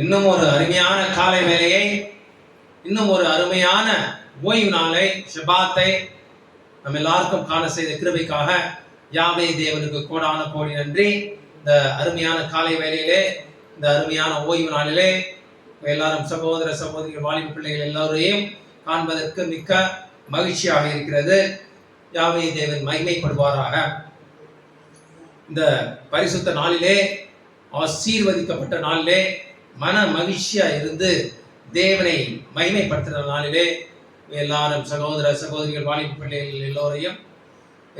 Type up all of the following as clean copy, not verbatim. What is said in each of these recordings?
இன்னும் ஒரு அருமையான காலை வேலையை, இன்னும் ஒரு அருமையான ஓய்வு நாளை, ஷபாத்தை நம்ம எல்லாருக்கும் காண செய்த கிருபைக்காக யாவே தேவனுக்கு கோடான கோடி நன்றி. இந்த அருமையான காலை வேலையிலே, இந்த அருமையான ஓய்வு நாளிலே எல்லாரும் சகோதர சகோதரிகள் வாலிப பிள்ளைகள் எல்லோரையும் காண்பதற்கு மிக்க மகிழ்ச்சியாக இருக்கிறது. யாவே தேவன் மகிமைப்படுவாராக. இந்த பரிசுத்த நாளிலே, ஆசீர்வதிக்கப்பட்ட நாளிலே, மன மகிழ்ச்சியா இருந்து தேவனை மகிமைப்படுத்துகிற நாளிலே எல்லாரும் சகோதர சகோதரிகள் வாலிப பிள்ளைகள் எல்லோரையும்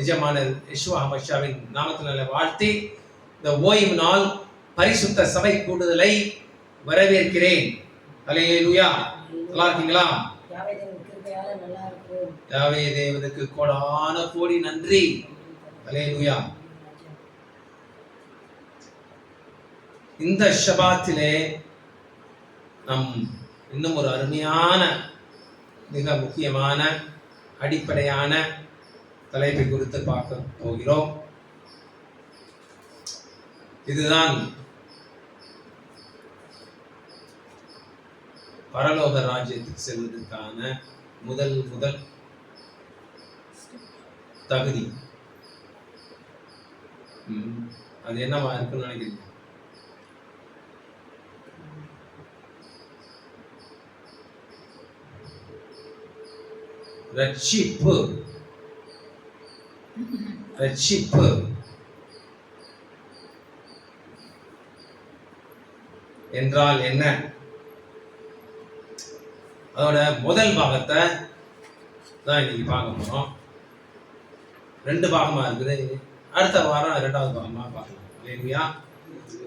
எஜமான யெஷுவா மஷாவின் நாமத்தினால வாழ்த்தி இந்த ஓய்வு நாள் பரிசுத்த சபை கூடுதலை வரவேற்கிறேன். அல்லேலூயா. நல்லா இருக்கீங்களா? யாவே தேவனுக்கு கோடான கோடி நன்றி. அல்லேலூயா. இந்த ஷபாத்திலே நம் இன்னும் ஒரு அருமையான மிக முக்கியமான அடிப்படையான தலைப்பை குறித்து பார்க்க போகிறோம். இதுதான் பரலோக ராஜ்யத்துக்கு செல்வதற்கான முதல் தகுதி. அது என்னவா இருக்குன்னு நினைக்கிறீங்க? ரட்சிப்பு. என்றால் என்ன? அதோட முதல் பாகத்தை தான் இன்னைக்கு பார்க்க போறோம். 2 பாகமா இருக்குது. அடுத்த வாரம் 2வது பாகமா பார்க்கலாம். இல்லையா?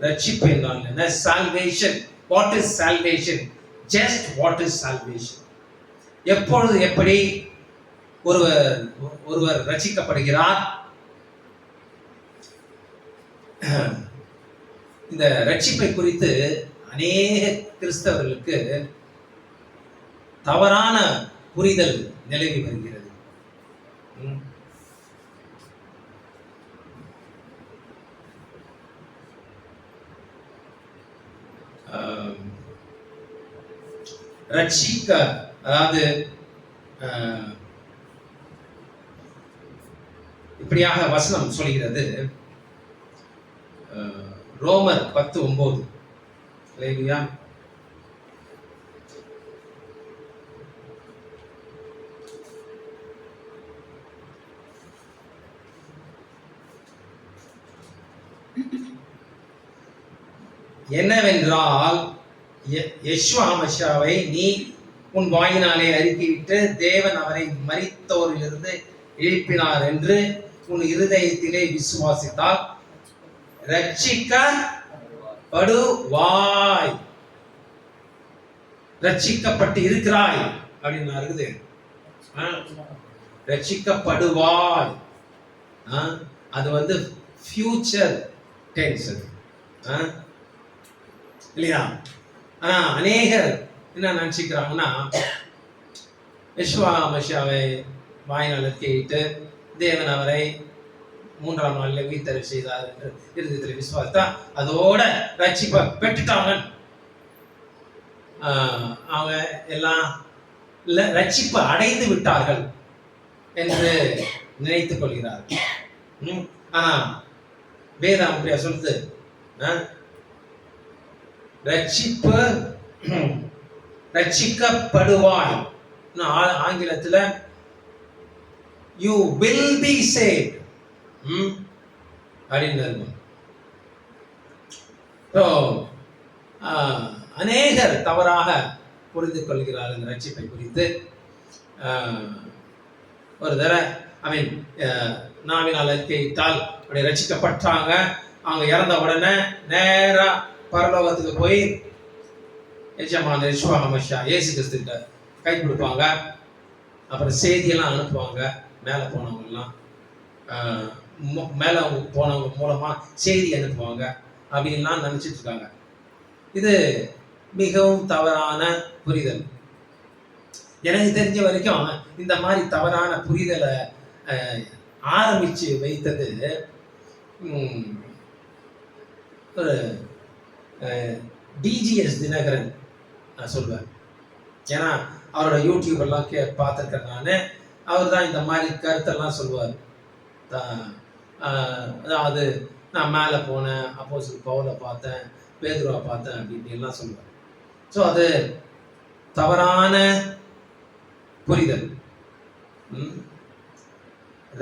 ரட்சிப்பு என்றால் என்ன? Salvation. What is salvation? Just what is salvation? எப்பொழுது எப்படி ஒருவர் ரட்சிக்கப்படுகிறார்? இந்த ரட்சிப்பை குறித்து அநேக கிறிஸ்தவர்களுக்கு தவறான புரிதல் நிலவி வருகிறது. ரட்சிக்க, அதாவது இப்படியாக வசனம் சொல்கிறது. ரோமர் 10:9. இல்லையா? என்னவென்றால் யெஷுவா மஷாவை நீ உன் வாயினாலே அறிக்கையிட்டு தேவன் அவரை மரித்தோரிலிருந்து எழுப்பினார் என்று உன் இருதயத்திலே விசுவாசித்தால் ரட்சிக்கப்படுவாய். ரட்சிக்கப்பட்டு இருக்கிறாய் அப்படின்னு இருக்குது. ரட்சிக்கப்படுவாய். அது ஃபியூச்சர் டென்ஸ் இல்லையா? அநேகர் என்ன நினைச்சுக்கிறாங்கன்னா, யெஷுவா மஷாவை வாயினால் அறிக்கையிட்டு தேவன் அவரை 3ஆம் நாளில் உயிர்த்தெழ செய்தார் என்று இருதயத்தில் விசுவாசித்தா அதோட ரட்சிப்பை பெற்றுட்டாங்க. அவங்க எல்லாம் ரட்சிப்பை அடைந்து விட்டார்கள் என்று நினைத்துக் கொள்கிறார்கள். ஆனா வேதம் அப்படியா சொல்லுது? ரட்சிக்கப்படுவாய். ஆங்கிலத்துல you will be saved அப்படின்னு இருக்கும். அநேகர் தவறாக புரிந்து கொள்கிறார்கள் இந்த ரட்சிப்பை குறித்து. ஒரு தடவை நாவினால் அறிக்கையிட்டால் அப்படி ரட்சிக்கப்பட்டாங்க. அவங்க இறந்த உடனே நேரா பரலோகத்துக்கு போய் எஜமான யெஷுவா மஷா இயேசு கிறிஸ்துகிட்ட கை கொடுப்பாங்க. அப்புறம் செய்தியெல்லாம் அனுப்புவாங்க. மேலே போனவங்கெல்லாம் மேலே போனவங்க மூலமா செய்தி அனுப்புவாங்க அப்படின்லாம் நினைச்சிட்டு இருக்காங்க. இது மிகவும் தவறான புரிதல். எனக்கு தெரிஞ்ச வரைக்கும் இந்த மாதிரி தவறான புரிதலை ஆரம்பிச்சு வைத்தது ஒரு டிஜிஎஸ் தினகரன் நான் சொல்லுவேன். ஏன்னா அவரோட யூடியூப் எல்லாம் பார்த்துருக்கேன் நான். அவர் தான் இந்த மாதிரி கருத்தெல்லாம் சொல்லுவார். அதாவது நான் மேலே போனேன், அப்போஸ்தலர் பவுலை பார்த்தேன், பேதுருவை பார்த்தேன் அப்படின்லாம் சொல்லுவார். ஸோ அது தவறான புரிதல்.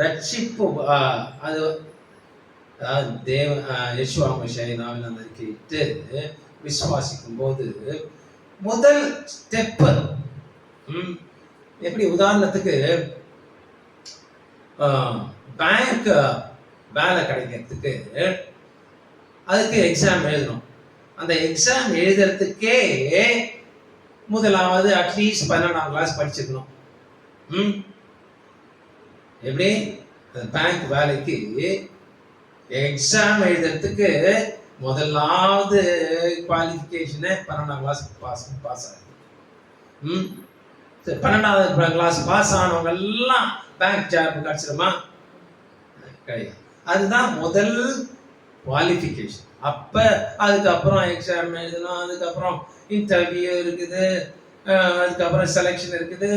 ரட்சிப்பு அது தேவ யெஷுவா மஷியாவை நாவினால் அறிக்கையிட்டு விசுவாசிக்கும் போது முதல் ஸ்டெப் எப்படி, உதாரணத்துக்கு பேங்க் வேலை கிடைக்கிறதுக்கு அதுக்கு எக்ஸாம் எழுதணும். அந்த எக்ஸாம் எழுதுறதுக்கே முதலாவது அட்லீஸ்ட் 12ஆம் கிளாஸ் படிச்சிருக்கணும். எப்படி பேங்க் வேலைக்கு எக்ஸாம் எழுதுறதுக்கு முதலாவது குவாலிஃபிகேஷனே 12ஆம் கிளாஸ் பாஸ் ஆகுது. 12ஆவது கிளாஸ் பாஸ் ஆனவங்க எல்லாம் பேங்க் ஜாப் கிடைச்சிருமா? கிடையாது. அதுதான் முதல் குவாலிஃபிகேஷன். அப்போ அதுக்கப்புறம் எக்ஸாம் எழுதணும், அதுக்கப்புறம் இன்டர்வியூ இருக்குது, அதுக்கப்புறம் செலெக்ஷன் இருக்குது,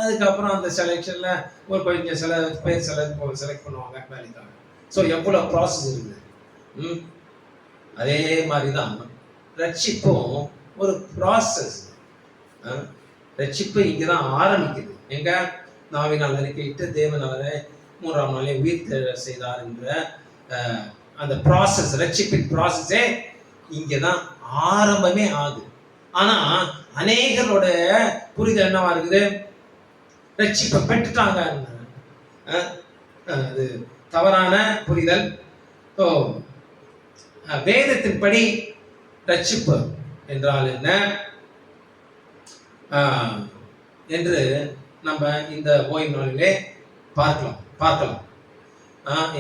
அதுக்கப்புறம் அந்த செலெக்ஷனில் ஒரு கொஞ்சம் சில பேர் செலக்ட் பண்ணுவாங்க வேலைக்காக. ஸோ எவ்வளோ ப்ராசஸ் இருக்குது. அதே மாதிரி தான் ரட்சிப்பும் ஒரு ப்ராசஸ். ரட்சிப்பு இங்கே தான் ஆரம்பிக்குது. எங்க நாவினால் அறிக்கையிட்டு தேவனாலே 3ஆம் நாளே உயிர் செய்தார் என்ற அந்த ப்ராசஸ், ரட்சிப்பின் ப்ராசஸே இங்கே தான் ஆரம்பமே ஆகுது. ஆனா அநேகரோட புரிதல் என்னவா இருக்குது, ரட்சிப்பை பெற்றுட்டாங்க. அது தவறான புரிதல். வேதத்தின்படி ரட்சிப்பு என்றால் என்ன என்று நம்ம இந்த ஓய்வு நாளிலே பார்க்கலாம்.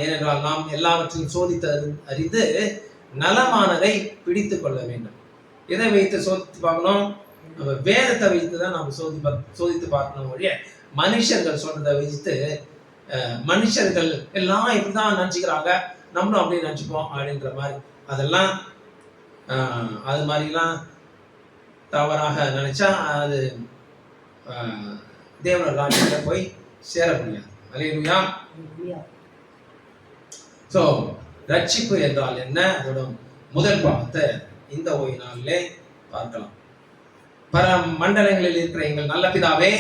ஏனென்றால் நாம் எல்லாவற்றையும் சோதித்து அறிந்து நலமானதை பிடித்து கொள்ள வேண்டும். எதை வைத்து சோதித்து பார்க்கணும்? நம்ம வேதத்தை வைத்து தான் நம்ம சோதித்து பார்க்கணும் ஒழிய மனுஷர்கள் சொல்றதை வைத்து மனுஷர்கள் எல்லாம் இப்படிதான் நினச்சிக்கிறாங்க, நம்மளும் அப்படியே நினச்சிப்போம் அப்படின்ற மாதிரி, அதெல்லாம் அது மாதிரிலாம் தவறாக நினைச்சா அது தேவனோட ராஜ்யத்துல போய் சேர முடியாது. அல்லேலூயா. ஸோ ரட்சிப்பு என்றால் என்ன, அதோட முதல் பாகத்தை இந்த ஓய்வு நாளிலே பார்க்கலாம். பர மண்டலங்களில் இருக்கிற எங்கள் நல்ல பிதாவே,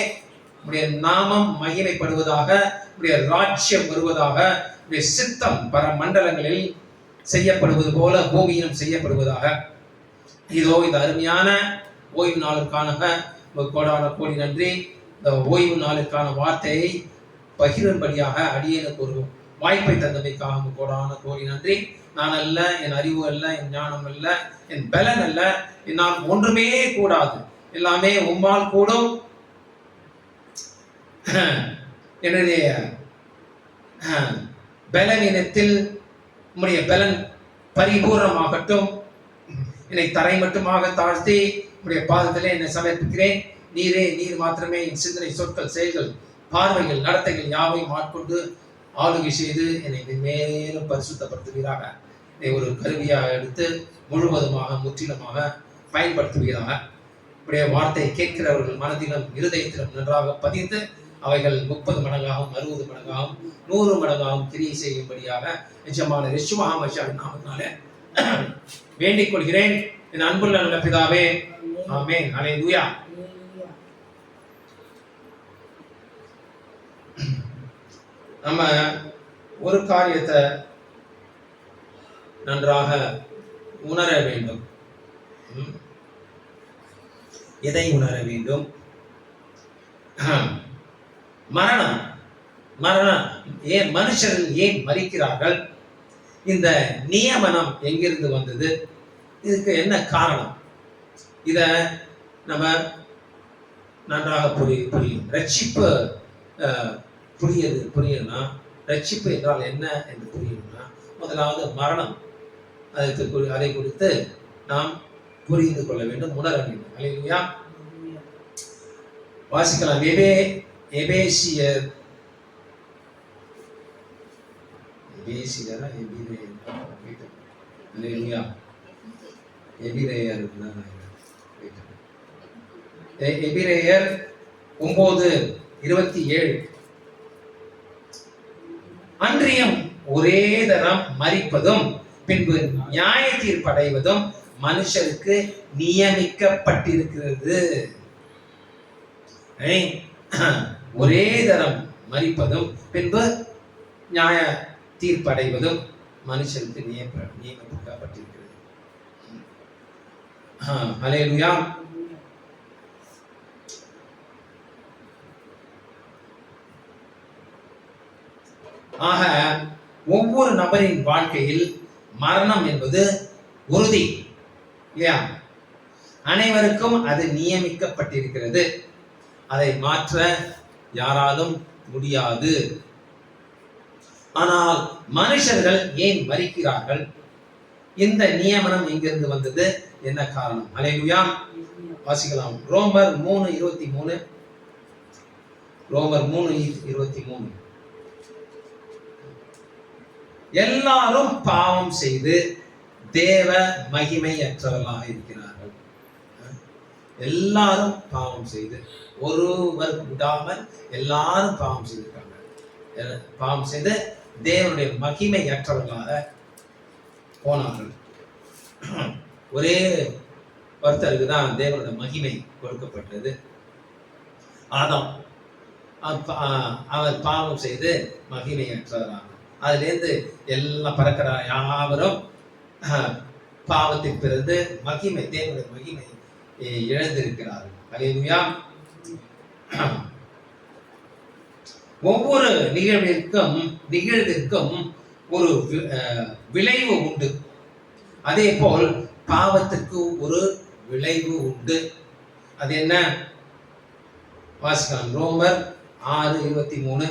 உடைய நாமம் மகிமைப்படுவதாக, உடைய ராஜ்யம் வருவதாக, உடைய சித்தம் பர மண்டலங்களில் செய்யப்படுவது போல பூமியிலும் செய்யப்படுவதாக. இதோ இந்த அருமையான ஓய்வு நாளுக்கான கோடான கோடி நன்றி. இந்த ஓய்வு நாளுக்கான வார்த்தையை பகிரும்படியாக அடியேனுக்கு ஒரு வாய்ப்பை தந்தமைக்காக கோடான கோடி நன்றி. நான் அல்ல, என் அறிவு அல்ல, என் ஞானம் அல்ல, என் பலன் அல்ல, என்னால் ஒன்றுமே கூடாது, எல்லாமே உம்மால் கூடும். என்னுடைய பலவீனத்தில் உம்முடைய பலன் பரிபூர்ணமாகட்டும். என்னை தரை மட்டுமாக தாழ்த்தி உடைய பாதத்திலே என்னை சமர்ப்பிக்கிறேன். நீர் மாத்திரமே என் சிந்தனை, சொற்கள், செயல்கள், பார்வைகள், நடத்தைகள் யாவையும் ஆட்கொண்டு ஆளுகை செய்து என்னை மேலும் பரிசுத்தப்படுத்துவீராக. என்னை ஒரு கருவியாக எடுத்து முழுவதுமாக முற்றிலுமாக பயன்படுத்துவீராக. உடைய வார்த்தையை கேட்கிறவர்கள் மனதிலும் இருதயத்திலும் நன்றாக பதிந்து அவைகள் 30 மடங்காகவும் 60 மடங்காகவும் 100 மடங்காகவும் கிரியை செய்யும்படியாக நிஜமான யெஷுவா மஷியாவின் நாமத்தினாலே வேண்டிக் கொள்கிறேன் என் அன்புள்ள நல்ல பிதாவே. ஆமென். அல்லேலூயா. நம்ம ஒரு காரியத்தை நன்றாக உணர வேண்டும். எதை உணர வேண்டும்? மரணம் ஏன் மனுஷர்கள் ஏன் மரிக்கிறார்கள்? இந்த நியமனம் எங்கிருந்து வந்தது? இதுக்கு என்ன காரணம்? இத நம்ம நன்றாக புரியும். ரட்சிப்பு புரியணும்னா, ரட்சிப்பு என்றால் என்ன என்று புரியணும்னா, முதலாவது மரணம், அதை குறித்து நாம் புரிந்து கொள்ள வேண்டும், உணர வேண்டும். அல்லேலூயா. வாசிக்கலாம். எபேசியர் அல்லேலூயா. எபிரேயர் 9:27. அன்றியும் ஒரே தரம் மரிப்பதும் பின்பு நியாய தீர்ப்படைவதும் மனுஷருக்கு நியமிக்கப்பட்டிருக்கிறது. ஒரே தரம் மரிப்பதும் பின்பு நியாய தீர்ப்படைவதும் மனுஷருக்கு நியமிக்கப்பட்டிருக்கிறது. ஹல்லேலூயா. ஆக ஒவ்வொரு நபரின் வாழ்க்கையில் மரணம் என்பது உறுதி இல்லையா? அனைவருக்கும் அது நியமிக்கப்பட்டிருக்கிறது. அதை மாற்ற யாராலும் முடியாது. ஆனால் மனுஷர்கள் ஏன் மரிக்கிறார்கள்? இந்த நியமனம் எங்கிருந்து வந்தது? என்ன காரணம்? ஹல்லேலூயா. வாசிக்கலாம். ரோமர் 3:23. ரோமர் 3:23. எல்லாரும் பாவம் செய்து தேவ மகிமையற்றவர்களாக இருக்கிறார்கள். எல்லாரும் பாவம் செய்து, ஒருவர் விடாமல் எல்லாரும் பாவம் செய்திருக்காங்க. பாவம் செய்து தேவனுடைய மகிமையற்றவர்களாக போனார்கள். ஒரே ஒருத்தருக்கு தான் தேவனுடைய மகிமை கொடுக்கப்பட்டது, ஆதாம். அவர் பாவம் செய்து மகிமையற்றவராக, அதிலிருந்து எல்லாம் பறக்கிற யாவரும் பாவத்தின் பிறகு மகிமை, தேவனுடைய மகிமை இழந்திருக்கிறார்கள். ஹல்லேலூயா. ஒவ்வொரு நிகழ்விற்கும் ஒரு விளைவு உண்டு. அதே போல் பாவத்திற்கு ஒரு விளைவு உண்டு. அது என்ன? வாசிக்கலாம். ரோமர் 6:23.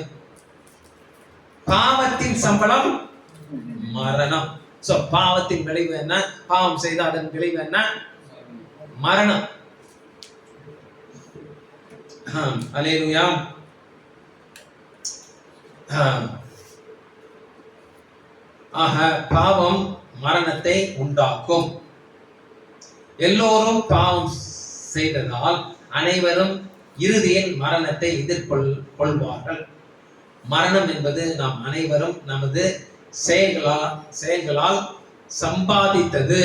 பாவத்தின் சம்பளம் மரணம். சோ பாவத்தின் விளைவு என்ன? பாவம் செய்த அதன் விளைவு என்ன? மரணம். ஹல்லேலூயா. ஆக பாவம் மரணத்தை உண்டாக்கும். எல்லோரும் பாவம் செய்ததால் அனைவரும் இறுதியில் மரணத்தை எதிர்கொள்வார்கள். மரணம் என்பது நாம் அனைவரும் நமது செயல்களால் சம்பாதித்தது.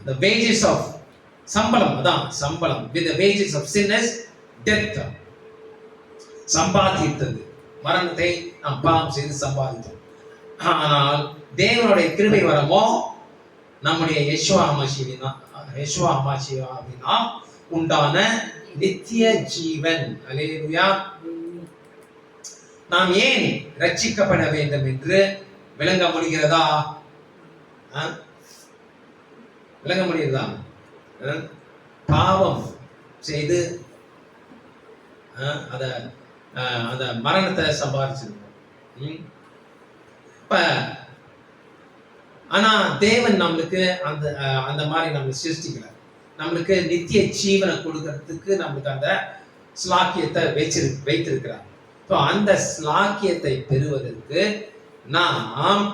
The wages of சம்பளம், அதான் சம்பளம். With the wages of sin is death. சம்பாதித்தது மரணத்தை நாம் பாவம் செய்து சம்பாதித்தோம். ஆனால் தேவனுடைய கிருபை வரமோ நம்முடைய யெஷுவா அமாசியாவினால் உண்டான நித்திய ஜீவன். ஹல்லேலூயா. நாம் ஏன் ரட்சிக்கப்பட வேண்டும் என்று விளங்க முடிகிறதா? விளங்க முடிகிறதா? பாவம் செய்து அத மரணத்தை சம்பாதிச்சிருக்கோம். இப்ப ஆனா தேவன் நம்மளுக்கு அந்த மாதிரி நம்ம சிருஷ்டிக்கல. நம்மளுக்கு நித்திய ஜீவனை கொடுக்கறதுக்கு நம்மளுக்கு அந்த ஸ்லாக்கியத்தை வைத்திருக்கிறார். அந்த ஸ்லாக்கியத்தை பெறுவதற்கு நாம்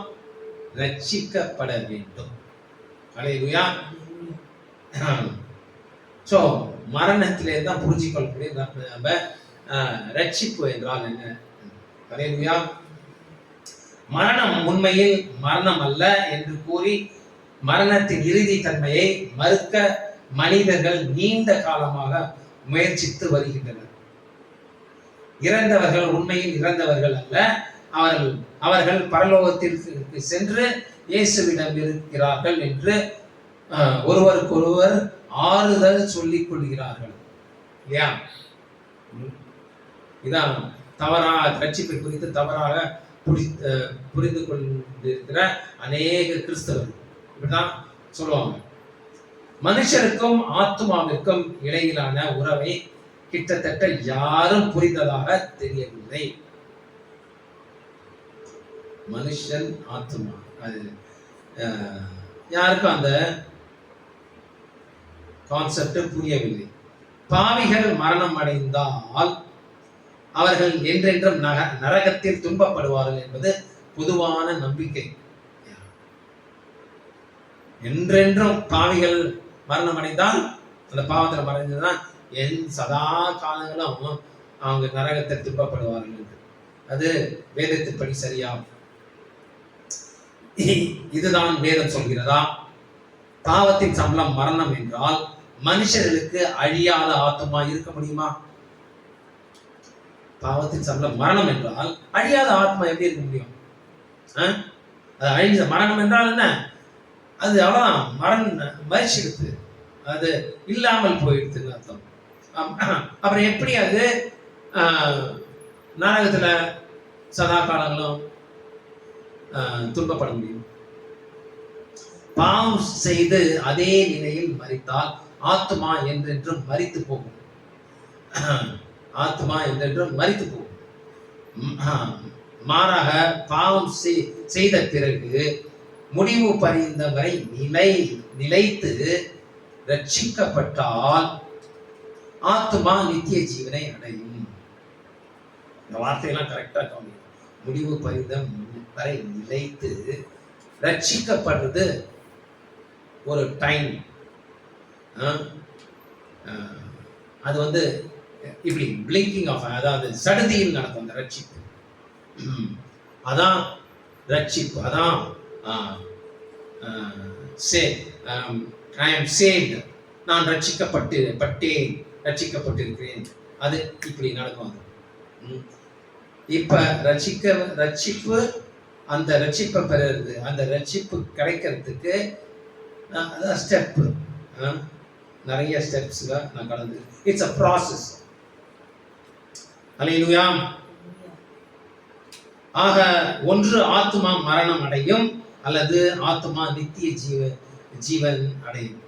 ரட்சிக்கப்பட வேண்டும். ஹல்லேலூயா. சோ மரணத்திலே தான் புரிஞ்சிக்கொள்ளக்கூடிய நம்ம ரட்சிப்பு என்றால் என்ன? ஹல்லேலூயா. மரணம் உண்மையில் மரணம் அல்ல என்று கூறி மரணத்தின் இறுதி தன்மையை மறுக்க மனிதர்கள் நீண்ட காலமாக முயற்சித்து வருகின்றனர். இறந்தவர்கள் உண்மையில் இறந்தவர்கள் அல்ல, அவர்கள் பரலோகத்திற்கு சென்று இயேசுவிடம் இருக்கிறார்கள் என்று ஒருவருக்கொருவர் ஆறுதல் சொல்லிக் கொள்கிறார்கள். இல்லையா? இதான் ரட்சிப்பை குறித்து தவறாக புரிந்து கொண்டிருக்கிற அநேக கிறிஸ்தவர்கள் இப்படிதான் சொல்லுவாங்க. மனுஷருக்கும் ஆத்துமாவிற்கும் இடையிலான உறவை கிட்டத்தட்ட யாரும் புரிந்ததாக தெரியவில்லை. மனுஷன் ஆத்துமா, அது யாருக்கும் அந்த கான்செப்ட் புரியவில்லை. பாவிகள் மரணம் அடைந்தால் அவர்கள் என்றென்றும் நரகத்தில் துன்பப்படுவார்கள் என்பது பொதுவான நம்பிக்கை. என்றென்றும் பாவிகள் மரணம் அடைந்தால் அந்த பாவத்தில் மறைந்ததுதான் சதா காலங்களும் அவங்க நரகத்தை துன்பப்படுவார்கள். அது வேதத்தின்படி சரியா? இதுதான் வேதம் சொல்கிறதா? பாவத்தின் சம்பளம் மரணம் என்றால் மனுஷர்களுக்கு அழியாத ஆத்மா இருக்க முடியுமா? பாவத்தின் சம்பளம் மரணம் என்றால் அழியாத ஆத்மா எப்படி இருக்க முடியும்? அது அழிஞ்ச மரணம் என்றால் என்ன? அது அவ்வளவுதான், மறிச்சிடுது, அது இல்லாமல் போயிடுதுன்னு அர்த்தம். அப்புறம் எப்படி அது நரகத்துல சதா காலங்களும் துன்பப்பட முடியும்? பாவம் செய்து அதே நிலையில் மரித்தால் ஆத்மா என்றென்றும் மரித்து போகும். ஆத்மா என்றென்றும் மரித்து போகும். மாறாக பாவம் செய்த பிறகு முடிவு பரிந்த வரை நிலைத்து ரட்சிக்கப்பட்டால் ஆத்மா நித்திய ஜீவனை அடையும். இந்த வார்த்தையெல்லாம் கரெக்டா கவனிக்கணும். முடிவு பரிதம் வரை நிலைத்து ரட்சிக்கப்படுறது ஒரு டைம். அது இப்படி பிளிங்கிங் ஆஃப், அதாவது சடுதியில் நடக்கும் அந்த ரட்சிப்பு. அதான் ரட்சிப்பு. அதான் ஐ அம் சேவ்ட், நான் ரட்சிக்கப்பட்டிருக்கிறேன். அது இப்படி நடக்கும். இப்ப ரட்சிப்பு, அந்த ரட்சிப்பை பெறுறது, அந்த ரட்சிப்பு கிடைக்கிறதுக்கு ஸ்டெப், நிறைய ஸ்டெப்ஸ்ல நான் கடந்து. It's a process. அல்லேலூயா. ஆக ஒன்று ஆத்மா மரணம் அடையும், அல்லது ஆத்மா நித்திய ஜீவன் அடையும்.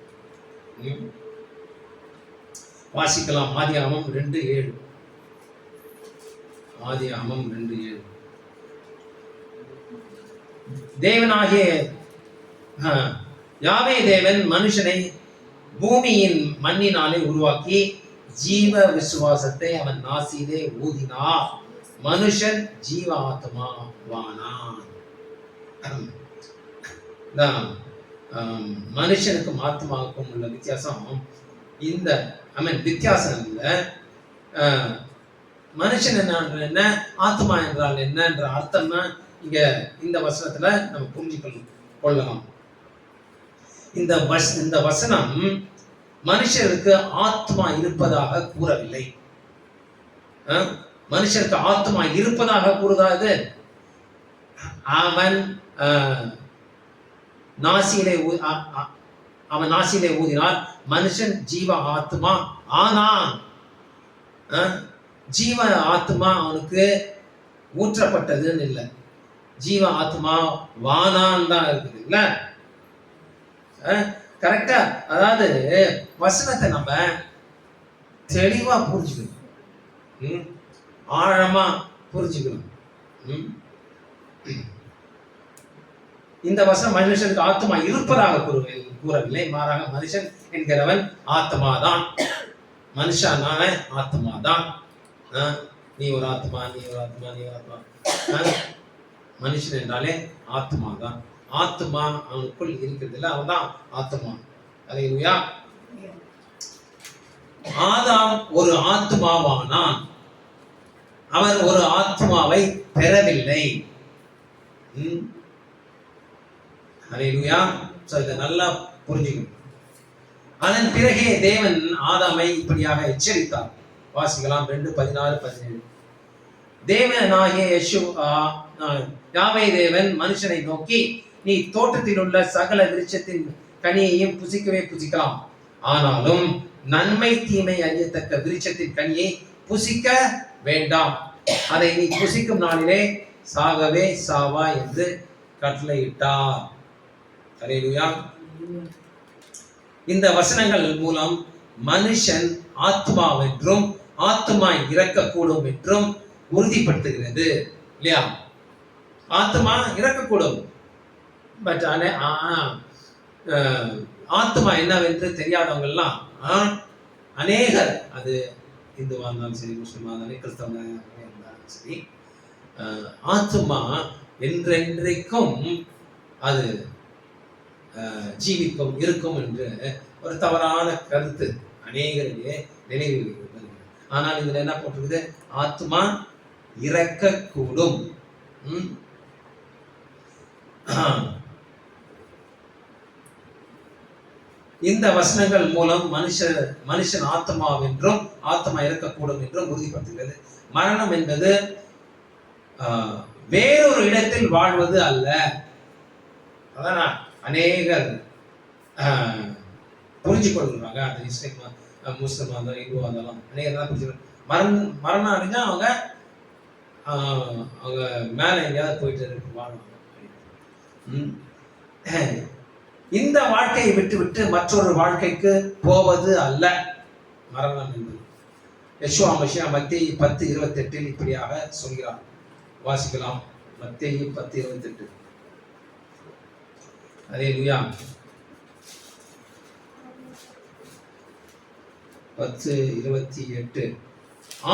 வாசிக்கலாம் ஆதியாகமம் 2:7. ஆதியாகமம் 2:7. தேவனாகிய யாவே தேவன் மனுஷனை பூமியின் மண்ணினாலே உருவாக்கி ஜீவ விசுவாசத்தை அவன் நாசியிலே ஊதினார், மனுஷன் ஜீவ ஆத்மாவானான். மனுஷனுக்கும் ஆத்மாவுக்கும் உள்ள வித்தியாசம் இந்த வித்தியாசம் இல்லை. மனுஷன் என்ன, ஆத்மா என்றால் என்னன்ற அர்த்தம்னா இங்க இந்த வசனத்துல நம்ம புரிஞ்சு கொள்ளலாம். இந்த வசனம் மனுஷருக்கு ஆத்மா இருப்பதாக கூறவில்லை. மனுஷருக்கு ஆத்மா இருப்பதாக கூறுதா இது? அவன் நாசியிலே ஊதினால் மனுஷன் ஜீவ ஆத்மா ஆனான். ஜீவ ஆத்மா அவனுக்கு ஊற்றப்பட்டதுன்னு இல்லை, ஜீவ ஆத்மா வானான் தான் இருக்குது. இல்ல கரெக்டா? அதாவது வசனத்தை நம்ம தெளிவா புரிஞ்சுக்கணும், ஆழமா புரிஞ்சுக்கணும். இந்த வசனம் மனுஷனுக்கு ஆத்மா இருப்பதாக கூறவில்லை, மாறாக மனுஷன் என்கிறவன் ஆத்மாதான். மனுஷனான ஆத்மாதான். நீ ஒரு ஆத்மா, நீ ஒரு ஆத்மா, நீ ஒரு ஆத்மா. மனுஷன் என்றாலே ஆத்மாதான். ஆத்மா அவனுக்குள் இருக்கிறது இல்லை, அவன் தான் ஆத்மா. அல்லேலூயா. ஆதாம் ஒரு ஆத்மாவானான், அவன் ஒரு ஆத்மாவை பெறவில்லை. அல்லேலூயா. இதை நல்லா புரிஞ்சுக்கணும். அதன் பிறகே தேவன் ஆதாமை இப்படியாக எச்சரித்தார். வாசிக்கலாம் 2:16-17. தேவனாகிய யாவே தேவன் மனுஷனை நோக்கி, நீ தோட்டத்தில் உள்ள சகல விருட்சத்தின் கனியையும் புசிக்கவே புசிக்கலாம், ஆனாலும் நன்மை தீமை அறியத்தக்க விருட்சத்தின் கனியை புசிக்க வேண்டாம், அதை நீ புசிக்கும் நாளிலே சாகவே சாவா என்று கட்டளையிட்டார். அல்லேலூயா. இந்த வசனங்கள் மூலம் மனுஷன் ஆத்மாவென்றும் ஆத்மா இறக்கக்கூடும் என்றும் உறுதிப்படுத்துகிறது. இல்லையா? ஆத்மா இறக்கக்கூடும், பட் ஆத்மா என்னவென்று தெரியாதவங்க எல்லாம் அநேகர், அது இந்துவா இருந்தாலும் சரி, முஸ்லிமா இருந்தாலும் கிறிஸ்தவ இருந்தாலும் சரி, ஆத்மா என்றென்றைக்கும் அது ஜீவிக்கும் இருக்கும் என்று ஒரு தவறான கருத்து அநேகரிடையே நினைவு வருகிறது. ஆனால் இதுல என்ன போட்டிருக்குது? ஆத்மா இறக்கக்கூடும். இந்த வசனங்கள் மூலம் மனுஷன் ஆத்மாவென்றும் ஆத்மா இறக்கக்கூடும் என்றும் உறுதிப்படுத்துகிறது. மரணம் என்பது வேறொரு இடத்தில் வாழ்வது அல்ல. அதான் அநேகர் புரிஞ்சு கொள்கிறாங்க. அது இஸ்லாம், முஸ்லிம், அந்த இந்து, அதெல்லாம் அநேகர் தான் புரிஞ்சுக்கணும். மரணம் அடைஞ்சா அவங்க மேல எங்கேயாவது போயிட்டு வாழ்வாங்க. இந்த வாழ்க்கையை விட்டு மற்றொரு வாழ்க்கைக்கு போவது அல்ல மரணம் என்பது. யெஷுவா மஷியா மத்தேயு 10:28 இப்படியாக சொல்கிறார். வாசிக்கலாம். மத்தேயு 10:28. அல்லேலூயா. 10:28.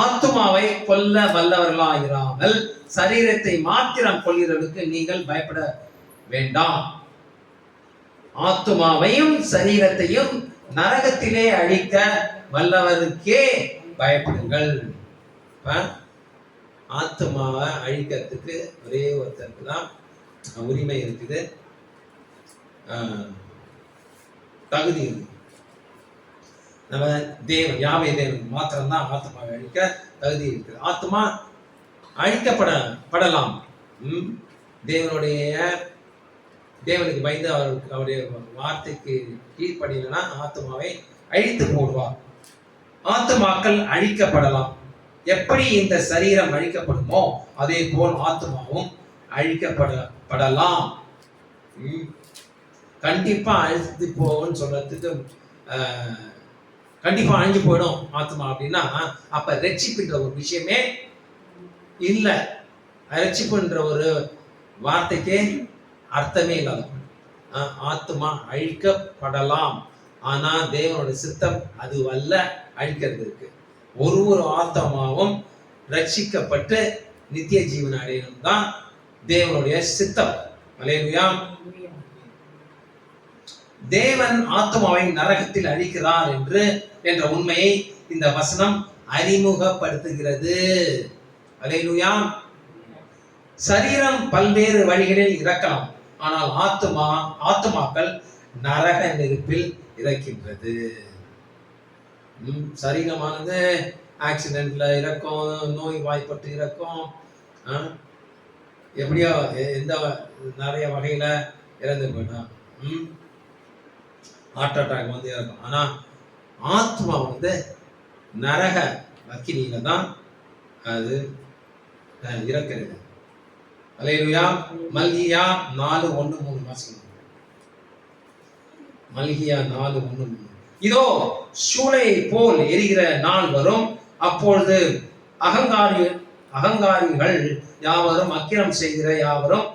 ஆத்துமாவை கொல்ல வல்லவர்களாயிராமல் சரீரத்தை மாத்திரம் கொல்கிறவர்களுக்கு நீங்கள் பயப்பட வேண்டாம். ஆத்துமாவையும் சரீரத்தையும் நரகத்திலே அழிக்க வல்லவருக்கே பயப்படுங்கள். ஆத்துமாவை அழிக்கிறதுக்கு ஒரே ஒருத்தருக்கு தான் உரிமை இருக்குது, தகுதி இருக்கு. நம்ம தேவன், யாவே தேவன் மாத்திரம்தான் ஆத்மாவை அழிக்க தகுதி இருக்குது. ஆத்மா அழிக்கப்படலாம். தேவனுக்கு பயந்து அவருடைய வார்த்தைக்கு கீழ்ப்படினா ஆத்மாவை அழித்து போடுவார். ஆத்மாக்கள் அழிக்கப்படலாம். எப்படி இந்த சரீரம் அழிக்கப்படுமோ அதே போல் ஆத்மாவும் அழிக்கப்படலாம். கண்டிப்பா அழித்து போகும்னு சொல்றதுக்கு கண்டிப்பா அழிஞ்சு போயிடும் ஆத்மா அப்படின்னா அப்ப ரட்சிப்புன்ற ஒரு விஷயமே இல்லை. ரட்சிப்புன்ற ஒரு வார்த்தைக்கே அர்த்தமே இல்லாத. ஆத்மா அழிக்கப்படலாம். ஆனா தேவனுடைய சித்தம் அது அல்ல அழிக்கிறது இருக்கு. ஒரு ஆத்மாவும் ரட்சிக்கப்பட்டு நித்திய ஜீவன் அடையணும் தான் தேவனுடைய சித்தம். அல்லேலூயா. தேவன் ஆத்மாவை நரகத்தில் அழிக்கிறார் என்ற உண்மையை இந்த வசனம் அறிமுகப்படுத்துகிறது. அல்லேலூயா. சரீரம் பல்வேறு வழிகளில் இறக்கலாம். ஆனால் ஆத்மாக்கள் நரக நெருப்பில் இறக்கின்றது. சரீரமானது ஆக்சிடென்ட்ல இறக்கும், நோய் வாய்ப்பட்டு இறக்கும், எப்படியோ எந்த நிறைய வகையில இறந்து போயிடும். ஹார்ட் அட்டாக் வந்து இறக்கும். ஆனா ஆத்மா வந்து நரக அக்கினியில தான் அது இறக்கிறது. அல்லேலூயா. மல்கியா 4:1-3 வாசிக்கணும். மல்கியா 4:1-3. இதோ சூளையை போல் எரிகிற நாள் வரும், அப்பொழுது அகங்காரிகள் யாவரும் அக்கிரம் செய்கிற யாவரும்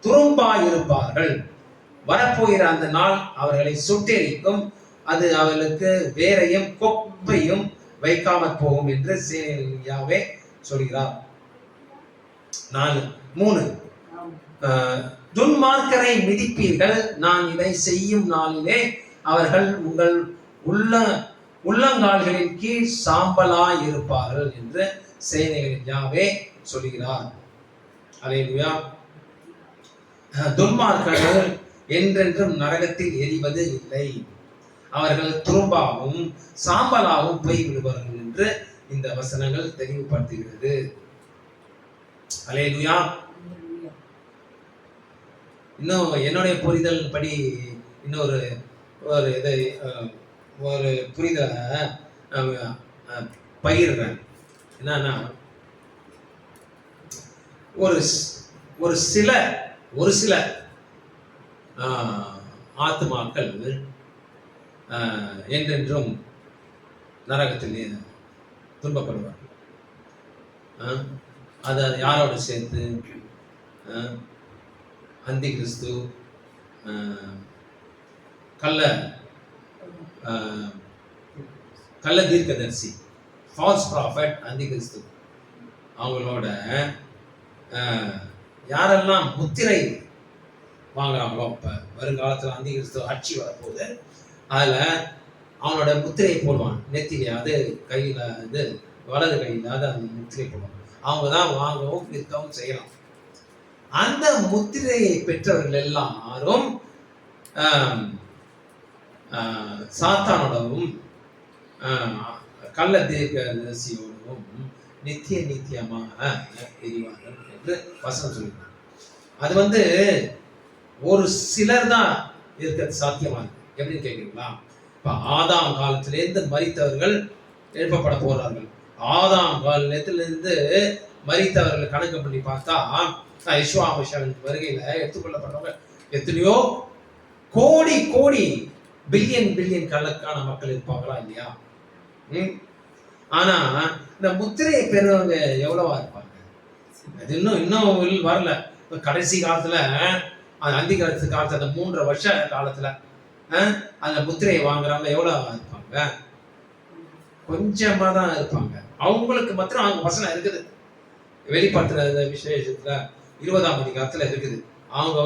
துரும்பாயிருப்பார்கள். வரப்போகிற அந்த நாள் அவர்களை சுட்டெரிக்கும், அது அவர்களுக்கு வேரையும் கொப்பையும் வைக்காமற் போகும் என்று யாவே சொல்கிறார். 3. துன்மார்க்கரை மிதிப்பீர்கள், நான் இதை செய்யும் நாளிலே அவர்கள் உங்கள் உள்ளங்கால்களின் கீழ் சாம்பலாய் இருப்பார்கள் என்று சேனைகளின் யாவே சொல்கிறார். அல்லேலூயா. துன்மார்க்கர்கள் என்றென்றும் நரகத்தில் எரிவது இல்லை, அவர்கள் துரும்பாவும் சாம்பலாவும் போய்விடுவார்கள் என்று இந்த வசனங்கள் தெளிவுபடுத்துகிறது. அல்லேலூயா. இன்னும் என்னுடைய புரிதல் படி இன்னொரு ஒரு புரிதலை பகிர்றேன். என்னன்னா ஒரு சில ஆத்மாக்கள் என்றென்றும் நரகத்தில் துன்பப்படுவார்கள். அதை யாரோடு சேர்த்து? அந்தி கிறிஸ்து, கள்ள தீர்க்கதரிசி, ஃபால்ஸ் ப்ராஃபட், அந்தி கிறிஸ்து, அவங்களோட யாரெல்லாம் முத்திரை வாங்குறாங்களோ, இப்போ வருங்காலத்தில் அந்தி கிறிஸ்துவ ஆட்சி வரப்போகுது, அதில் அவனோட முத்திரையை போடுவான் நெத்திலே, அது கையில் இது வலது கையில் அது அந்த முத்திரை போடுவான். அவங்க தான் வாங்கவும் விற்கவும் செய்யலாம். அந்த முத்திரையை பெற்றவர்கள் எல்லாரும் சாத்தானோடவும் கள்ள தீர்க்கதரிசியோடவும் நித்தியமாக எரிவார்கள் என்று வசனம் சொல்லுகிறார். அது ஒரு சிலர் தான் இருக்கிறது சாத்தியமா இருக்கு. எப்படின்னு கேட்குறீங்களா? இப்போ ஆதாம் காலத்திலேருந்து மரித்தவர்கள் எழுப்பப்பட போறார்கள். ஆதாம் காலத்திலிருந்து மரித்தவர்கள் கணக்கு பண்ணி பார்த்தா யெஷுவா வருகையில எடுத்துக்கொள்ளப்பட்டவங்க எத்தனையோ கோடி கோடி பில்லியன் கணக்கான மக்கள் இருப்பாங்களா இல்லையா? ஆனா இந்த முத்திரையை பெறுறவங்க எவ்வளவா இருப்பாங்க? அது இன்னும் வரல. கடைசி காலத்துல அந்தி காலத்துல அந்த 3.5 வருஷ காலத்துல அந்த முத்திரையை வாங்குறவங்க எவ்வளவு இருப்பாங்க? கொஞ்சமா தான் இருப்பாங்க. அவங்களுக்கு மாத்திரம் அவங்க வசனம் இருக்குது. வெளிப்படுத்துற விசேஷத்துல 20ஆம் அதிகாரத்துல இருக்குது. அவங்க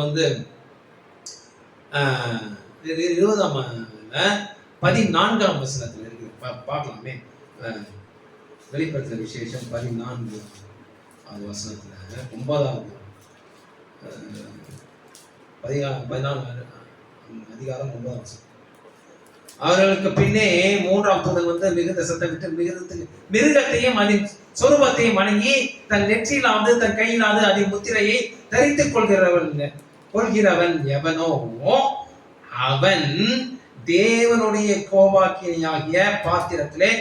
14ஆம் வசனத்துல இருக்குது. பார்க்கலாமே. வெளிப்படுத்துற விசேஷம் 14 வசனத்துல 9ஆவது 14 அதிகாரம் 9ஆம் வசனம். அவர்களுக்கு பின்னே 3ஆம் தூதன் மிகுந்த சத்தமிட்டு மிருகத்தையும் அதன் சொரூபத்தையும் வணங்கி தன் நெற்றியிலாவது தன் கையிலாவது அதன் முத்திரையை தரித்துக் கொள்கிறவன் எவனோ அவன் தேவனுடைய கோபாக்கினியாகிய பாத்திரத்திலே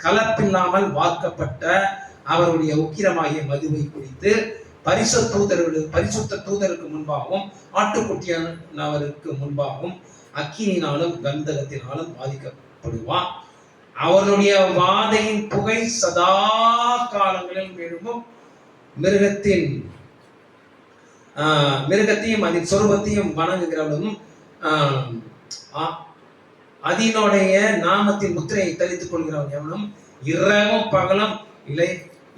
கலப்பில்லாமல் வார்க்கப்பட்ட அவருடைய உக்கிரமாகிய மதுவை குடித்து பரிசுத்த தூதருக்கு முன்பாகவும் ஆட்டுக்குட்டியானவருக்கு முன்பாகவும் அக்கினினாலும் கந்தகத்தினாலும் பாதிக்கப்படுவான். அவருடைய வாதையின் புகை சதா காலங்களில் எழும்பும். மிருகத்தையும் அதன் சொரூபத்தையும் வணங்குகிறவனும் அதனுடைய நாமத்தின் முத்திரையை தரித்துக் கொள்கிறவன் எவனும் இரவும் பகலும்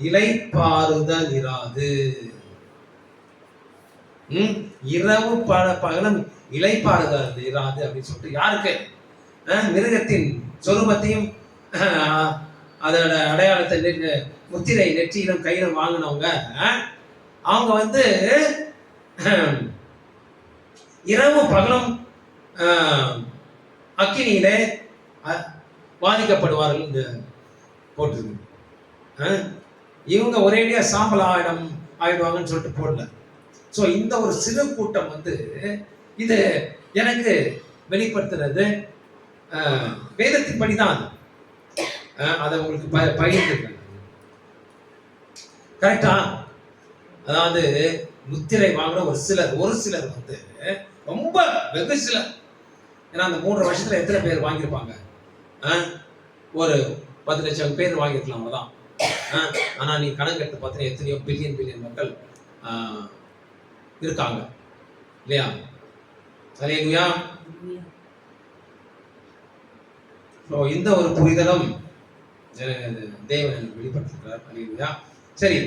இளைப்பாறுதல் இராது. இரவு பகலும் இளைப்பாறுதல் இராது அப்படின்னு சொல்லிட்டு யாருக்கு? மிருகத்தின் சொரூபத்தையும் அதோட அடையாளத்தை முத்திரை நெற்றியிலும் கையிலும் வாங்கினவங்க அவங்க இரவு பகலும் அக்கினியில பாதிக்கப்படுவார்கள் என்று போட்டிருக்கு. இவங்க ஒரேடியா சாம்பல் ஆயிடுவாங்கன்னு சொல்லிட்டு போடல. ஸோ இந்த ஒரு சிறு கூட்டம் இது எனக்கு வெளிப்படுத்துறது வேதத்தின் படிதான். அதை உங்களுக்கு பகிர்ந்துருக்கேன். கரெக்டா? அதாவது முத்திரை வாங்கின ஒரு சிலர் ரொம்ப வெகு சிலர். ஏன்னா அந்த 3 வருஷத்துல எத்தனை பேர் வாங்கியிருப்பாங்க? ஒரு 10 லட்சம் பேர் வாங்கியிருக்கலாம், அவ்வளவுதான். ஆனா நீ கணக்கு எடுத்து பார்த்தீங்கன்னா எத்தனையோ பில்லியன் மக்கள் இருக்காங்க இல்லையா? அல்லேலூயா. இந்த ஒரு புரிதலும் தேவன் வெளிப்படுத்துகிறார். அல்லேலூயா. சரி,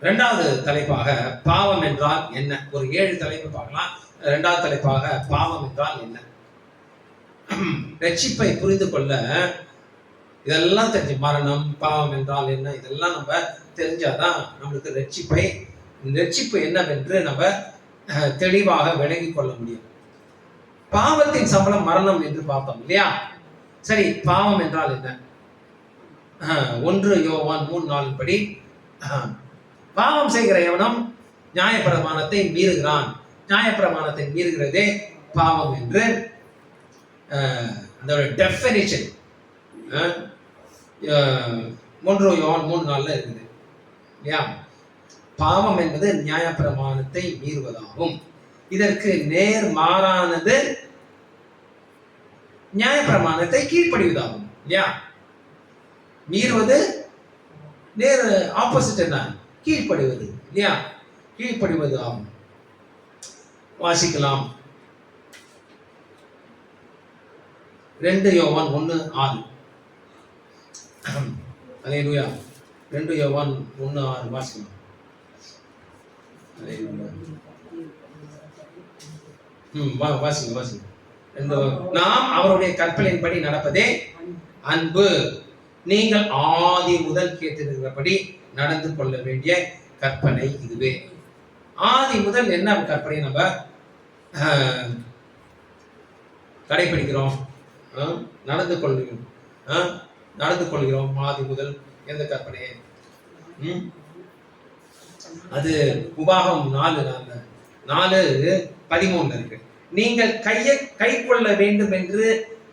இரண்டாவது தலைப்பாக பாவம் என்றால் என்ன? ஒரு 7 தலைப்பு பார்க்கலாம். இரண்டாவது தலைப்பாக பாவம் என்றால் என்ன? ரட்சிப்பை புரிந்து கொள்ள இதெல்லாம் தெரிஞ்சு, மரணம், பாவம் என்றால் என்ன, இதெல்லாம் நம்ம தெரிஞ்சாதான் நம்மளுக்கு ரட்சிப்பு என்னவென்று நம்ம தெளிவாக விளங்கிக் கொள்ள முடியும். பாவத்தின் சம்பளம் மரணம் என்று பார்த்தோம் இல்லையா? சரி, பாவம் என்றால் என்ன? 1 யோவான் 3:4 படி பாவம் செய்கிற எவனும் நியாயப்பிரமாணத்தை மீறுகிறான். நியாயப்பிரமாணத்தை மீறுகிறதே பாவம் என்று அந்த டெஃபினிஷன் 1 யோவான் 3:4 இருக்குது இல்லையா? பாவம் என்பது நியாயப்பிரமாணத்தை மீறுவதாகும். இதற்கு நேர் மாறானது நியாயப்பிரமாணத்தை கீழ்ப்படிவதாகும் இல்லையா? மீறுவது நேர் ஆப்போசிட் என்ன? கீழ்ப்படிவது இல்லையா? கீழ்ப்படிவது ஆகும். வாசிக்கலாம். 2 யோவான் 1:6. அல்லேலூயா. 2 யோவான் 1:6 வாசிக்கணும். வாசிங்க. நாம் அவருடைய கற்பனையின்படி நடப்பதே அன்பு. நீங்கள் ஆதி முதல் கேட்டிருக்கிறபடி நடந்து கொள்ள வேண்டிய கற்பனை இதுவே. ஆதி முதல் என்ன கற்பனை நம்ம கடைபிடிக்கிறோம், நடந்து கொள்கிறோம். ஆதி முதல் எந்த கற்பனை? அது உபாகம் 4:13 இருக்கு. நீங்கள் கை கொள்ள வேண்டும் என்று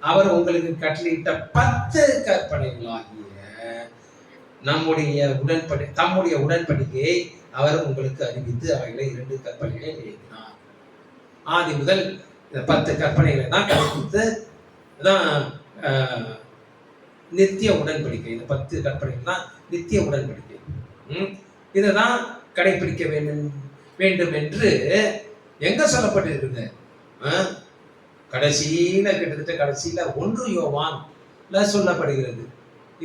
அவர் உங்களுக்கு கட்டளையிட்ட 10 கற்பனைகளாகிய தம்முடைய உடன்படிக்கையை அவர் உங்களுக்கு அறிவித்து அவைகளை 2 கற்பனைகளை எழுதினார். ஆதி முதல் 10 கற்பனைகளை தான் கடைபிடித்து தான் நித்திய உடன்படிக்கை. இந்த 10 கற்பனைகள் தான் நித்திய உடன்படிக்கை. இதைதான் கடைபிடிக்க வேண்டும் என்று எங்க சொல்லப்பட்டிருக்குது? கடைசியில 1 யோவான்ல சொல்லப்படுகிறது.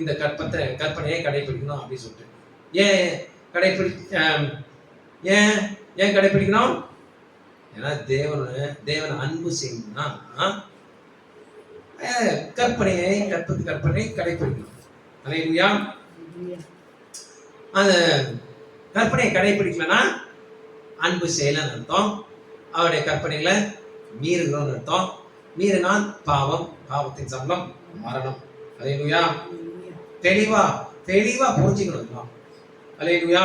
இந்த கற்பனையை கடைபிடிக்கணும் அப்படின்னு சொல்லிட்டு. ஏன் கடைபிடிக்கணும்? ஏன்னா தேவன் அன்பு செய்யணும்னா கற்பனை கடைபிடிக்கணும். அல்லேலூயா. அந்த கற்பனையை கடைபிடிக்கலன்னா அன்பு செய்யலன்னு அர்த்தம். அவருடைய கற்பனைகளை மீறுகிறோம்னு அர்த்தம். மீறினால் பாவத்தின் சம்பளம் மரணம். அல்லேலூயா. தெளிவா புரிஞ்சுக்கணும். அல்லேலூயா.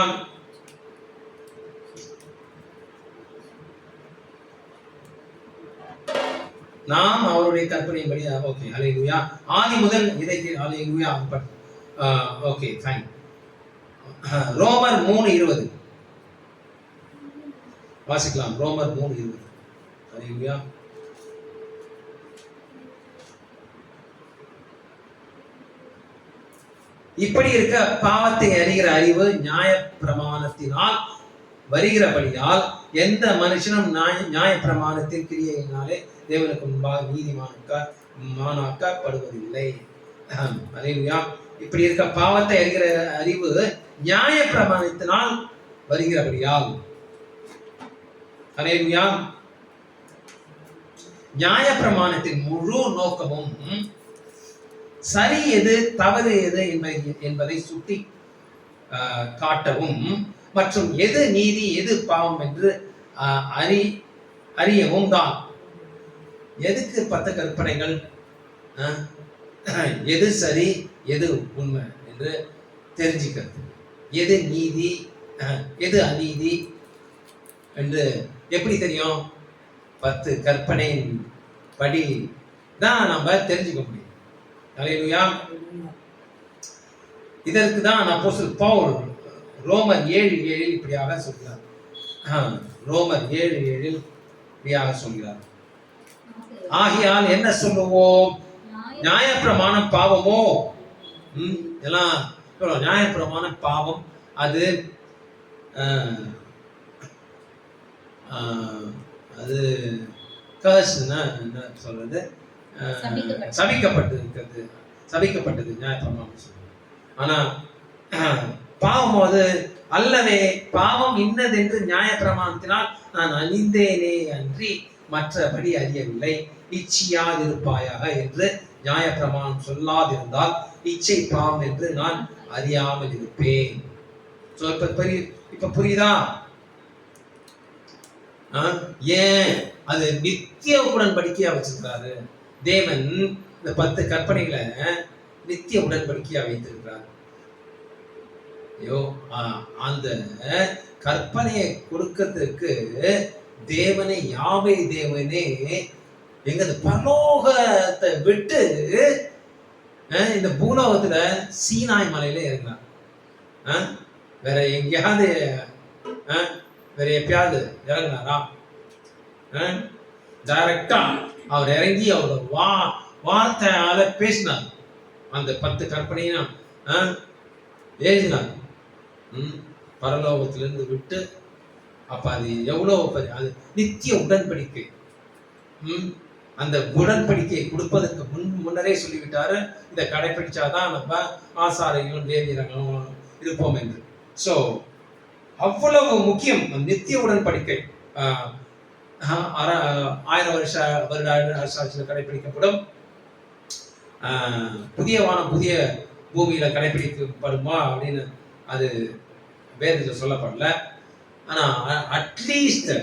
நாம் அவருடைய கற்பனையின்படி ஓகே. அல்லேலூயா. ஆதி முதல் இதைக்கு அல்லேலூயா. Okay fine. ரோமர் 3:20 வாசிக்கலாம். ரோமர் 3:20. அல்லேலூயா. இப்படி இருக்க பாவத்தை அறிகிற அறிவு நியாய பிரமாணத்தினால் வருகிறபடியால் எந்த மனுஷனும் நியாய பிரமாணத்தின் கிரியையினாலே தேவனுக்கு முன்பாக நீதிமானாக்கப்படுவதில்லை. அல்லேலூயா. இப்படி இருக்க பாவத்தை அறிகிற அறிவு நியாய பிரமாணத்தினால் வருகிறபடியால். அல்லேலூயா. நியாய பிரமாணத்தின் முழு நோக்கமும் சரி எது தவறு எது என்பதை சுட்டி காட்டவும் மற்றும் எது நீதி எது பாவம் என்று அறியவும் தான். எதுக்கு 10 கற்பனைகள்? எது சரி எது உண்மை என்று தெரிஞ்சுக்கிறது. எது நீதி எது அநீதி என்று எப்படி தெரியும்? 10 கற்பனையின் படி தான் நம்ம தெரிஞ்சுக்க முடியும். அல்லேலூயா. இதற்கு தான் அப்போஸ்தலர் பவுல் ரோமர் 7:7 இப்படியாக சொல்கிறார். ரோமர் 7:7 இப்படியாக சொல்கிறார். ஆகையால் என்ன சொல்லுவோம்? நியாயப்பிரமாணம் பாவமோ? எல்லாம் நியாயப்பிரமாணம் பாவம். அது அது கர்ஸ்னா என்ன சொல்றது? சபிக்கப்பட்டது நியாயப்பிரமாணம் சொல்றது. ஆனா பாவம் அது அல்லவே. பாவம் இன்னதென்று நியாயப்பிரமாணத்தினால் நான் அறிந்தேனே அன்றி மற்றபடி அறியவில்லை. இச்சையாதிருப்பாயாக என்று நியாயப்பிரமாணம் சொல்லாதிருந்தால் இச்சை பாவம் என்று நான் அறியாமல் இருப்பேன். இப்ப புரியுதா? ஏன் அது நித்திய உடன்படிக்கையா வச்சிருக்கிறாரு தேவன். இந்த 10 கற்பனைகளை நித்திய உடன்படிக்கையா வைத்திருக்கிறார். அந்த கற்பனையை கொடுக்கிறதுக்கு தேவனே யாவே தேவனே எங்க பரலோகத்தை விட்டு இந்த பூலோகத்துல சீனாய் மலையில இறங்கினார். வேற எங்கேயாவது வேற எப்பயாவது இறங்கினாரா? டைரக்டா அவர் இறங்கி அவர் வார்த்தையால பேசினார். அந்த 10 கற்பனையும் எழுதினார். பரலோகத்திலிருந்து விட்டு அப்ப அது எவ்வளவு அது நித்திய உடன்படிக்கை. அந்த உடன்படிக்கையை கொடுப்பதற்கு முன்னரே சொல்லிவிட்டாரு. இதை கடைபிடிச்சாதான் நம்ம ஆசாரியங்களும் லேவியர்களும் இருப்போம் என்று. ஸோ அவ்வளவு முக்கியம் நித்திய உடன்படிக்கை. 1000 வருட அரசாட்சியில் கடைபிடிக்கப்படும். புதிய வானம் புதிய பூமியில கடைபிடிக்கப்படுமா அப்படின்னு அது வேதத்தில் சொல்லப்படல. ஆனா அட்லீஸ்ட்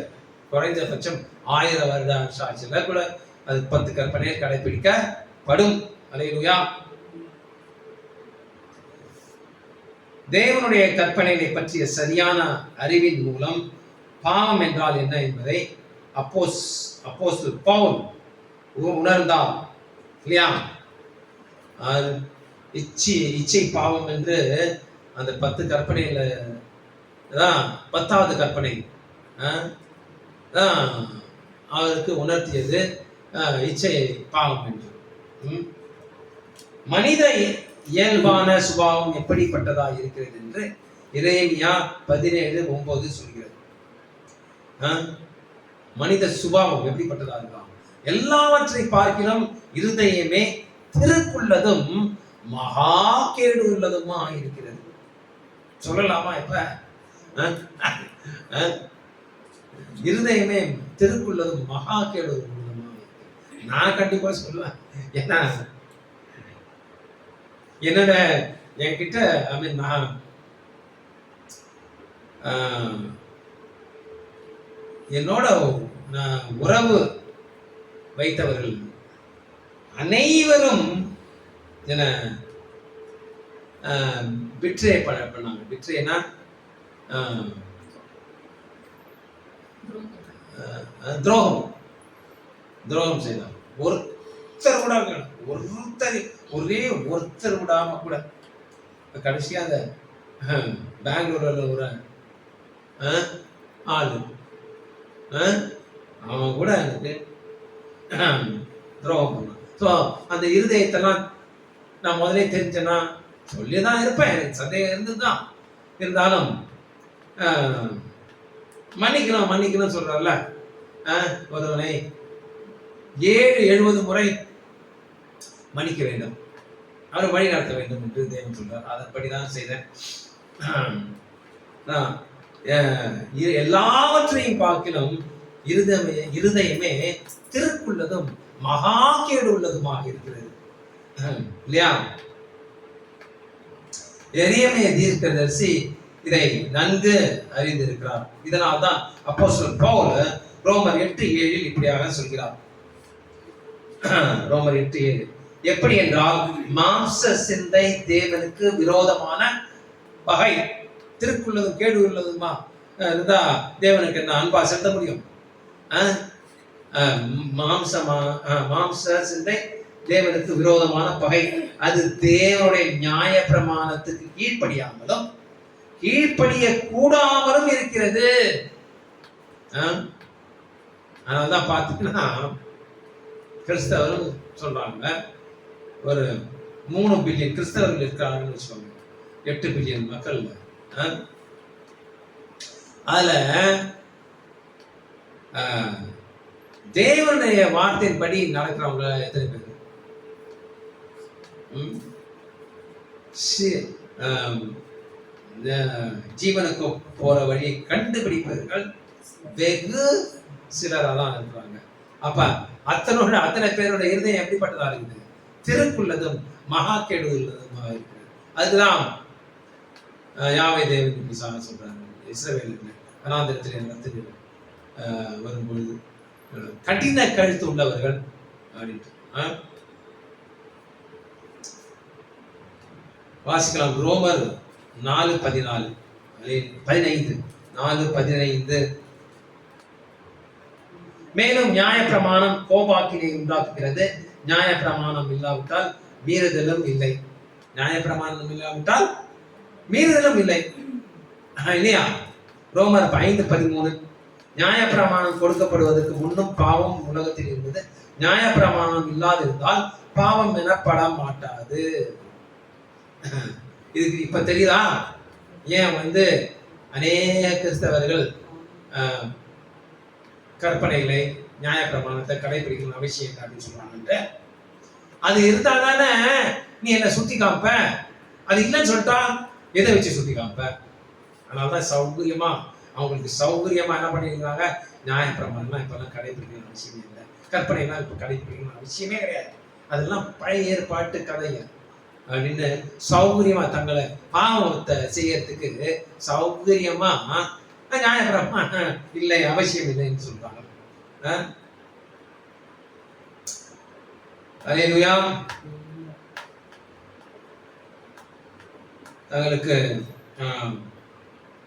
குறைந்தபட்சம் 1000 வருட அரசாட்சியில கூட அது 10 கற்பனைகள் கடைபிடிக்கப்படும். அல்லேலூயா. தேவனுடைய கற்பனைகளை பற்றிய சரியான அறிவின் மூலம் பாவம் என்றால் என்ன என்பதை அப்போஸ்தலர் பவுல் உணர்ந்தார் இல்லையா? இச்சை பாவம் என்று அந்த 10 கற்பனையில தான் 10வது கற்பனை அவருக்கு உணர்த்தியது இச்சை பாவம் என்று. மனித இயல்பான சுபாவம் எப்படிப்பட்டதா இருக்கிறது என்று எரேமியா 17:9 சொல்கிறது. மனித சுபாவம் எப்படிப்பட்டதா இருக்கலாம்? எல்லாவற்றை பார்க்கிலும் இருதயமே திருக்குள்ளதும் மகா கேடு உள்ளதுமா இருக்கிறது. சொல்லலாமா? இப்ப இருதயமே திருக்குள்ளதும் மகா கேடு உள்ளதுமா. நான் கண்டிப்பா சொல்லுவேன். ஏன்னா என்னோட என்கிட்ட நான் என்னோட உறவு வைத்தவர்கள் அனைவரும் என்ன பிட்ரே பண்ணாங்க. பிட்ரேனா துரோகம் செய்தார். ஒருத்தர் கூட ஒருத்தர் விடாம கூட கடைசியா அந்த பெங்களூர்ல ஒரு ஆளு அவன் கூட எனக்கு துரோகம் பண்ணான். ஸோ அந்த இருதயத்தெல்லாம் நான் முதலே தெரிஞ்சேன்னா சொல்லிதான் இருப்பேன். எனக்கு சந்தேகம் இருந்துதான் இருந்தாலும் மன்னிக்கணும் சொல்றாருல, ஒருவனை 70 முறை மன்னிக்க வேண்டும், அவரை வழி நடத்த வேண்டும் என்று தேவன் சொல்றார். அதன்படிதான் செய்தேன். எல்லாவற்றையும் பார்க்கிலும் இருதயமே திருக்குள்ளதும் மகா கேடு உள்ளதுமாக இருக்கிறது இல்லையா? எரேமியா தீர்க்கதரிசி இதை நன்கு அறிந்திருக்கிறார். இதனால்தான் அப்போஸ்தலர் பவுல் ரோமர் 8:7 இப்படியாக சொல்கிறார். ரோமர் 8:7 எப்படி என்றால், மாம்ச சிந்தை தேவனுக்கு விரோதமான பகை. திருக்குள்ளதும் கேடு உள்ளதுமா இருந்தா தேவனுக்கு என்ன அன்பா செலுத்த முடியும்? மாம்ச சிந்தை தேவனுக்கு விரோதமான பகை. அது தேவனுடைய நியாய பிரமாணத்துக்கு கீழ்ப்படியாமலும் கீழ்ப்படிய கூடாமலும் இருக்கிறது. அதனால்தான் பார்த்தீங்கன்னா கிறிஸ்தவர்கள் சொல்றாங்க, ஒரு 3 பில்லியன் கிறிஸ்தவர்கள் இருக்கிறாங்கன்னு வச்சுக்கோங்க. 8 பில்லியன் மக்கள். அதுல தேவனுடைய வார்த்தையின்படி நடக்கிறவங்க எத்தனை பேர்? ஜீவனுக்கு போற வழியை கண்டுபிடிப்பவர்கள் வெகு சிலரா தான் இருக்கிறாங்க. அப்ப அத்தனை பேரோட இருதயம் எப்படிப்பட்டதா இருக்குது? திருக்குள்ளதும் மகா கேடு உள்ளதுமாக இருக்கிறது. அதுதான் யாவே தேவன் சொல்றாங்க, இஸ்ரவேலுக்கு வனாந்திரத்தில் நடத்தி வரும்பொழுது கடின கழுத்து உள்ளவர்கள் அப்படின்ட்டு வாசிக்கலாம். ரோமர் 4:15 மேலும் நியாய பிரமாணம் கோபாக்கினை உண்டாக்குகிறது, நியாய பிரமாணம் இல்லாவிட்டால் மீறுதலும் இல்லை. நியாய பிரமாணம் இல்லாவிட்டால் மீறுதலும் இல்லை இல்லையா? ரோமர் 5:13 நியாய பிரமாணம் கொடுக்கப்படுவதற்கு முன்னும் பாவம் உலகத்தில் இருந்தது, நியாய பிரமாணம் இல்லாதிருந்தால் பாவம் எனப்பட மாட்டாது. இதுக்கு இப்ப தெரியுதா ஏன் அநேக கிறிஸ்தவர்கள் கற்பனைகளை நியாய பிரமாணத்தை கடைபிடிக்கணும் அவசியம் அப்படின்னு சொல்றாங்க. அது இருந்தா தானே நீ என்ன சுத்தி காப்ப. அது இல்லைன்னு சொல்லிட்டா எதை வச்சு சுத்தி காப்ப? அதனாலதான் சௌகரியமா அவங்களுக்கு சௌகரியமா என்ன பண்ணிருக்காங்க, நியாயப்பிரமாணம்லாம் இப்பெல்லாம் கடைபிடிக்கணும் அவசியமே இல்லை, கற்பனைலாம் இப்ப கடைபிடிக்கணும் அவசியமே கிடையாது, அதெல்லாம் பழைய ஏற்பாட்டு கதைங்க அப்படின்னு சௌகரியமா தங்களை பாவத்தை செய்யறதுக்கு சௌகரியமா நியாயப்பிரமாணம் இல்லை அவசியம் இல்லைன்னு சொல்றாங்க. அல்லேலூயா. தங்களுக்கு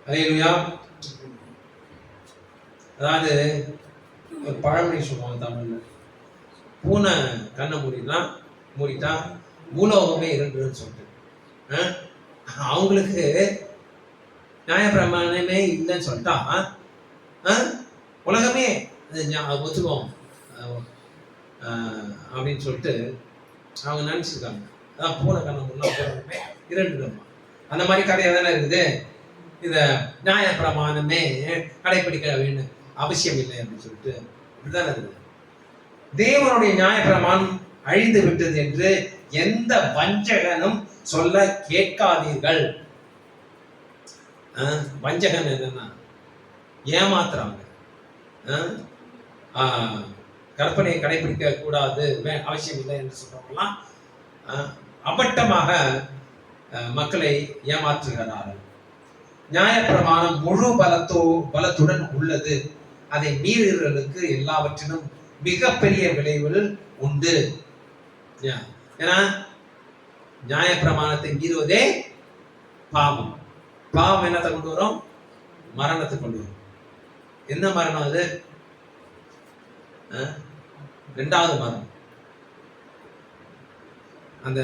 அல்லேலூயா. அதாவது ஒரு பழமொழி சொல்லுவாங்க தமிழ்ல, பூனை கண்ணை மூடிட்டா பூலோகமே இருண்டுன்னு சொல்லிட்டு, அவங்களுக்கு நியாயப்பிரமாணமே இல்லைன்னு சொல்லிட்டா உலகமே ஒத்துக்குவோம் அப்படின்னு சொல்லிட்டு அவங்க நினைச்சிருக்காங்க. அதான் பூனை கண்ணை மூடினா உலகமே இருண்டுமா. அந்த மாதிரி கதையா தானே இருக்குது. இத நியாயப்பிரமாணமே கடைபிடிக்க வேண்டும் அவசியம் இல்லை அப்படின்னு சொல்லிட்டு இப்படிதான் இருக்குது. தேவனுடைய நியாயப்பிரமாணம் அழிந்து விட்டது என்று எந்த வஞ்சகனும் சொல்ல கேட்காதீர்கள். வஞ்சகன் என்னன்னா ஏமாத்துறாங்க, கற்பனையை கடைபிடிக்க கூடாது அவசியம் இல்லை என்று சொல்றவங்கலாம் அபட்டமாக மக்களை ஏமாற்றுகிறார்கள். நியாயப்பிரமாணம் முழு பலத்துடன் உள்ளது, அதை மீறுகிறவர்களுக்கு எல்லாவற்றிலும் மிகப்பெரிய விளைவுகள் உண்டு. ஏன்னா நியாயப்பிரமாணத்தை மீறுவதே பாவம். பாவம் என்னத்தை கொண்டு வரும்? மரணத்தை கொண்டு வரும். என்ன மரணம் அது? ரெண்டாவது மரணம். அந்த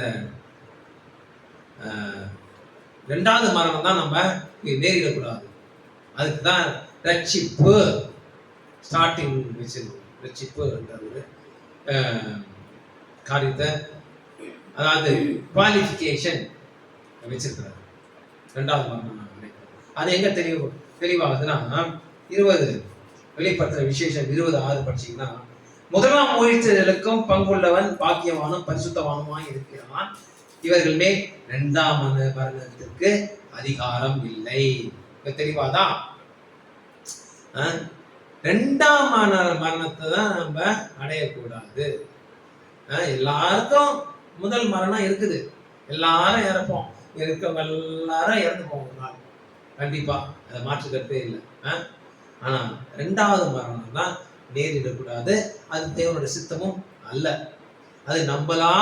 ரெண்டாவது மரணம் தான் நம்ம நேரிடக்கூடாது. அதுக்கு தான் ரட்சிப்பு ஸ்டார்டிங் வச்சிருக்கோம். ரட்சிப்பு காரியத்தை, அதாவது குவாலிஃபிகேஷன் வச்சிருக்கிறார். ரெண்டாவது மரணம் அது எங்க தெளிவாகுதுன்னா 20 வெளிப்படுத்துற விசேஷம் 20:6 படிச்சீங்கன்னா, முதலாம் உயிர்த்தெழுதலுக்கும் பங்குள்ளவன் பாக்கியவானும் பரிசுத்தவானுமாய் இருக்கிறான், இவர்கள் மேல் இரண்டாம் மரணத்திற்கு அதிகாரம் இல்லை. தெளிவாதான்? இரண்டாம் மரணத்தை தான் நம்ம அடையக்கூடாது. எல்லாருக்கும் முதல் மரணம் இருக்குது, எல்லாரும் இறப்போம், இருக்கவங்க எல்லாரும் இறந்து போவாங்க கண்டிப்பா, அதை மாற்றுக்கிறதே இல்லை. ஆனா ரெண்டாவது மரணம் தான் நேரிடக்கூடாது. அது தேவனுடைய சித்தமும் அல்ல. அது நம்மளா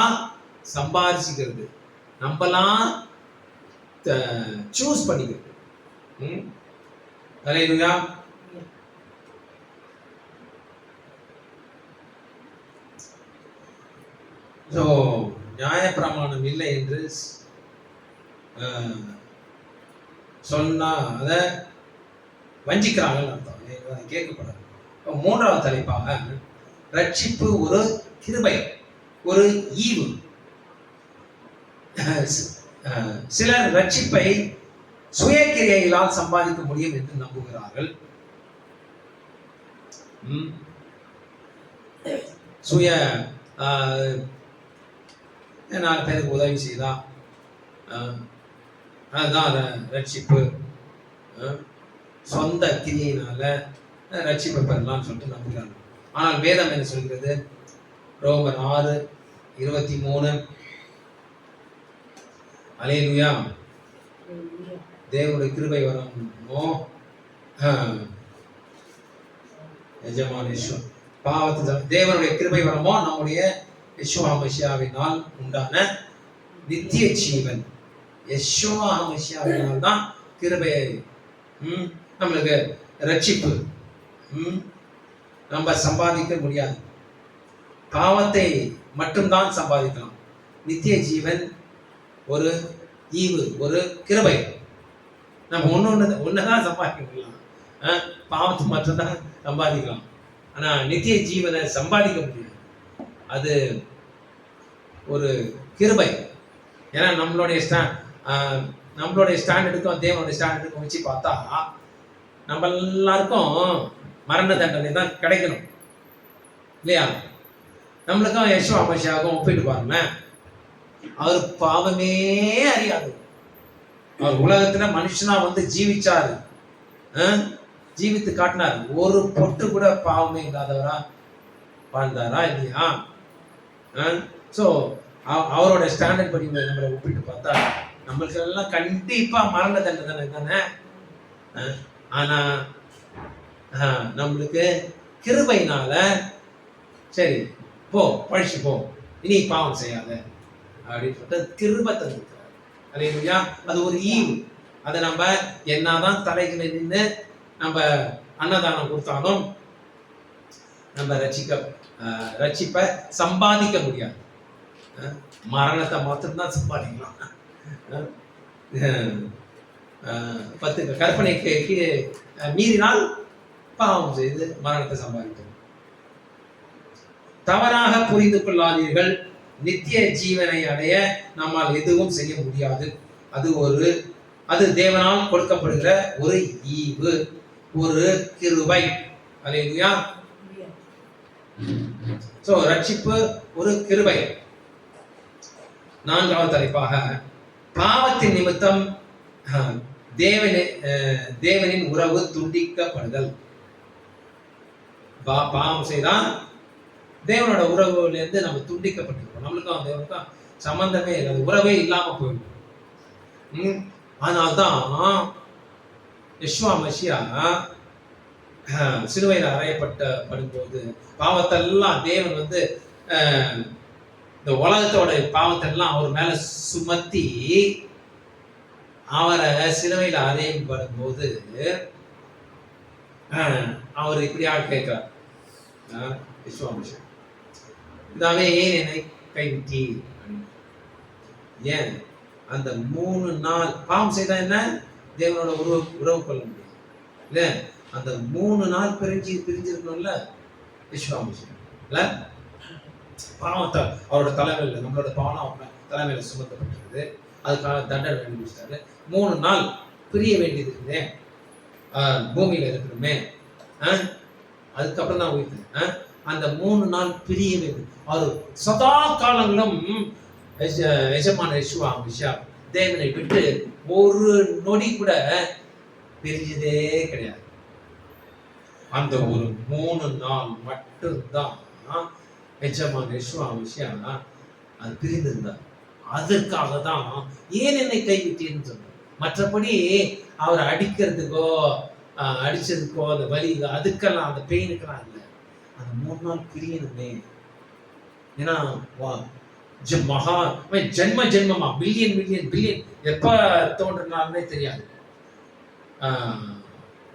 சம்பாதிச்சுக்கிறது, நம்மளாம் சூஸ் பண்ணிக்கிறது. அல்லேலூயா. ஸோ நியாயப்பிரமாணம் இல்லை என்று சொன்னா அதை வஞ்சிக்கிறாங்கன்னு அர்த்தம். அதை கேட்கப்படாது. மூன்றாவது தலைப்பாக ரட்சிப்பு ஒரு கிருபை, ஒரு ஈவு. சிலர் ரட்சிப்பை சுயக்கிரியைகளால் சம்பாதிக்க முடியும் என்று நம்புகிறார்கள். சுய 4 பேருக்கு உதவி செய்தா அதுதான் ரட்சிப்பு, சொந்த கிரியையினால ரட்சிப்பை பெறலாம்னு சொல்லிட்டு நம்புகிறாங்க. ஆனால் வேதம் என்ன சொல்கிறது? ரோமர் 6:23. அல்லேலூயா. தேவனுடைய கிருபை வரமோ எஜமானேஸ்வர் பாவத்தை தேவனுடைய கிருபை வரமோ நம்முடைய யெஷுவா மசியாவினால் உண்டான நித்திய ஜீவன். யெஷுவா மசியாவினால் தான் கிருபை, நம்மளுக்கு ரட்சிப்பு. நம்ம சம்பாதிக்க முடியாது, பாவத்தை மட்டும்தான் சம்பாதிக்கலாம். நித்திய ஜீவன் ஒரு ஈவு, ஒரு கிருபை. நம்ம ஒண்ணுதான் சம்பாதிக்க முடியலாம், பாவத்தை மட்டும்தான் சம்பாதிக்கலாம். ஆனா நித்திய ஜீவனை சம்பாதிக்க முடியாது, அது ஒரு கிருபை. ஏன்னா நம்மளுடைய ஸ்டாண்டர்டுக்கும் தேவனுடைய ஸ்டாண்டர்டுக்கும் வச்சு பார்த்தா நம்ம எல்லாருக்கும் மரண தண்டனை தான் கிடைக்கணும் இல்லையா? நம்மளுக்கும் யெஷுவா மசியாவுக்கும் ஒப்பிட்டு பாருங்க. அவர் பாவமே அறியாது, அவர் உலகத்துல மனுஷனா வந்து ஜீவிச்சாரு, ஜீவித்து காட்டினார். ஒரு பொட்டு கூட பாவமே இல்லாதவரா வாழ்ந்தாரா இல்லையா? சோ அவரோட ஸ்டாண்டர்ட் படி நம்மளை ஒப்பிட்டு பார்த்தா நம்மளுக்கு எல்லாம் கண்டிப்பா மரண தண்டனை தானே. ஆனா நம்மளுக்கு கிருபையினால சரி போ பழிச்சு போ, இனி பாவம் செய்யாத அப்படின்னு சொல்லிட்டு கிருபை தந்திருக்கிறார். அல்லேலூயா. அது ஒரு ஈவு. அதை நம்ம என்னதான் தலைகளை நின்று நம்ம அன்னதானம் கொடுத்தாலும் நம்ம ரட்சிப்பை சம்பாதிக்க முடியாது. மரணத்தை மாத்திரம்தான் சம்பாதிக்கலாம். 10 கற்பனைக்கு மீறினால் பாவம் செய்து மரணத்தை சம்பாதிக்கும். தவறாக புரிந்து கொள்ளாதீர்கள், நித்திய ஜீவனை அடைய நம்மால் எதுவும் செய்ய முடியாது. அது தேவனால் கொடுக்கப்படுகிற ஒரு ஈவு, ஒரு கிருபை. அல்லேலூயா. சோ ரட்சிப்பு ஒரு கிருபை. 4வது தலைப்பாக பாவத்தின் நிமித்தம் தேவனின் உறவு துண்டிக்கப்படுதல். பாவம் செய்தா தேவனோட உறவுல இருந்து நம்ம துண்டிக்கப்பட்டிருக்கோம். நம்மளுக்கும் தேவனுக்கும் சம்பந்தமே இல்லை, உறவே இல்லாம போயிடும். அதனால்தான் யெஷுவா மசியா சிலுவையில் அறையப்பட்டபடும்போது பாவத்தெல்லாம் தேவன் வந்து இந்த உலகத்தோட பாவத்தெல்லாம் அவர் மேல சுமத்தி அவரை சிலுவையில் அறையப்படும் போது அவர் இப்படியாக கேட்கிறார், விஸ்வாமிஷன், இதாவே ஏன் என்னை கைவிட்டி? ஏன் அந்த 3 நாள் பாவம் செய்தா என்ன தேவனோட உறவு கொள்ள முடியும் இல்ல? அந்த 3 நாள் பிரிஞ்சிருக்கணும்ல விஸ்வாமிஷன் இல்ல? பாவத்தை அவரோட தலைமையில, நம்மளோட பாவம் அவங்க தலைமையில சுமத்தப்பட்டிருக்குது, அதுக்காக தண்டனை வேண்டிட்டாரு. 3 நாள் பிரிய வேண்டியது இருக்குதே, பூமியில இருக்கணுமே, அதுக்கப்புறம் தான் உயிர். அந்த 3 நாள் பிரிய வேண்டும். அவர் சதா காலங்களும் எஜமான யெஷுவா மசியா தேவனை விட்டு ஒரு நொடி கூட பிரிஞ்சதே கிடையாது. அந்த ஒரு 3 நாள் மட்டும்தான் எஜமான யெஷுவா மசியா அது பிரிந்திருந்தார். அதற்காக தான் ஏன் என்னை கைவிட்டேன்னு சொன்னார். மற்றபடி அவரை அடிக்கிறதுக்கோ அடிச்சதுக்கோ அந்த வலி அதுக்கெல்லாம் அந்த பெயினுக்கெல்லாம் இல்லை. அந்த 3 நாள் பிரியணுமே. ஏன்னா மகா ஜென்மமா பில்லியன் எப்ப தோன்றினாலுமே தெரியாது.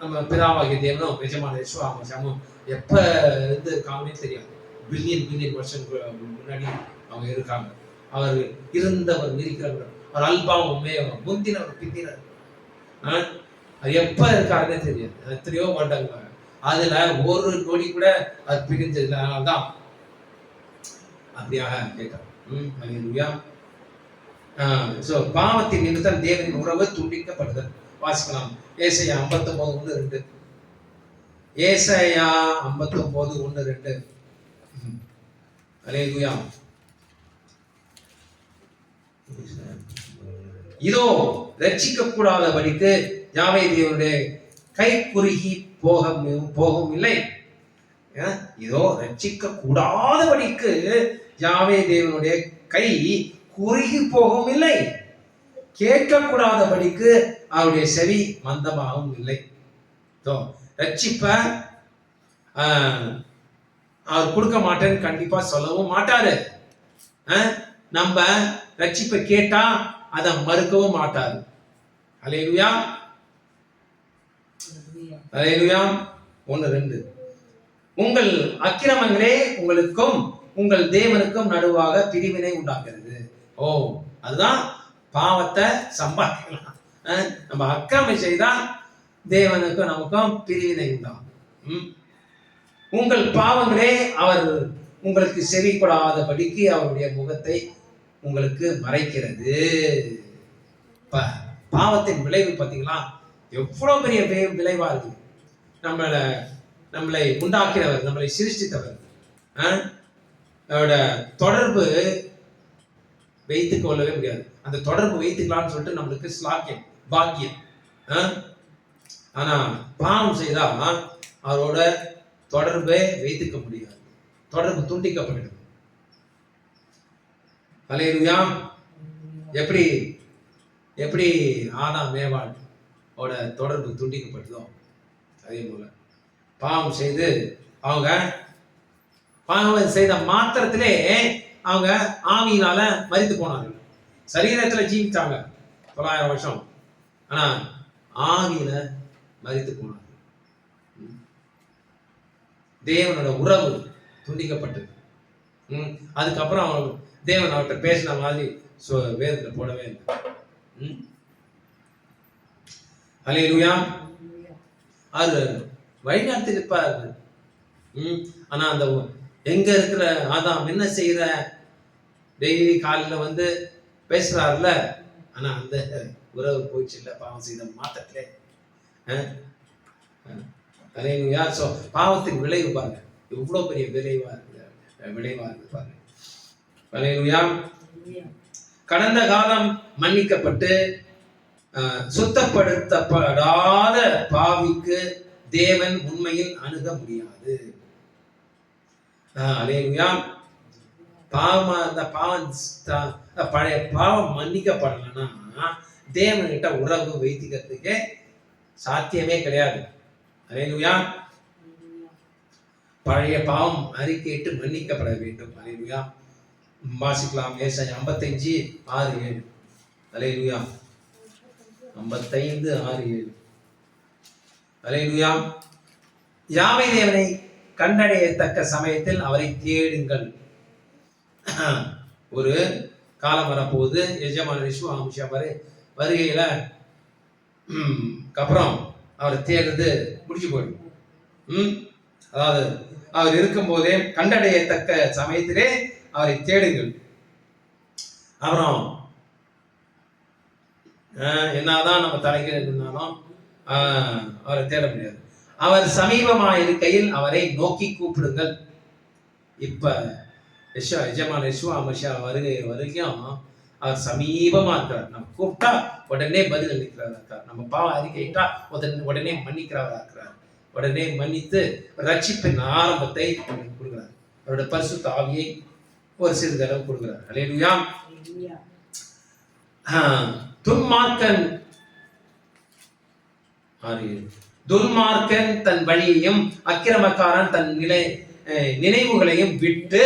நம்ம பிதாவாகிய தேவனும் எஜமான யெஷுவா மசியாவும் எப்ப இருந்து இருக்காங்கன்னே தெரியாது. பில்லியன் வருஷத்துக்கு முன்னாடி அவங்க இருக்காங்க. அவர் இருந்தவர் இருக்கிறவர், அவர் அல்பாவும் உண்மையவர், முந்தினவர் பிந்தினர், அது எப்ப இருக்காருன்னே தெரியாது. எத்தனையோ வருடங்கள் அதுல ஒரு நொடி கூட அது பிரிஞ்சது. அதனால்தான் அப்படியாக கேட்கிறார். பாவத்தின் நிமித்தம் தேவனின் உறவு துண்டிக்கப்படுதல். வாசிக்கலாம். ஏசாயா 59:1-2. ஏசாயா 59:1-2. அல்லேலூயா. இதோ ரட்சிக்க கூடாதபடிக்கு யாவே தேவனுடைய கை குறுகி போகும் இல்லை. இதோ ரட்சிக்க கூடாதபடிக்கு யாவே தேவனுடைய கை குறுகி போகவும் இல்லை, கேட்கக்கூடாதபடிக்கு அவருடைய செவி மந்தமாகவும் இல்லை. ரட்சிப்ப அவர் கொடுக்க மாட்டேன்னு கண்டிப்பா சொல்லவும் மாட்டாரு. நம்ம ரட்சிப்பை கேட்டா அதை மறுக்கவும் மாட்டாரு. அல்லேலூயா. அல்லேலூயா. 1-2. உங்கள் அக்கிரமங்களே உங்களுக்கும் உங்கள் தேவனுக்கும் நடுவாக பிரிவினை உண்டாக்குறது. அதுதான் பாவத்தை சம்பாதிக்கலாம். நம்ம அக்கிரமம் செய்தா தேவனுக்கும் நமக்கும் பிரிவினை உண்டாகும். உங்கள் பாவங்களே அவர் உங்களுக்கு செவி கொடாதபடிக்கு அவருடைய முகத்தை உங்களுக்கு மறைக்கிறது. பாவத்தின் விளைவு பார்த்தீங்களா எவ்வளவு பெரிய விளைவா இருக்கு. நம்மளை உண்டாக்கினவர், நம்மளை சிருஷ்டித்தவர் தொடர்பு வைத்துக் கொள்ளவே முடியாது. அந்த தொடர்பு வைத்துக்கலாம்னு சொல்லிட்டு நம்மளுக்கு ஸ்லாக்கியம், பாக்கியம். ஆனா பாவம் செய்தா அவரோட தொடர்பை வைத்துக்க முடியாது, தொடர்பு துண்டிக்கப்படுகிறது. அல்லேலூயா. எப்படி எப்படி ஆதாம் ஏவாள் ஓட தொடர்பு துண்டிக்கப்பட்டதோ அதே போல பாவம் செய்து அவங்க பாவம் செய்த மாத்திரத்திலே அவங்க ஆவியினால மரித்து போனார்கள். சரீரத்துல ஜீவித்தாங்க 900 வருஷம், ஆனா ஆவியில மரித்து போனார்கள். தேவனோட உறவு துண்டிக்கப்பட்டது. அதுக்கப்புறம் அவங்க தேவன் அவர்கிட்ட பேசின மாதிரி வேதத்துல போடவே இல்லை. அல்லேலூயா. அவர் வழிநடத்தி இருப்பாரு. ஆனா அந்த எங்க இருக்கிற ஆதாம் என்ன செய்யற, டெய்லி காலையில வந்து பேசுறாருல, ஆனா அந்த உறவு போயிடுச்சு இல்ல பாவம் செய்த மாத்திரத்திலே. அல்லேலூயா. சோ பாவத்தின் விளைவு பாருங்க, எவ்வளவு பெரிய விளைவா இருக்கு பாருங்க. அல்லேலூயா. கடந்த காலம் மன்னிக்கப்பட்டு சுத்தப்படுத்தப்படாத பாவிக்கு தேவன் உண்மையில் அணுக முடியாது. அல்லேலூயா. பாவமா இருந்த பழைய பாவம் மன்னிக்கப்படலைன்னா தேவன்கிட்ட உறவு வைத்துக்கிறதுக்கே சாத்தியமே கிடையாது. அல்லேலூயா. பழைய பாவம் அறிக்கையிட்டு மன்னிக்கப்பட வேண்டும். அல்லேலூயா. வாசிக்கலாம் ஏசாயா 55:6-7. அல்லேலூயா. 55:6-7. அல்லேலூயா. யாவே தேவனை கண்டடையத்தக்க சமயத்தில் அவரை தேடுங்கள். ஒரு காலம் வரப்போது எஜமான விஸ்வாமிஷா வருகையில அப்புறம் அவரை தேடுறது முடிச்சு போயிடும். அதாவது அவர் இருக்கும் போதே கண்டடையத்தக்க சமயத்திலே அவரை தேடுங்கள். அப்புறம் என்னதான் நம்ம தலைக்கு இருந்தாலும் அவரை தேட முடியாது. அவர் சமீபமா இருக்கையில் அவரை நோக்கி கூப்பிடுங்கள். இப்ப எஜமான விஸ்வாமிஷா வருகை வரைக்கும் அவர் சமீபமா இருக்கிறார். நம்ம கூப்பிட்டா உடனே பதில் அளிக்கிறாரா இருக்கார். நம்ம பாவம் அறிக்கையிட்டா உடனே மன்னிக்கிறவரா இருக்கிறார். உடனே மன்னித்து ரட்சிப்பின் ஆரம்பத்தை கொடுக்கிறார். அவருடைய பரிசுத்த ஆவியை ஒரு சிறிதளவு கொடுக்கிறார். அல்லேலூயா. துன்மார்க்கன் தன் வழியையும் அக்கிரமக்காரன் தன் நினைவுகளையும் விட்டு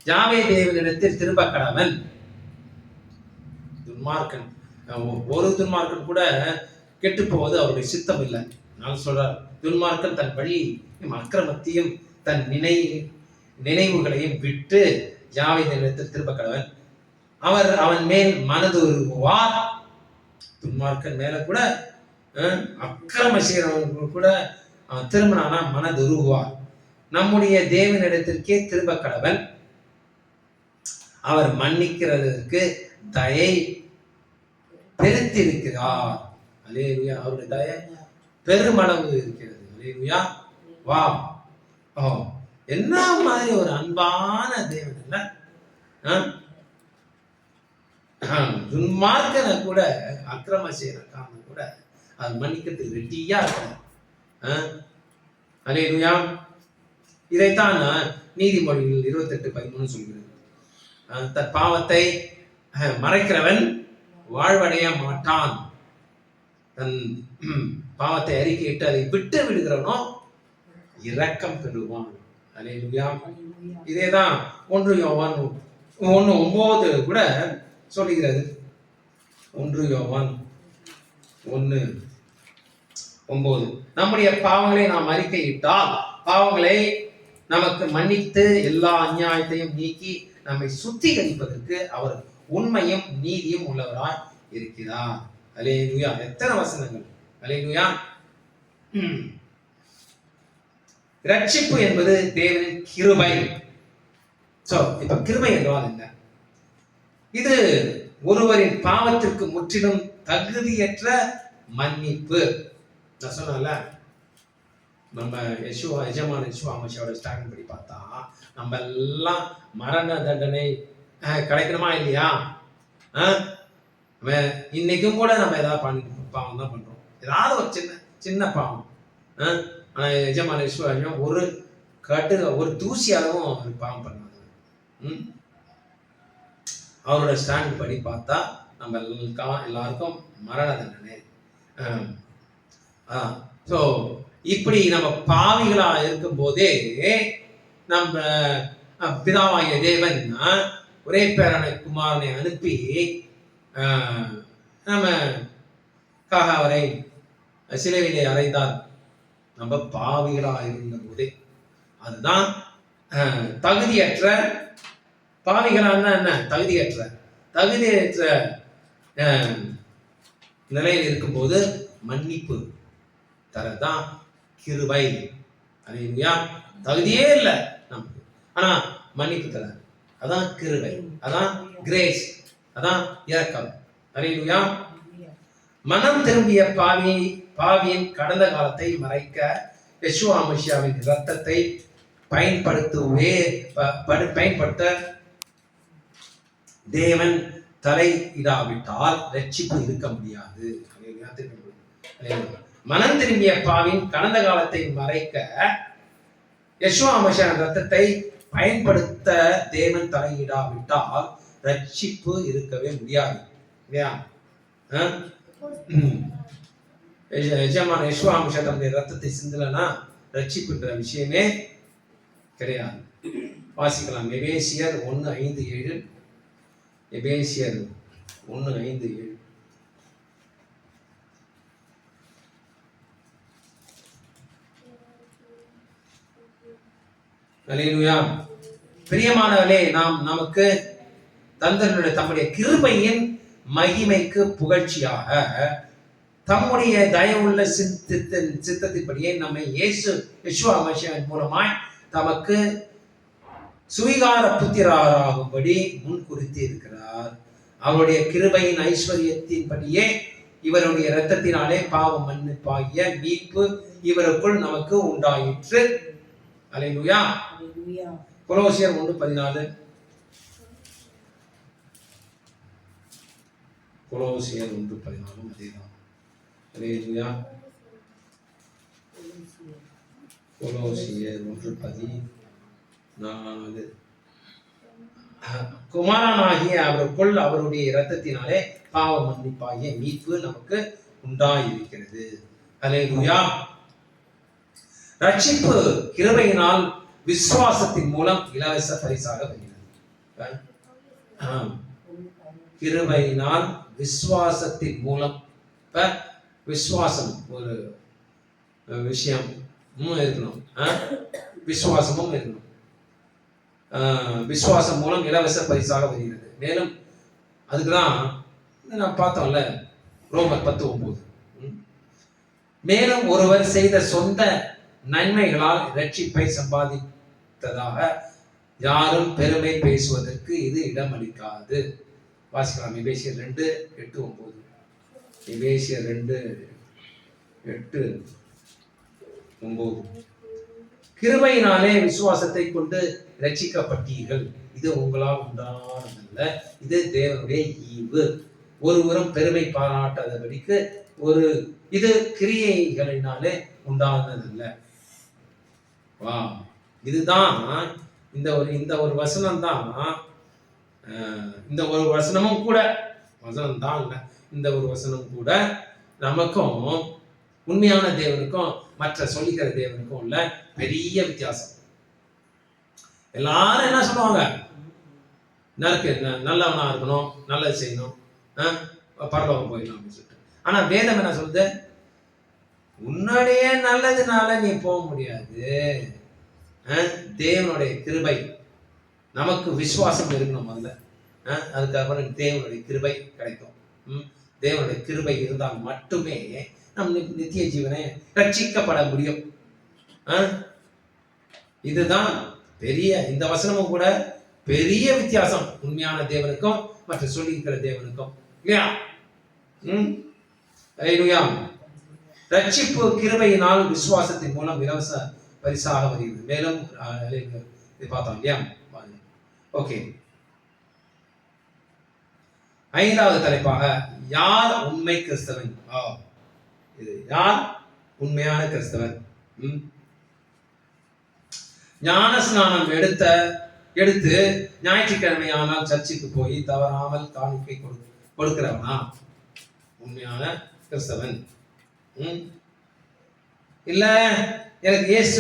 யாவே தேவனிடத்தில் திரும்ப கடவன். துன்மார்க்கன், ஒரு துன்மார்க்கன் கூட கெட்டு போவது அவருடைய சித்தம் இல்லை. நான் சொல்றார், துன்மார்க்கன் தன் வழியையும் அக்கிரமத்தையும் தன் நினைவுகளையும் விட்டு யாவே தேவனிடத்தில் திரும்ப கடவன். அவர் அவன் மேல் மனதுருகுவார். துன்மார்க்கன் மேல கூட அக்கிரம செய்யறவங்க கூட திரும்பினானா மனதுருகுவார். நம்முடைய தேவனிடத்திற்கே திரும்ப கடவன். அவர் மன்னிக்கிறதற்கு தயை பெருத்திருக்கிறார். அல்லேலூயா. அவருடைய தயை பெருமளவு இருக்கிறது. அல்லேலூயா. வா, என்ன மாதிரி ஒரு அன்பான தேவன் இல்ல. துன்மார்க்கனை கூட அக்கிரம செய்யறக்கான கூட அது மன்னிக்கிறதுக்கு ரெட்டியா இருக்கிறார். அல்லேலூயா. இதைத்தான் நீதிமொழிகள் 28:13 சொல்கிறது. தன் பாவத்தை மறைக்கிறவன் வாழ்வடைய மாட்டான். தன் பாவத்தை அறிக்கையிட்டு அதை விட்டு விடுகிறவனோ இரக்கம் பெறுவான். அல்லேலூயா. இதேதான் 1 யோவான் 1:9 கூட சொல்லுகிறது. 1 யோவான் 1:9 நம்முடைய பாவங்களை நாம் அறிக்கையிட்டால் பாவங்களை நமக்கு மன்னித்து எல்லா அநியாயத்தையும் நீக்கி நம்மை சுத்திகரிப்பதற்கு அவர் உண்மையும் நீதியும் உள்ளவராய் இருக்கிறார். அல்லேலூயா. எத்தனை வசனங்கள். அல்லேலூயா. ரட்சிப்பு என்பது தேவனின் கிருபை. இப்ப கிருபை என்றால் என்ன? இது ஒருவரின் பாவத்திற்கு முற்றிலும் தகுதியற்ற மன்னிப்பு. நான் சொன்னல, நம்ம எஜமான விஸ்வாமிஷாவோட ஸ்டாண்ட் படி பார்த்தா நம்ம எல்லாம் மரண தண்டனை கிடைக்கணுமா இல்லையா? இன்னைக்கும் கூட நம்ம ஏதாவது பாவம் தான் பண்றோம், ஏதாவது ஒரு சின்ன சின்ன பாவம். ஆனா எஜமான விசுவாசம் ஒரு ஒரு தூசி அளவும் அவர் பாவம் பண்ணாங்க. அவரோட ஸ்டாண்ட் படி பார்த்தா நம்ம எல்லாருக்கும் மரண தண்டனை. ஸோ இப்படி நம்ம பாவிகளா இருக்கும் போதே நம்ம பிதாவாகிய தேவன் ஒரே பேரனை குமாரனை அனுப்பி நமக்காக அவரை சிலுவையிலே அறைந்தார். நம்ம பாவிகளா இருந்த போதே, அதுதான் தகுதியற்ற பாவிகளான என்ன, தகுதியற்ற நிலையில் இருக்கும்போது மன்னிப்பு தரதான் கிருபை. அல்லேலூயா. தகுதியே இல்லை நமக்கு, ஆனா மன்னிப்பு தர, அதான் கிருபை, அதான் கிரேஸ், அதான் இரக்கம். அல்லேலூயா. மனம் திரும்பிய பாவியின் கடந்த காலத்தை மறைக்க யெஷுவா மசியாவின் இரத்தத்தை பயன்படுத்த தேவன் தலையிடாவிட்டால் ரட்சிப்பு இருக்க முடியாது. மனம் திரும்பிய பாவின் கடந்த காலத்தை மறைக்க யெஷுவா மசியாவின் இரத்தத்தை பயன்படுத்த தேவன் தலையிடாவிட்டால் ரட்சிப்பு இருக்கவே முடியாது. இல்லையா? எஜமான யெஷுவா மசியா தன்னுடைய ரத்தத்தை சிந்தலனா ரட்சிப்புன்ற விஷயமே கிடையாது. வாசிக்கலாம். எபேசியர் 1:5-7. எபேசியர் 1:5-7. அல்லேலூயா. பிரியமானவர்களே, நாம் நமக்கு தம்முடைய கிருபையின் மகிமைக்கு புகழ்ச்சியாக தம்முடைய தயவுள்ள சித்தத்தின்படியே நம்மை யெஷுவா மசியாவின் மூலமாய் தமக்கு சுவீகார புத்திரராகும்படி முன் குறித்து இருக்கிறார். அவருடைய கிருபையின் ஐஸ்வர்யத்தின்படியே இவருடைய இரத்தத்தினாலே பாவ மன்னிப்பாகிய மீட்பு இவருக்குள் நமக்கு உண்டாயிற்று. அல்லேலூயா. கொலோசியர் 1:14. கொலோசியர் 1:14 அதேதான். அல்லேலூயா. கொலோசியர் 1:14. குமாரனாகிய அவருக்குள் அவருடைய இரத்தத்தினாலே பாவ மன்னிப்பாகிய மீட்பு நமக்கு உண்டாயிருக்கிறது. அல்லேலூயா. ரட்சிப்பு கிருபையினால் விசுவாசத்தின் மூலம் இலவச பரிசாக வருகிறது. கிருபையினால் விசுவாசத்தின் மூலம். விசுவாசம் ஒரு விஷயம் இருக்கணும், விசுவாசமும் இருக்கணும். விசுவாசம் மூலம் இலவச பரிசாக வருகிறது. மேலும் அதுக்குதான் நான் பார்த்தோம்ல, ரோமர் 10:9. மேலும் ஒருவர் செய்த சொந்த நன்மைகளால் ரட்சிப்பை சம்பாதித்ததாக யாரும் பெருமை பேசுவதற்கு இது இடமளிக்காது. வாசிக்கலாம். எபேசியர் 2:8-9. எபேசியர் 2:8-9. கிருபையினாலே விசுவாசத்தை கொண்டு ரட்சிக்கப்பட்டீர்கள். இது உங்களால் உண்டானதல்ல, இது தேவனுடைய ஈவு. ஒருவரும் பெருமை பாராட்டாதபடிக்கு இது கிரியைகளினாலே உண்டானதல்ல. வா, இதுதான் இந்த ஒரு வசனம் தான். இந்த ஒரு வசனமும் கூட வசனம் தான் இல்லை, இந்த ஒரு வசனம் கூட நமக்கும் உண்மையான தேவனுக்கும் மற்ற சொல்லிக்கிற தேவனுக்கும் உள்ள பெரிய வித்தியாசம். எல்லாரும் என்ன சொல்லுவாங்க, நல்லவனா இருக்கணும், நல்லது செய்யணும், பரலோகம் போயிடலாம் அப்படின்னு சொல்லிட்டு. ஆனா வேதம் என்ன சொல்லுது, உன்னுடைய நல்லதுனால நீ போக முடியாது. தேவனுடைய கிருபை, நமக்கு விசுவாசம் இருக்கணும் முதல்ல, அதுக்கப்புறம் தேவனுடைய கிருபை கிடைக்கும். தேவனுடைய கிருபை இருந்தால் மட்டுமே நம் நித்திய ஜீவனை ரட்சிக்கப்பட முடியும். இதுதான் பெரிய, இந்த வசனமும் கூட பெரிய வித்தியாசம் உண்மையான தேவனுக்கும் மற்ற சொல்லியிருக்கிற தேவனுக்கும், இல்லையா? அல்லேலூயா. ரட்சிப்பு கிருபையினால் விசுவாசத்தின் மூலம் இலவச பரிசாக வருகிறது. மேலும் இது பார்த்தோம் இல்லையா? ஓகே. 5வது தலைப்பாக யார் உண்மை கிறிஸ்தவன்? இது யார் உண்மையான கிறிஸ்தவன்? ஞான ஸ்நானம் எடுத்து ஞாயிற்றுக்கிழமை ஆனால் சர்ச்சுக்கு போய் தவறாமல் காணிக்கை கொடுக்கிறவனா உண்மையான கிறிஸ்தவன்? இல்ல எனக்கு இயேசு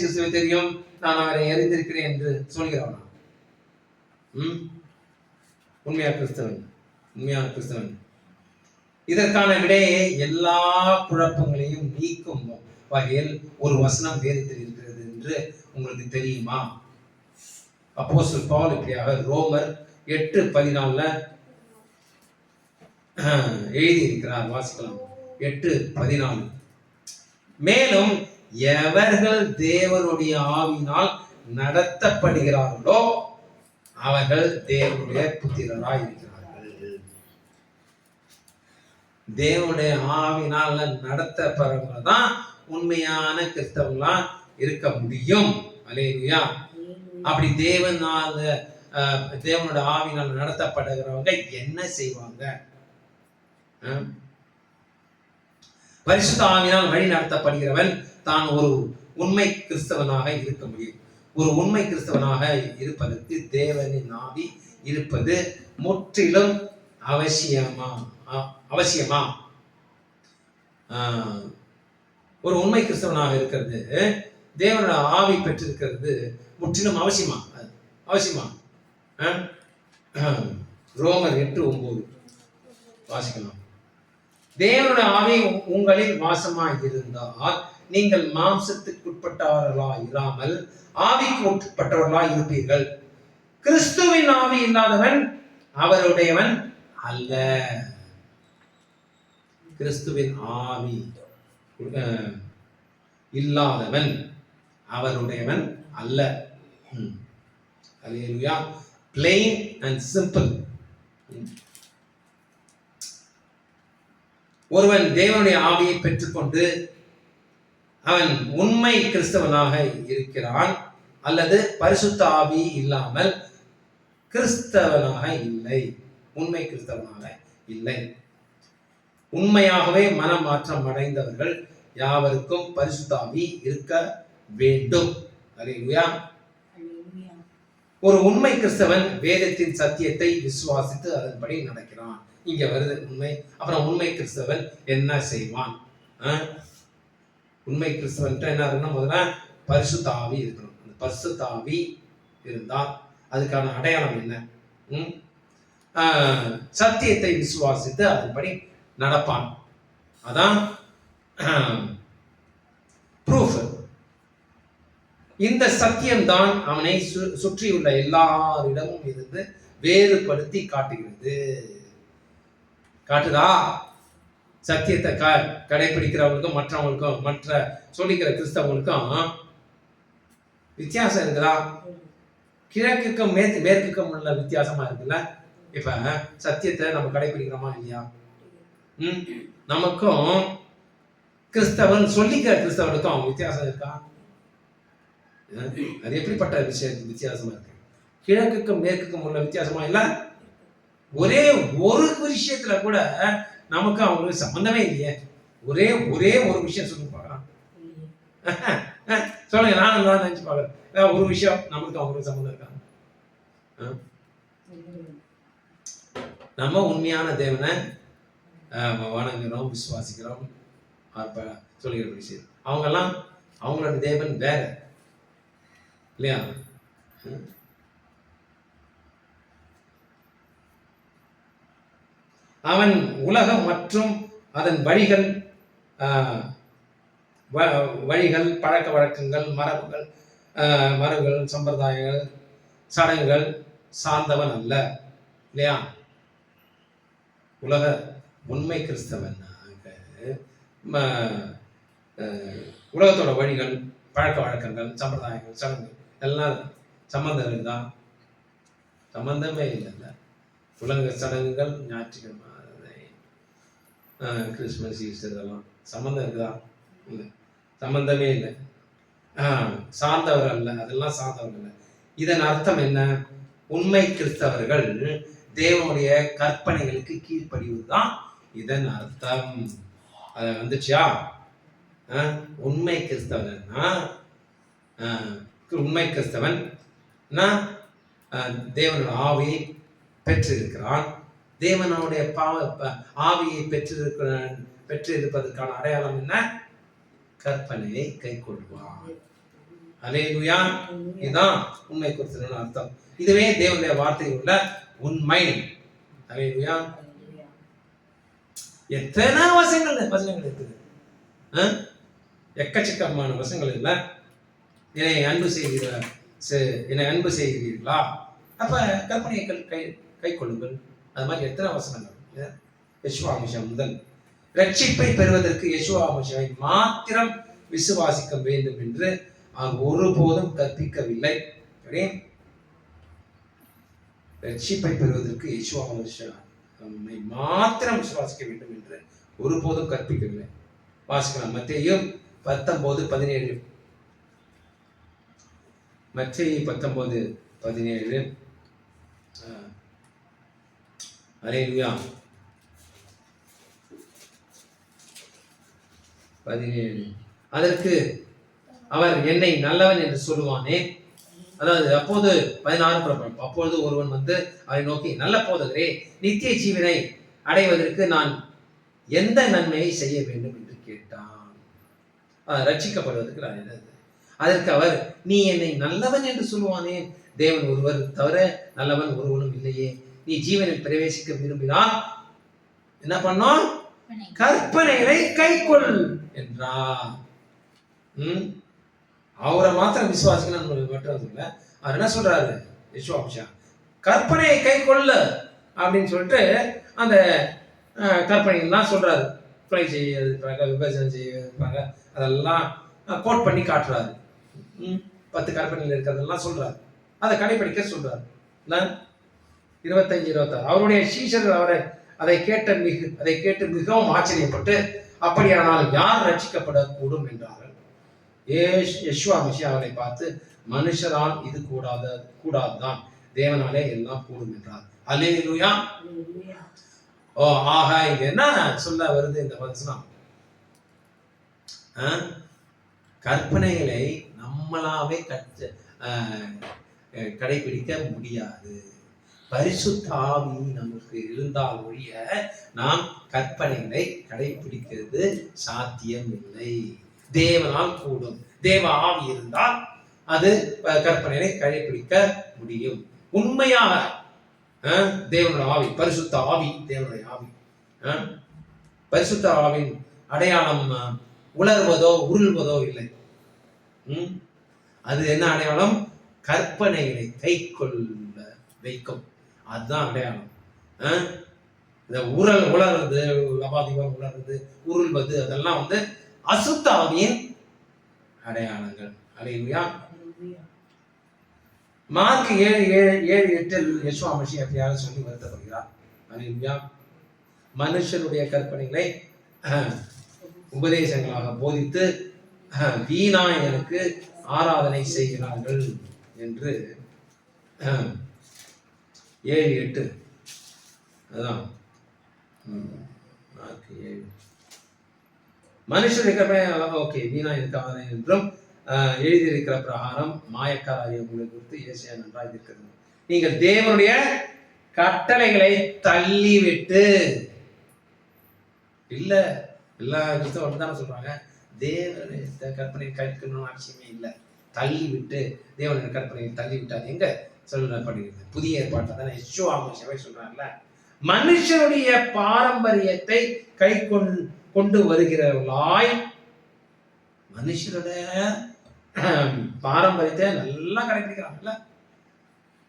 கிறிஸ்துவை தெரியும், நான் அவரை அறிந்திருக்கிறேன் என்று சொல்கிறவனா உண்மையான கிறிஸ்தவன்? இதற்கான விடையை எல்லா குழப்பங்களையும் நீக்கும் வகையில் ஒரு வசனம் வேதத்தில் இருக்கிறது என்று உங்களுக்கு தெரியுமா? அப்போஸ்தலர் பவுல் இப்படியாக ரோமர் 8:14 எழுதி இருக்கிறார். வாசிக்கலாம். 8:14. மேலும் எவர்கள் தேவனுடைய ஆவியினால் நடத்தப்படுகிறார்களோ அவர்கள் தேவனுடைய புத்திரராய் இருக்கிறார்கள். தேவனுடைய ஆவியினால் நடத்தப்படுறவங்க தான் உண்மையான கிறிஸ்தவங்களா இருக்க முடியும். அல்லேலூயா. அப்படி தேவனோட ஆவியினால் நடத்தப்படுகிறவங்க என்ன செய்வாங்க? பரிசுத்த ஆவியினால் வழி நடத்தப்படுகிறவன் தான் ஒரு உண்மை கிறிஸ்தவனாக இருக்க முடியும். ஒரு உண்மை கிறிஸ்தவனாக இருப்பதற்கு தேவனின் ஆவி இருப்பது முற்றிலும் அவசியமா? ஒரு உண்மை கிறிஸ்தவனாக இருக்கிறது, தேவனோட ஆவி பெற்றிருக்கிறது முற்றிலும் அவசியமா? ரோமர் 8:9 வாசிக்கலாம். தேவனுடைய ஆவி உங்களில் வாசமாய் இருந்தால் நீங்கள் மாம்சத்துக்குட்பட்டவர்களாய் இராமல் ஆவிக்கு உட்பட்டவர்களாய் இருப்பீர்கள். கிறிஸ்துவின் ஆவி இல்லாதவன் அவருடையவன் அல்ல. கிறிஸ்துவின் ஆவி இல்லாதவன் அவருடையவன் அல்ல. அல்லேலூயா. plain and simple. ஒருவன் தேவனுடைய ஆவியை பெற்றுக்கொண்டு அவன் உண்மை கிறிஸ்தவனாக இருக்கிறான், அல்லது பரிசுத்த ஆவி இல்லாமல் கிறிஸ்தவனாக இல்லை, உண்மை கிறிஸ்தவனாக இல்லை. உண்மையாகவே மனமாற்றம் அடைந்தவர்கள் யாவருக்கும் பரிசுத்த ஆவி இருக்க வேண்டும். அல்லேலூயா. ஒரு உண்மை கிறிஸ்தவன் வேதத்தின் சத்தியத்தை விசுவாசித்து அதன்படி நடக்கிறான். இங்க வருது உண்மை. அப்புறம் உண்மை கிறிஸ்தவன் என்ன செய்வான்? உண்மை கிறிஸ்தவன் என்ன இருக்குன்னா, முதல்ல பரிசுத்த ஆவி இருக்கணும். அந்த பரிசுத்த ஆவி இருந்தால் அதுக்கான அடையாளம் என்ன? சத்தியத்தை விசுவாசித்து அதன்படி நடப்பான். அதான் ப்ரூஃப். இந்த சத்தியம்தான் அவனை சுற்றியுள்ள எல்லாரிடமும் இருந்து வேறுபடுத்தி காட்டுதா? சத்தியத்தை கடைபிடிக்கிறவங்களுக்கும் மற்றவங்களுக்கும், மற்ற சொல்லிக்கிற கிறிஸ்தவங்களுக்கும் வித்தியாசம் இருக்குதா? கிழக்குக்கும் மேற்குக்கும் உள்ள வித்தியாசமா இருக்குல்ல. இப்ப சத்தியத்தை நம்ம கடைபிடிக்கிறோமா இல்லையா? நமக்கும் கிறிஸ்தவன் சொல்லிக்கிற கிறிஸ்தவனுக்கும் வித்தியாசம் இருக்கா? அது எப்படிப்பட்ட வித்தியாசமா இருக்கு? கிழக்குக்கும் மேற்குக்கும் உள்ள வித்தியாசமா இல்ல. ஒரே ஒரு விஷயத்துல கூட நமக்கு அவங்களுக்கு சம்பந்தமே இல்லையே. ஒரே ஒரு விஷயம் சொல்லி பார்க்கலாம். சொல்லுங்க. நானும் நினைச்சு பார்க்கறேன். ஒரு விஷயம் நமக்கு அவங்களுக்கு சம்பந்தம் இருக்காங்க. நம்ம உண்மையான தேவனை வணங்குறோம், விசுவாசிக்கிறோம், சொல்லிக்கிற விஷயம். அவங்கெல்லாம் அவங்களோட தேவன் வேற இல்லையா? அவன் உலகம் மற்றும் அதன் வழிகள், பழக்க வழக்கங்கள், மரபுகள், சம்பிரதாயங்கள், சடங்குகள் சார்ந்தவன் அல்ல இல்லையா? உலக உண்மை கிறிஸ்தவன் உலகத்தோட வழிகள், பழக்க வழக்கங்கள், சம்பிரதாயங்கள், சடங்குகள் எல்லாம் சம்பந்தம் இருக்குதா? சம்பந்தமே இல்லைல்ல. உலக சடங்குகள், ஞாயிற்றுக்கிழமை, கிறிஸ்துமஸ், ஈஸ்டர் இதெல்லாம் சம்பந்தம் இருக்குதா? இல்லை, சம்பந்தமே இல்லை. சார்ந்தவர் அல்ல, அதெல்லாம் சார்ந்தவர் அல்ல. இதன் அர்த்தம் என்ன? உண்மை கிறிஸ்தவர்கள் தேவனுடைய கற்பனைகளுக்கு கீழ்ப்படிவதுதான் இதன் அர்த்தம். அது வந்துச்சா? உண்மை கிறிஸ்தவன்னா உண்மை கிறிஸ்தவன் தேவனோட ஆவியை பெற்றிருக்கிறான். தேவனுடைய ஆவியை பெற்றிருப்பதற்கான அடையாளம் என்ன? கற்பனையை கை கொள்வான். அல்லேலூயா. இதுதான் உண்மை கிறிஸ்தவன் அர்த்தம். இதுவே தேவனுடைய வார்த்தையில் உள்ள உண்மை. அல்லேலூயா. எத்தனை வசனங்கள் இருக்குது, எக்கச்சக்கமான வசனங்கள் இல்லை. என்னை அன்பு செய்கிறீர்களா? அப்ப கற்பனையை கை கொள்ளுங்கள். அது மாதிரி எத்தனை வசனங்கள். யெசுவாமிஷம் முதல் ரட்சிப்பை பெறுவதற்கு யெசுவாமிஷை மாத்திரம் விசுவாசிக்க வேண்டும் என்று அவர் ஒருபோதும் கற்பிக்கவில்லை. ரட்சிப்பை பெறுவதற்கு யெசுவாமிஷை மாத்திரம் விசுவாசிக்க வேண்டும் என்று ஒருபோதும் கற்பிக்கவில்லை. வாசிக்கலாம். மத்தேயு 19:17. மத்தேயு 19:17. அல்லேலூயா. 17. அதற்கு அவர் என்னை நல்லவன் என்று சொல்லுவானே. அதாவது அப்போது 16 அப்பொழுது ஒருவன் வந்து அவரை நோக்கி, நல்ல போதகரே, நித்திய ஜீவனை அடைவதற்கு நான் எந்த நன்மையை செய்ய வேண்டும் என்று கேட்டான். ரட்சிக்கப்படுவதற்கு நான் என்ன? அதற்கு அவர், நீ என்னை நல்லவன் என்று சொல்லுவானே, தேவன் ஒருவர் தவிர நல்லவன் ஒருவனும் இல்லையே. நீ ஜீவனில் பிரவேசிக்க விரும்பினால் என்ன பண்ணோம்? கற்பனைகளை கைக்கொள் என்றார். அவரை மாத்திரம் விசுவாசிக்கணும் மட்டும் இல்லை. அவர் என்ன சொல்றாரு? யெசுவாமிஷா கற்பனையை கை கொள்ள அப்படின்னு சொல்லிட்டு அந்த கற்பனைகள்லாம் சொல்றாரு. கொலை செய்யறதுப்பாங்க, விபச்சாரம் செய்யறதுப்பாங்க, அதெல்லாம் கோட் பண்ணி காட்டுறாரு. 10 கற்பனைகள் இருக்கிறதெல்லாம் சொல்றாரு. அதை கடைபிடிக்க சொல்றாரு. 25-26 அவருடைய சீஷர்கள் அதை கேட்டு மிகவும் ஆச்சரியப்பட்டு, அப்படியானால் யார் ரட்சிக்கப்படக்கூடும் என்றார்கள். யெசுவாமிஷி அவரை பார்த்து, மனுஷரால் இது கூடாதுதான், தேவனாலே எல்லாம் கூடும் என்றார். அல்லேலூயா. ஆக இங்க என்ன சொல்ல வருது இந்த வசனம்? கற்பனைகளை நம்மளாவே கடைபிடிக்க முடியாது. பரிசுத்த ஆவி நமக்கு இருந்தால் ஒழிய நாம் கற்பனைகளை கடைபிடிக்கிறது சாத்தியம் இல்லை. தேவனால் கூடும். தேவ ஆவி இருந்தால் அது கற்பனைகளை கடைபிடிக்க முடியும். உண்மையாக தேவனுடைய ஆவி, பரிசுத்த ஆவி, தேவனுடைய ஆவி, பரிசுத்த ஆவின் அடையாளம் உலர்வதோ உருள்வதோ இல்லை. அது என்ன அடையாளம்? கற்பனைகளை கை கொள்ள வைக்கும். அதுதான் அடையாளம். இந்த உலர்றது, லபாதிபம் உலர்றது, உருள்வது, அதெல்லாம் வந்து அசுத்த ஆவியின் அடையாளங்கள். அல்லேலூயா. மார்க் 7:8 யெசுவாமிஷி அப்படியாக சொல்லி வருத்தப்படுகிறார். அல்லேலூயா. மனுஷருடைய கற்பனைகளை உபதேசங்களாக போதித்து வீணா எனக்கு ஆராதனை செய்கிறார்கள் என்று 7:8. அதான் மார்க் 7. மனுஷருடைய கற்பனை ஓகே வீணா எனக்கு ஆராதனை என்றும் எழுதியிருக்கிற பிரகாரம் மாயக்காரரை உங்களை குறித்து ஏசியா நன்றாக இருக்கிறது. நீங்கள் தேவனுடைய கட்டளைகளை தள்ளிவிட்டு, இல்ல எல்லா கிறிஸ்தவர்கள் தானே சொல்றாங்க, தேவனுடைய கற்பனை கேட்கணும்னு அவசியமே இல்லை. தள்ளிவிட்டு, தேவனுடைய கற்பனையை தள்ளிவிட்டார் எங்க சொல்லப்படுகிறது? புதிய ஏற்பாட்டை தானே யெசுவாமிஷி சொல்றாங்கல்ல. மனுஷனுடைய பாரம்பரியத்தை கை கொண்டு வருகிறவர்களாய், மனுஷருடைய பாரம்பரியத்தை நல்லா கடைபிடிக்கிறாங்கல்ல.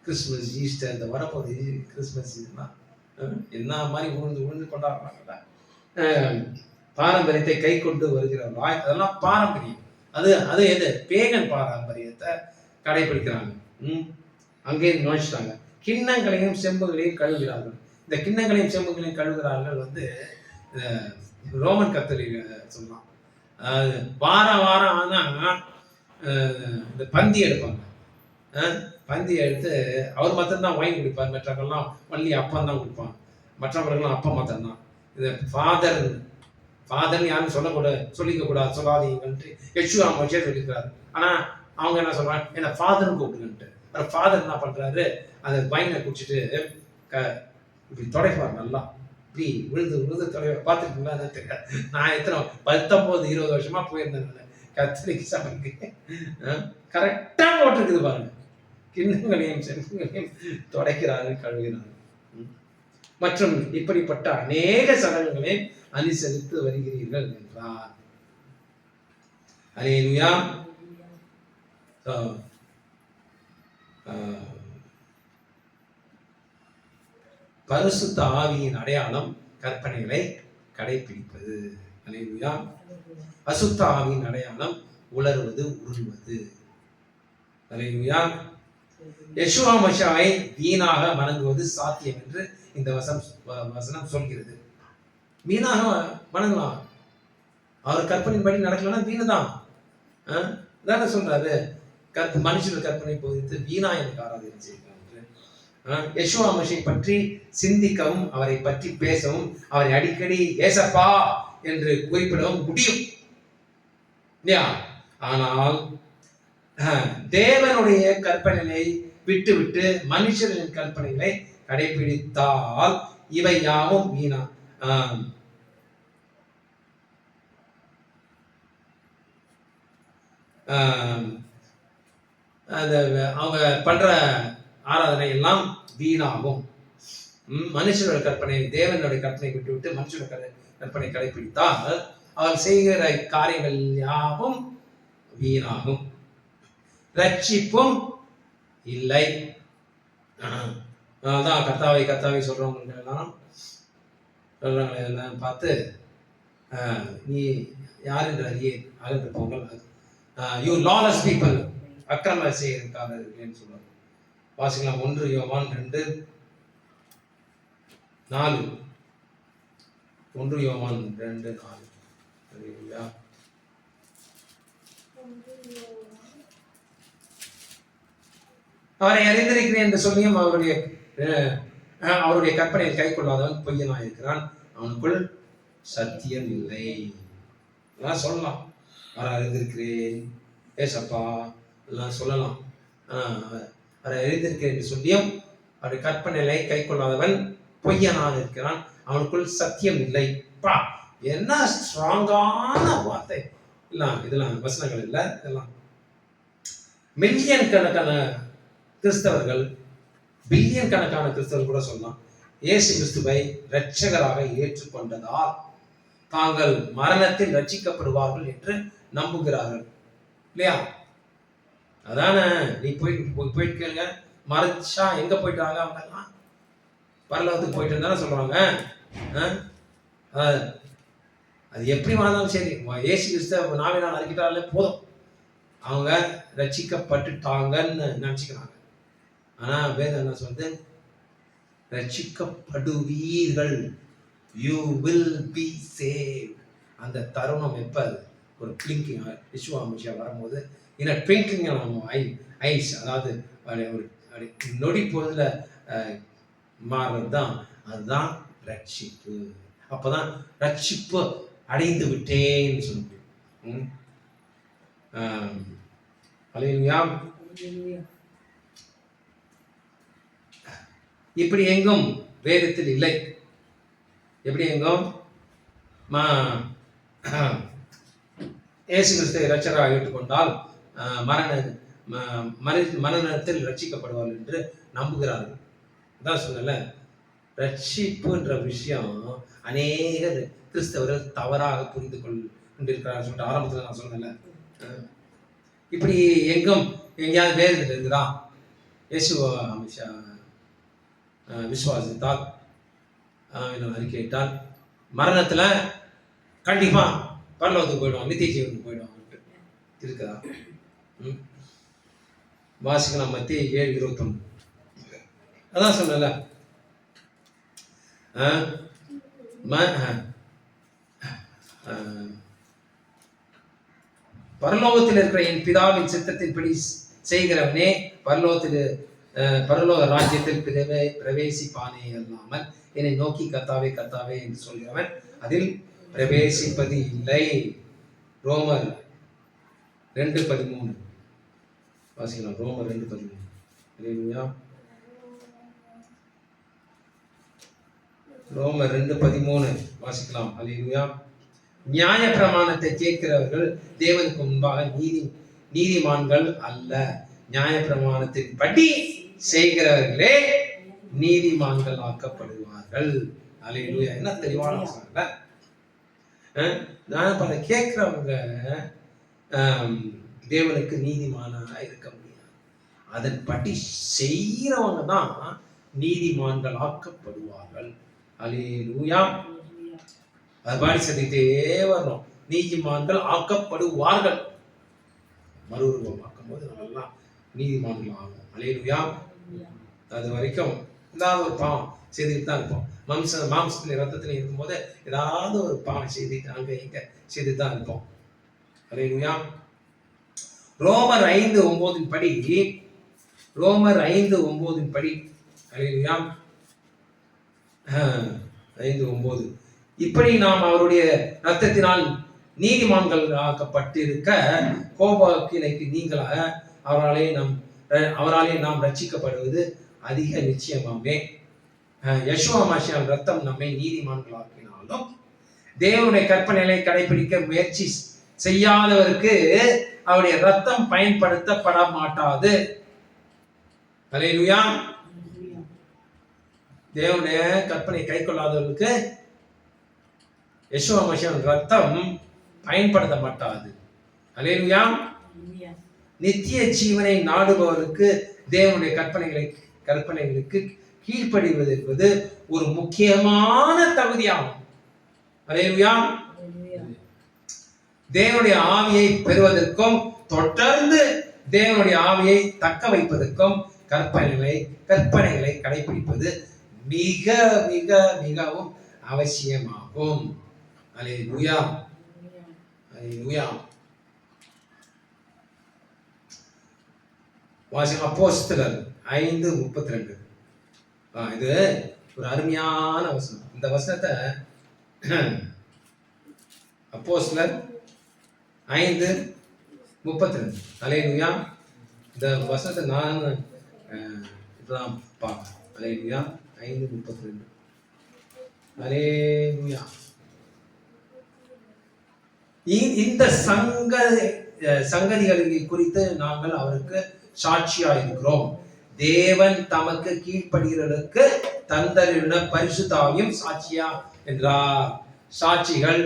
கிறிஸ்துமஸ், ஈஸ்டர், இந்த வரப்போது கிறிஸ்துமஸ், இதெல்லாம் என்ன மாதிரி உழுந்து கொண்டாடுறாங்கல்ல. பாரம்பரியத்தை கை கொண்டு வருகிறவர்களாய், அதெல்லாம் பாரம்பரியம். அது எது? பேகன் பாரம்பரியத்தை கடைபிடிக்கிறாங்க. அங்கே நுழைச்சிட்டாங்க. கிண்ணங்களையும் செம்புகளையும் கழுவுகிறார்கள். இந்த கிண்ணங்களையும் செம்புகளையும் கழுவுகிறார்கள் வந்து ரோமன் கத்தோலிக்க சொல்லலாம். வாரம் வாரம் ஆனா இந்த பந்தி எடுப்பாங்க. பந்தி எடுத்து அவர் மட்டும்தான் வாங்கி குடிப்பார், மற்றவர்கள்லாம் வள்ளி அப்பம் தான் கொடுப்பான், மற்றவர்கள்லாம் அப்பம் மாத்திரம்தான். இது ஃபாதர்னு யாரும் சொல்லிக்க கூடாது, சொல்லாதீங்கன்ட்டு யெஷுவா மோசே சொல்லியிருக்கிறாரு. ஆனா அவங்க என்ன சொல்றாங்க, என்ன ஃபாதர்னு கூப்பிடுங்கன்ட்டு. ஃபாதர் என்ன பண்றாரு, அந்த வைனை குடிச்சிட்டு இப்படி தொடைப்பார், நல்லா இப்படி விழுது தொடைவார். பார்த்துருக்கீங்களா தெரியாது. நான் எத்தனை 19-20 வருஷமா போயிருந்தேன் கத்தரிக்கு சபைக்கு. கரெக்டா போட்டிருக்குது பாருங்க, கிண்ணங்களையும் செங்கங்களையும் தொடைக்கிறாரு, கழுவுகிறாரு. மற்றும் இப்படிப்பட்ட அநேக சடங்குகளை அனுசரித்து வருகிறீர்கள் என்றார். அல்லேலூயா. பரிசுத்த ஆவியின் அடையாளம் கற்பனைகளை கடைபிடிப்பது. அல்லேலூயா. அசுத்த ஆவியின் அடையாளம் உலர்வது, உருள்வது. அல்லேலூயா. யெஷுவா மஷாவை வீணாக வணங்குவது சாத்தியம் என்று இந்த வசனம் சொல்கிறது. வீணாக வணங்கலாம், அவர் கற்பனையின்படி நடக்கலன்னா வீணுதான். தானே சொல்றாரு, மனுஷர்கள் கற்பனை போதித்து வீணா எனக்கு ஆராதனை செய்கிறார். யெஷுவா மஷை பற்றி சிந்திக்கவும், அவரை பற்றி பேசவும், அவரை அடிக்கடி ஏசப்பா என்று குறிப்பிடவும் முடியும் இல்லையா? ஆனால் தேவனுடைய கற்பனைகளை விட்டுவிட்டு மனுஷர்களின் கற்பனைகளை கடைபிடித்தால் இவை யாவும் வீணா. அவங்க பண்ற ஆராதனை எல்லாம் வீணாகும். மனுஷனுடைய கற்பனை தேவனுடைய கற்பனை விட்டுவிட்டு மனுஷனுடைய கற்பனை கடைபிடித்தால் அவர் செய்கிற காரியங்கள் யாவும் வீணாகும், ரட்சிப்பும் இல்லை. அதான் கர்த்தாவை சொல்றவங்க எல்லாம் பார்த்து நீ யார் என்று அறியே அகன்று போங்கள், யூ லாலஸ் பீப்பிள், அக்கிரம செய்யறதுக்காக சொல்றாங்க. வாசிக்கலாம் 1 யோவான் 2:4. 1 யோவான் 2:4. அவரை அறிந்திருக்கிறேன் என்று சொல்லியும் அவருடைய கற்பனையை கை கொள்ளாதவன் பொய்யனாக இருக்கிறான், அவனுக்குள் சத்தியம் இல்லை. சொல்லலாம், அவரை அறிந்திருக்கிறேன் ஏசப்பா எல்லாம் சொல்லலாம். அவரை அறிந்திருக்கிறேன் என்று சொல்லியும் அவருடைய கற்பனையை கை கொள்ளாதவன் பொய்யனாக இருக்கிறான், அவனுக்குள் சத்தியம் இல்லை. பா, என்ன ஸ்ட்ராங்கான வார்த்தை! இதெல்லாம் வசனங்கள் இல்லை, இதெல்லாம் மில்லியன் கணக்கான கிறிஸ்தவர்கள், பில்லியன் கணக்கான கிறிஸ்தவர்கள் கூட சொல்லலாம், இயேசு கிறிஸ்துவை இரட்சகராக ஏற்றுக்கொண்டதால் தாங்கள் மரணத்தில் ரட்சிக்கப்படுவார்கள் என்று நம்புகிறார்கள் இல்லையா? அதான நீ போயிட்டு கேளுங்க, மறைச்சா எங்க போயிட்டாங்க அவங்க எல்லாம்? பரலோகத்துக்கு போயிட்டு இருந்தாலும் சொல்றாங்க. அது எப்படி வாழ்ந்தாலும் சரி, இயேசு கிறிஸ்துவ நாவினால் அறிக்கிட்டாலே போதும், அவங்க ரட்சிக்கப்பட்டுட்டாங்கன்னு நினைச்சுக்கிறாங்க. ஆனா வேதம் என்ன சொல்றது? ரட்சிக்கப்படுவீர்கள், you will be saved. அந்த தருணம் எப்ப? ஒரு பிளிங்கிங் யெஷுவா மஷியா வரும்போது இந்த ட்விங்கிங் ஐஸ், அதாவது ஒரு நொடி பொழுதுல மாறுறது தான், அதுதான் ரட்சிப்பு. அப்பதான் ரட்சிப்பு அடைந்து விட்டேன்னு சொல்ல முடியும். அல்லேலூயா. இப்படி எங்கும் வேதத்தில் இல்லை. எப்படி எங்கும் இயேசு கிறிஸ்துவை இரட்சகராக ஏற்றுக்கொண்டால் மரணத்தில் ரட்சிக்கப்படுவார்கள் என்று நம்புகிறார்கள். அதான் சொன்னல, ரட்சிப்புன்ற விஷயம் அநேக கிறிஸ்தவர்கள் தவறாக புரிந்து கொண்டிருக்கிறார் சொல்லிட்டு ஆரம்பத்தில் நான் சொன்னேன்ல. இப்படி எங்கும் எங்கேயாவது வேதத்தில் இருக்குதா? இயேசுவா விசுவாசித்தால் அறிக்கையிட்டால் மரணத்துல கண்டிப்பா பரலோகத்துக்கு போயிடுவான், நித்திய ஜீவனுக்கு போயிடுவான் இருக்குதா? வாசிக்கலாம் மத்திய 7:29. அதான் சொன்னல, பரலோகத்தில் இருக்கிற என் பிதாவின் சித்தத்தின்படி செய்கிறவனே பரலோக ராஜ்யத்தில் பிரவேசிப்பானே அல்லாமல் என்னை நோக்கி கர்த்தாவே கர்த்தாவே என்று சொல்கிறவன் அதில் பிரவேசிப்பது இல்லை. ரோமர் 2:13 வாசிக்கலாம். ரோமர் 2:13. அல்லேலூயா. ரோமர் 2:13 வாசிக்கலாம். அல்லேலூயா. நியாய பிரமாணத்தை கேட்கிறவர்கள் தேவனுக்கு முன்பாக நீதிமான்கள் அல்ல, நியாய பிரமாணத்தின் படி செய்கிறவர்களே நீதிமான்கள் ஆக்கப்படுவார்கள். அல்லேலூயா. என்ன தெளிவான சொல்ல. நான் பல கேட்கிறவங்க தேவனுக்கு நீதிமானாக இருக்க முடியாது. அதன்படி செய்கிறவங்க தான் நீதிமான்கள் ஆக்கப்படுவார்கள். அல்லேலூயா. அது பாடி சொல்லிட்டே வரணும். நீதிமான்கள் ஆக்கப்படுவார்கள். மறுரூபமாக்கும் போது நம்மெல்லாம் நீதிமான்கள் ஆகும். அல்லேலூயா. அது வரைக்கும் ஏதாவது ஒரு பாவம் செய்துட்டு தான் இருப்போம். மாம்சத்திலே ரத்தத்திலே இருக்கும்போது ஏதாவது ஒரு பாவம் செய்துட்டு அங்க இங்க செய்துட்டு தான் இருப்போம். அல்லேலூயா. ரோமர் 5:9 படி அல்லேலூயா 5:9 இப்படி நாம் அவருடைய இரத்தத்தினால் நீதிமான்கள் ஆக்கப்பட்டிருக்க கோபாக்கினைக்கு நீங்களாக அவராலே நாம் ரட்சிக்கப்படுவது அதிக நிச்சயமாமே. யெஷுவா மசியாவின் ரத்தம் நம்மை நீதிமான்களாக்கினாலும் தேவனுடைய கற்பனைகளை கடைபிடிக்க முயற்சி செய்யாதவருக்கு அவருடைய ரத்தம் பயன்படுத்தப்பட மாட்டாது. அல்லேலூயா. தேவனுடைய கற்பனை கை கொள்ளாதவர்களுக்கு யெஷுவா மசியாவின் ரத்தம் பயன்படுத்த மாட்டாது. அல்லேலூயா. நித்திய ஜீவனை நாடுபவருக்கு தேவனுடைய கற்பனைகளுக்கு கீழ்ப்படிவது என்பது ஒரு முக்கியமான தகுதியாகும். அல்லேலூயா. தேவனுடைய ஆவியை பெறுவதற்கும் தொடர்ந்து தேவனுடைய ஆவியை தக்க வைப்பதற்கும் கற்பனைகளை கடைபிடிப்பது மிக மிக மிகவும் அவசியமாகும். அல்லேலூயா. அல்லேலூயா. அப்போஸ்தலர் 5:32. இது ஒரு அருமையான வசனம். இந்த வசனத்தை அப்போஸ்தலர் 5:32. அல்லேலூயா. இந்த வசனத்தை நான் இப்பதான் பார்க்கிறேன். அல்லேலூயா. 5:32. அல்லேலூயா. இந்த சங்கதிகளை குறித்து நாங்கள் அவருக்கு சாட்சியாக இருக்கிறோம். தேவன் தமக்கு கீழ்ப்படுகிறவர்களுக்கு தந்தருளின பரிசுத்த ஆவியும் சாட்சியா என்றார். சாட்சிகள்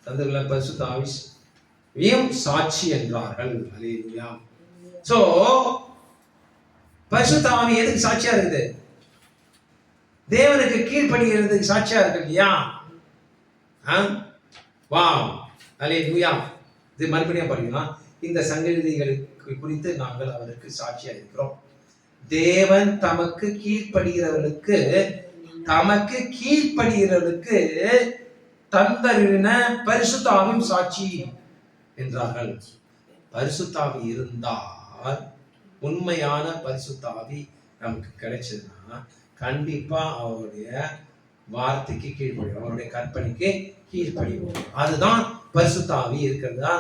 தந்தருளின பரிசுத்த ஆவியும் சாட்சி என்றார்கள். அல்லேலூயா. சோ பரிசுத்த ஆவி எதுக்கு சாட்சியா இருக்குது? தேவனுக்கு கீழ்ப்படுகிறதுக்கு சாட்சியா இருக்கு இல்லையா? வாவ். அல்லேலூயா. இது மறுபடியும் பாருங்கன்னா, இந்த சங்கதிகளுக்கு குறித்து நாங்கள் அவருக்கு சாட்சியா இருக்கிறோம். தேவன் தமக்கு கீழ்ப்படுகிறவர்களுக்கு தந்தருளின பரிசுத்த ஆவியும் சாட்சி என்றார்கள். பரிசுத்த ஆவி இருந்தால், உண்மையான பரிசுத்த ஆவி நமக்கு கிடைச்சதுன்னா கண்டிப்பா அவருடைய வார்த்தைக்கு கீழ்ப்படிவோம், அவருடைய கற்பனைக்கு கீழ்ப்படிவோம். அதுதான் பரிசுத்த ஆவி இருக்கிறதா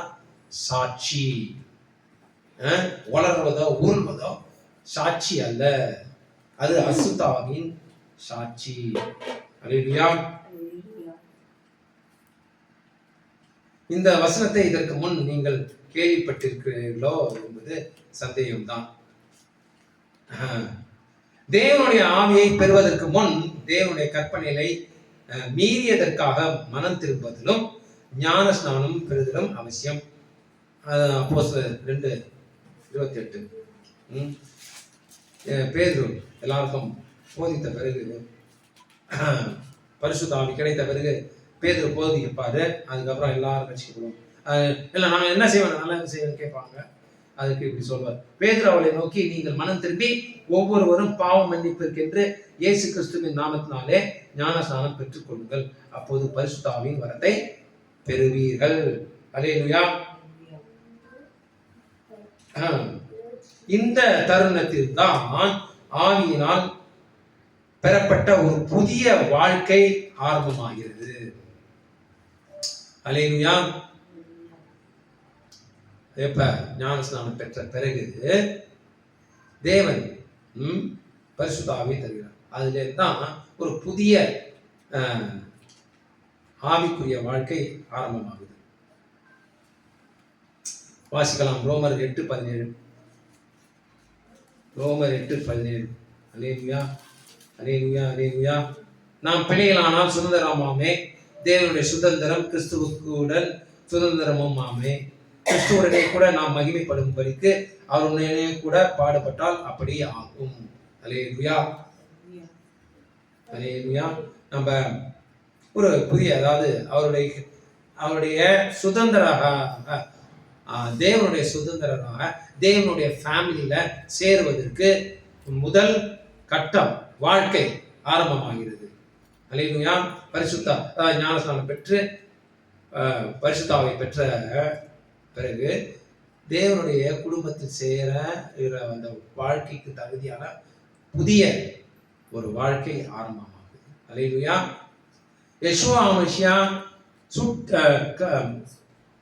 சாட்சி. வளர்வதோ ஊர்வதோ சாட்சி அல்ல, அது அசுத்த ஆவியின் சாட்சி. அல்லேலூயா. இந்த வசனத்தை இதற்கு முன் நீங்கள் கேள்விப்பட்டிருக்கிறீர்களோ என்பது சந்தேகம்தான். தேவனுடைய ஆவியை பெறுவதற்கு முன் தேவனுடைய கற்பனைகளை மீறியதற்காக மனம் திரும்புவதிலும் ஞான ஸ்நானம் பெறுதலும் அவசியம். அப்போஸ்தலர் 2:28. பேதுரு எல்லாருக்கும் போதித்த பிறகு, பரிசுத்த ஆவி கிடைத்த பிறகு பேதுரு போதிப்பாரு. அதுக்கப்புறம் எல்லாரும் ரட்சிக்கப்படுவோம். இல்லை நாங்கள் என்ன செய்வோம், நல்லா செய்வோம் கேட்பாங்க. அதுக்கு இப்படி சொல்வார். பேதுரு அவளை நோக்கி, நீங்கள் மனம் திரும்பி ஒவ்வொருவரும் பாவம் மன்னிப்பிற்கென்று இயேசு கிறிஸ்துவின் நாமத்தினாலே ஞான ஸ்நானம் பெற்றுக் கொள்ளுங்கள், அப்போது பரிசுத்த ஆவியின் வரத்தை பெறுவீர்கள். அல்லேலூயா. இந்த தருணத்தில் தான் ஆவியினால் பெறப்பட்ட ஒரு புதிய வாழ்க்கை ஆரம்பமாகிறது. அல்லேலூயா. எப்ப ஞானஸ்நானம் பெற்ற பிறகு தேவன் பரிசுத்த ஆவியை தருகிறார். அதுல தான் ஒரு புதிய ஆவிக்குரிய வாழ்க்கை ஆரம்பமாகுது. வாசிக்கலாம் ரோமர் 8:17. ரோமர் 8:17. அல்லேலூயா, அல்லேலூயா, அல்லேலூயா. நாம் பிள்ளைகளானால் சுதந்திரமாமே, தேவனுடைய சுதந்திரம் கிறிஸ்துவுடன் சுதந்திரமும் ஆமே. கிறிஸ்துவுடனே கூட நாம் மகிமைப்படும்படிக்கு அவருடனே கூட பாடுபட்டால் அப்படியே ஆகும். அல்லேலூயா, அல்லேலூயா. நம்ம ஒரு புதிய, அதாவது அவருடைய சுதந்திரமாக, தேவனுடைய சுதந்திரமாக தேவனுடைய ஃபேமிலியில சேருவதற்கு முதல் கட்டம் வாழ்க்கை ஆரம்பமாகிறது. அல்லேலூயா. பரிசுத்த ஞானஸ்நானம் பெற்று பரிசுத்தாவை பெற்ற பிறகு தேவனுடைய குடும்பத்தில் சேர அந்த வாழ்க்கைக்கு தகுதியான புதிய ஒரு வாழ்க்கை ஆரம்பமாகுது. அல்லேலூயா. யெஷுவா மசியா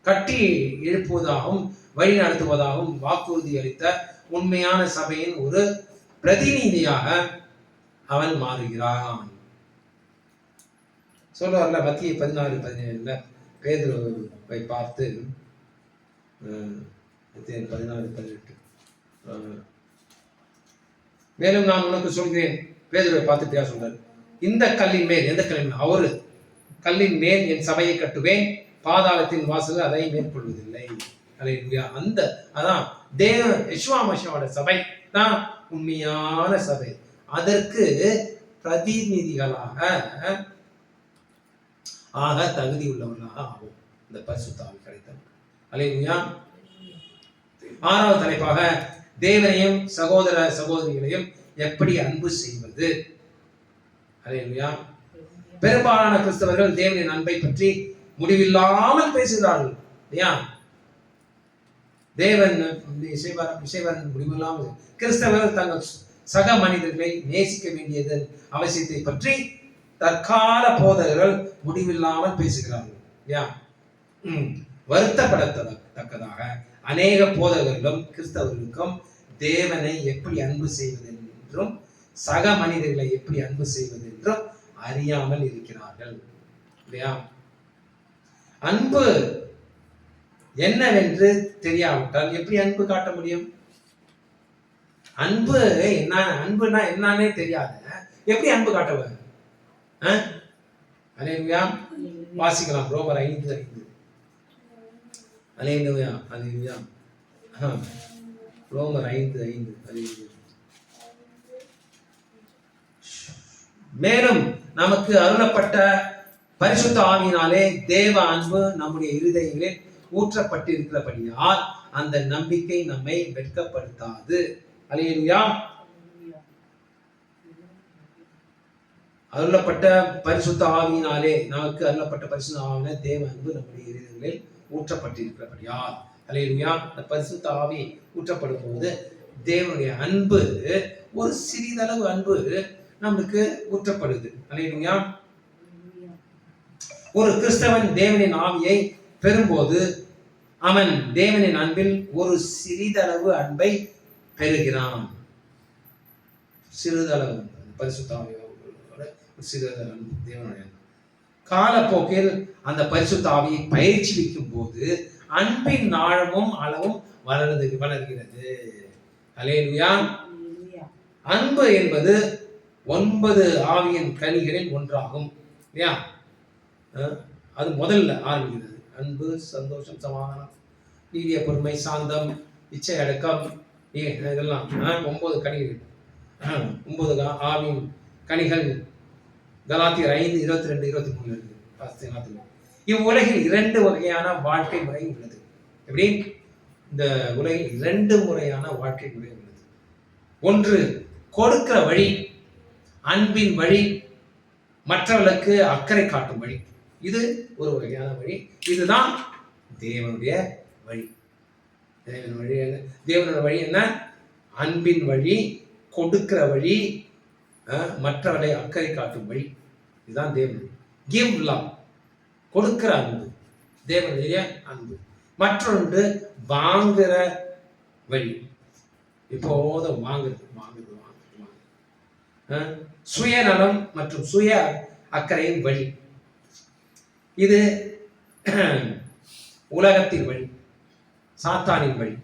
கட்டி எழுப்புவதாகவும் வழி நடத்துவதாகவும் வாக்குறுதி அளித்த உண்மையான சபையின் ஒரு பிரதிநிதியாக அவன் மாறுகிறான். சொல்லுவார்ல மத்திய 14:17 பேதுருவை பார்த்து 14:18 மேலும் நான் உனக்கு சொல்கிறேன், பேதுருவை பார்த்து பேச சொல்றாரு, இந்த கல்லின் மேல், எந்த கல்லின் மேல்? அவரு கல்லின் மேல் என் சபையை கட்டுவேன், பாதாளத்தின் வாசல் அதை மேற்கொள்வதில்லை. அல்லேலூயா. அதான் யெஷுவா மசியாவோட சபை தான் உண்மையான சபை. அதற்கு பிரதிநிதிகளாக ஆக தகுதி உள்ளவர்களாக ஆகும் இந்த பரிசுத்த ஆவி கிடைத்தது. அல்லேலூயா. 6வது தலைப்பாக தேவனையும் சகோதர சகோதரிகளையும் எப்படி அன்பு செய்வது. அல்லேலூயா. பெரும்பாலான கிறிஸ்தவர்கள் தேவனின் அன்பை பற்றி முடிவில்லாமல் பேசுகிறார்கள். தேவன் இசைவரன் முடிவில்லாமல். கிறிஸ்தவர்கள் தங்கள் சக மனிதர்களை நேசிக்க வேண்டியதன் அவசியத்தை பற்றி தற்கால போதகர்கள் முடிவில்லாமல் பேசுகிறார்கள். வருத்தப்படத்தக்கதாக அநேக போதகர்களும் கிறிஸ்தவர்களுக்கும் தேவனை எப்படி அன்பு செய்வது என்றும் சக மனிதர்களை எப்படி அன்பு செய்வது என்றும் அறியாமல் இருக்கிறார்கள். இல்லையா? அன்பு என்னவென்று தெரியாவிட்டால் எப்படி அன்பு காட்ட முடியும்? அன்பு என்ன, அன்புனா என்னன்னே தெரியாத எப்படி அன்பு காட்டுவ? அல்லேலூயா. வாசிக்கலாம் ரோமர் 5:5. அல்லேலூயா, அல்லேலூயா. ரோமர் 5:5. அல்லேலூயா. மேலும் நமக்கு அருளப்பட்ட பரிசுத்த ஆவியினாலே தேவ அன்பு நம்முடைய இருதயங்களில் ஊற்றப்பட்டிருக்கிறபடியால் அந்த நம்பிக்கை நம்மை வெட்கப்படுத்தாது. அல்லேலூயா. அருளப்பட்ட பரிசுத்த ஆவியினாலே, நமக்கு அருளப்பட்ட பரிசுத்த ஆவியினாலே தேவ அன்பு நம்முடைய இருதயங்களில் ஊற்றப்பட்டிருக்கிறபடியால். அல்லேலூயா. அந்த பரிசுத்த ஆவி ஊற்றப்படும் போது தேவனுடைய அன்பு, ஒரு சிறிதளவு அன்பு நமக்கு ஊற்றப்படுது. அல்லேலூயா. ஒரு கிறிஸ்தவன் தேவனின் ஆவியை பெறும்போது அவன் தேவனின் அன்பில் ஒரு சிறிதளவு அன்பை பெறுகிறான். சிறிதளவு பரிசுத்த ஆவியோட சிறிதளவு அன்பு தேவனுடைய. காலப்போக்கில் அந்த பரிசுத்த ஆவியை பயிற்சிக்கும் போது அன்பின் ஆழமும் அளவும் வளர்கிறது. அல்லேலூயா. அன்பு என்பது 9 ஆவியின் கனிகளில் ஒன்றாகும். இல்லையா? அது முதல்ல ஆரம்பிக்கிறது. அன்பு, சந்தோஷம், சமாதானம், நீடிய பொறுமை, சாந்தம், இச்சை அடக்கம், இதெல்லாம் 9 கனிகள். 9 ஆவியின் கனிகள் கலாத்தியர் 5:22-23 இருக்கு. இவ்வுலகில் 2 வகையான வாழ்க்கை முறை உள்ளது. எப்படி? இந்த உலகில் 2 முறையான வாழ்க்கை முறை உள்ளது. ஒன்று கொடுக்கிற வழி, அன்பின் வழி, மற்றவர்களுக்கு அக்கறை காட்டும் வழி. இது ஒரு வகையான வழி. இதுதான் தேவனுடைய வழி. தேவன் வழி என்ன? தேவனோட வழி என்ன? அன்பின் வழி, கொடுக்கிற வழி, மற்றவரை அக்கறை காட்டும் வழி. இதுதான் தேவன். கிவ் லவ், கொடுக்கிற அன்பு, தேவனுடைய அன்பு. மற்றொன்று வாங்குற வழி, இப்போதும் வாங்குறது. சுயநலம் மற்றும் சுய அக்கறையின் வழி, இது உலகத்தின் வழி, சாத்தானின் வழி.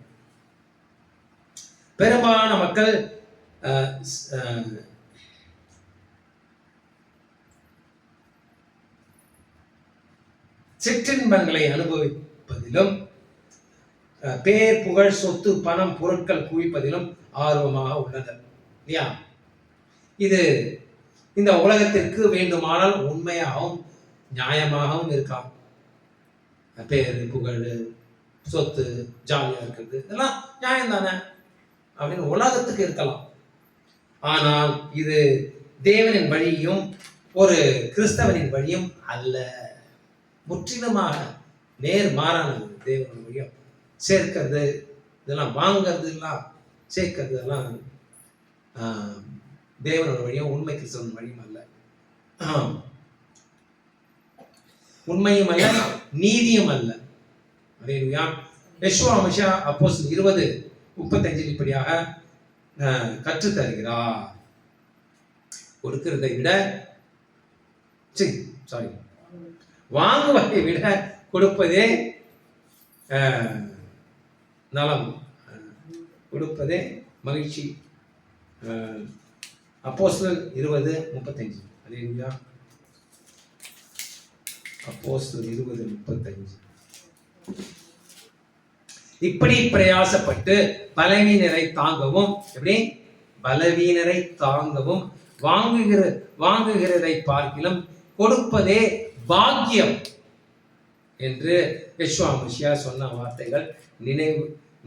பெரும்பாலான மக்கள் சிற்றின்பங்களை அனுபவிப்பதிலும் பேர், புகழ், சொத்து, பணம், பொருட்கள் குவிப்பதிலும் ஆர்வமாக உள்ளனர் இல்லையா? இது இந்த உலகத்திற்கு வேண்டுமானால் உண்மையாகவும் நியாயமாகவும் இருக்கலாம். பேர், புகழ், சொத்து, ஜாலியா இருக்கிறது, இதெல்லாம் நியாயம் தானே அப்படின்னு உலகத்துக்கு இருக்கலாம். ஆனால் இது தேவனின் வழியும் ஒரு கிறிஸ்தவனின் வழியும் அல்ல. முற்றிலுமாக நேர்மாறானது. தேவனின் வழியும் சேர்க்கிறது, இதெல்லாம் வாங்கிறது, எல்லாம் சேர்க்கிறது, எல்லாம் தேவனோட வழியும் உண்மை கிறிஸ்தவன் வழியும் அல்ல. உண்மையும் அல்ல, நீதியும் அல்ல. அல்லேலூயா. யெஷுவா மசியா அப்போஸ்தலர் 20:35 இப்படியாக கற்றுத் தருகிறார். கொடுக்கிறதை விட வாங்குவதை விட கொடுப்பதே நலம், கொடுப்பதே மகிழ்ச்சி. அப்போஸ்தலர் 20:35. அல்லேலூயா. அப்போஸ்தலர் 20:35. இப்படி பிரயாசப்பட்டு பலவீனரை தாங்கவும், எப்படி பலவீனரை தாங்கவும் வாங்குகிறதை பார்க்கிலும் கொடுப்பதே பாக்கியம் என்று யெஷுவா மசியா சொன்ன வார்த்தைகள்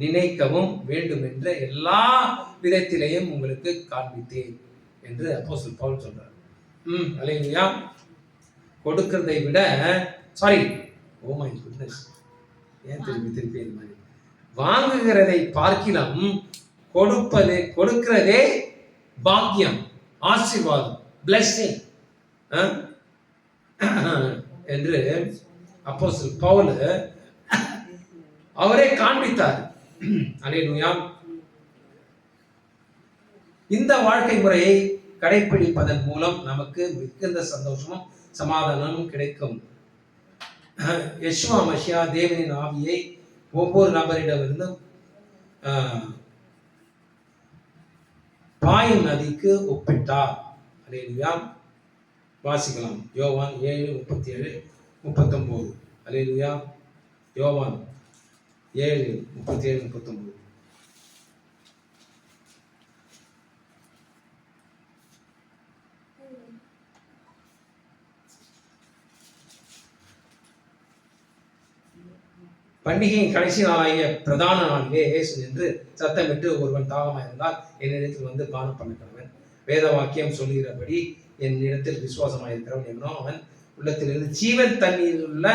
நினைக்கவும் வேண்டும் என்று எல்லா விதத்திலேயும் உங்களுக்கு காண்பித்தேன் என்று அப்போஸ்தலர் பவுல் சொல்றார். அல்லேலூயா. கொடுக்கிறதை விட ஓ மை குட்னஸ், ஏன் திருப்பி இந்த மாதிரி வாங்குகிறதை பார்க்கிலும் கொடுக்கிறதே பாக்கியம், ஆசீர்வாதம், பிளெஸிங் என்று அப்போஸ்தலர் பவுல் அவரே காண்பித்தார். அல்லேலூயா. இந்த வாழ்க்கை முறையை கடைபிடிப்பதன் மூலம் நமக்கு மிகுந்த சந்தோஷமும் சமாதானமும் கிடைக்கும். யெஷுவா மசியா தேவனின் ஆவியை ஒவ்வொரு நபரிடமிருந்தும் பாயும் நதிக்கு ஒப்பிட்டார். அல்லேலூயா. வாசிக்கலாம். யோவான் 7:37-39. அல்லேலூயா. யோவான் 7:37-39. பண்டிகையின் கடைசி நாளாகிய பிரதான நாளிலே இயேசு என்று சத்தமிட்டு, ஒருவன் தாகமாயிருந்தால் என்னிடத்தில் வந்து பானம் பண்ண கடவன். வேத வாக்கியம் சொல்லுகிறபடி என்னிடத்தில் விசுவாசமாயிருக்கிறவன் எவனோ அவன் உள்ளத்திலிருந்து ஜீவன் தண்ணீர் உள்ள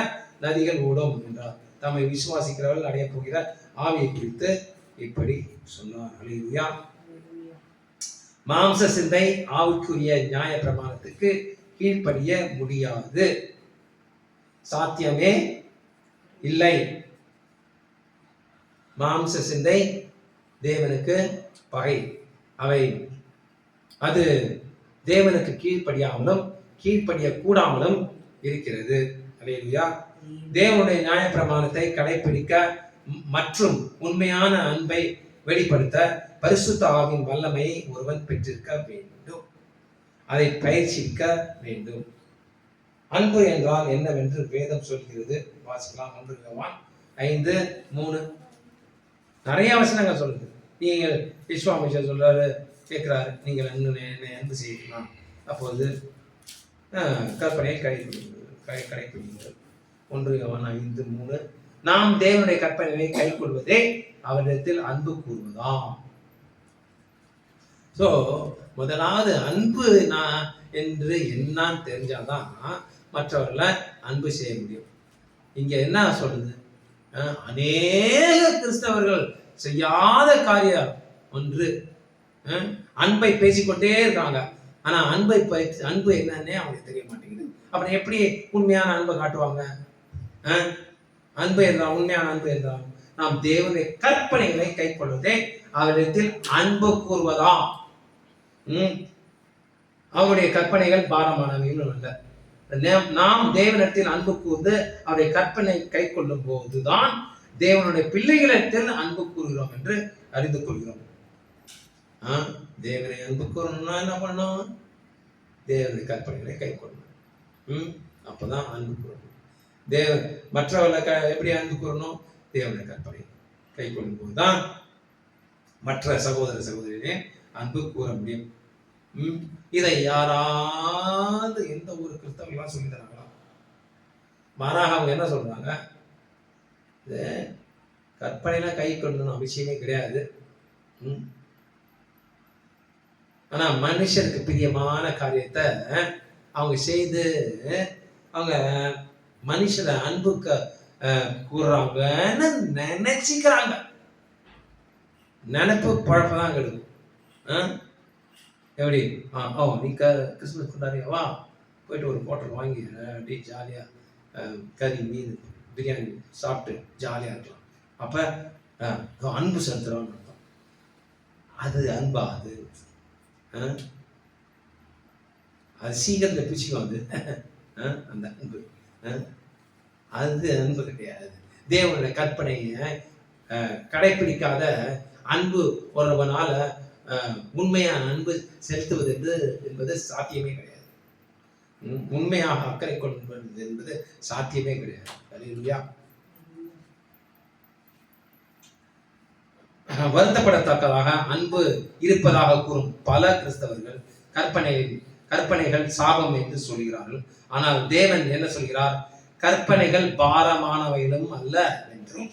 நதிகள் ஓடும் என்றார். தம்மை விசுவாசிக்கிறவர்கள் அடைய போகிற ஆவியை குறித்து இப்படி சொன்னார். அல்லேலூயா. மாம்ச சிந்தை ஆவிக்குரிய நியாய பிரமாணத்துக்கு கீழ்ப்படிய முடியாது, சாத்தியமே இல்லை. மாம்ச சிந்தை தேவனுக்கு பகை. அது தேவனுக்கு கீழ்ப்படியாமலும் கீழ்ப்படிய கூடாமலும் இருக்கிறது. அல்லேலூயா. தேவனுடைய நியாய பிரமாணத்தை கடைபிடிக்க மற்றும் உண்மையான அன்பை வெளிப்படுத்த பரிசுத்த ஆவியின் வல்லமையை ஒருவன் பெற்றிருக்க வேண்டும், அதை பயிற்சிக்க வேண்டும். அன்பு என்றால் என்னவென்று வேதம் சொல்கிறது. வாசிக்கலாம். 1 யோவான் 5:3. நிறைய வசனங்கள் சொல்லுது. நீங்கள் யெஷுவா மசியா சொல்றாரு, கேட்கிறாரு, நீங்கள் என்னை அன்பு செய்யலாம், அப்போது கற்பனையை கடைபிடிங்கள். 1 யோவான் 5:3. நாம் தேவனுடைய கற்பனையை கைக்கொள்வதே அவரிடத்தில் அன்பு கூறுவதாம். சோ முதலாவது அன்பு என்று என்னன்னு தெரிஞ்சாதான் மற்றவர்களை அன்பு செய்ய முடியும். இங்க என்ன சொல்லுது? அநேக கிறிஸ்தவர்கள் செய்யாத காரியம் ஒன்று, அன்பை பேசிக்கொண்டே இருக்காங்க. ஆனா அன்பு என்னன்னே அவங்களுக்கு தெரிய மாட்டேங்குது. அப்புறம் எப்படி உண்மையான அன்பை காட்டுவாங்க? அன்பு என்றால், உண்மையான அன்பு என்றால் நாம் தேவனுடைய கற்பனைகளை கை கொள்வதே அவரிடத்தில் அன்பு கூறுவதாம். அவருடைய கற்பனைகள் பாரமானவைகள் அல்ல. நாம் தேவனிடத்தில் அன்பு கூர்ந்து அவருடைய கற்பனை கை கொள்ளும் போதுதான் தேவனுடைய பிள்ளைகளிடத்தில் அன்பு கூறுகிறோம் என்று அறிந்து கொள்கிறோம். தேவனை அன்பு கூறணும்னா என்ன பண்ணணும்? தேவனுடைய கற்பனைகளை கை கொள்ளணும். அப்பதான் அன்பு கூறணும். தேவன் மற்றவர்களை எப்படி அன்பு கூறணும்? தேவனுடைய கற்பனை கை கொள்ளும் போதுதான் மற்ற சகோதர சகோதரிகளே அன்பு கூற முடியும். இதை யாராவது எந்த ஒரு கிறிஸ்தவர்களா சொல்லி தராங்களா? மாறாக அவங்க என்ன சொல்றாங்க? கற்பனைலாம் கை கொள்ளணும் அவசியமே கிடையாது. ஆனா மனுஷருக்கு பிரியமான காரியத்தை அவங்க செய்து அவங்க மனுஷரை அன்புக்கு கூறுறாங்கன்னு நினைச்சுக்கிறாங்க. நினைப்பு பழப்பதான் கெடுக்கும். எப்படி நீ கிறிஸ்துமஸ் கொண்டாடியாவா, போயிட்டு ஒரு ஹோட்டல் வாங்கி அப்படி ஜாலியா கறி மீன் பிரியாணி சாப்பிட்டு ஜாலியா இருக்கலாம். அப்ப அன்பு செலுத்துறோம்னு அர்த்தம். அது அன்பா? அது சீக்கிரத்துல பிடிச்சிக்கும். அது அந்த அன்பு அது அன்பு கிடையாது. தேவனுடைய கற்பனையை கடைபிடிக்காத அன்பு ஒருவனால உண்மையான அன்பு செலுத்துவது என்பது சாத்தியமே கிடையாது. உண்மையாக அக்கறை கொள்வது என்பது சாத்தியமே கிடையாது. அல்லேலூயா. வருத்தப்படத்தக்கதாக அன்பு இருப்பதாக கூறும் பல கிறிஸ்தவர்கள் கற்பனைகள் சாபம் என்று சொல்கிறார்கள். ஆனால் தேவன் என்ன சொல்கிறார்? கற்பனைகள் பாரமானவைகளும் அல்ல என்றும்.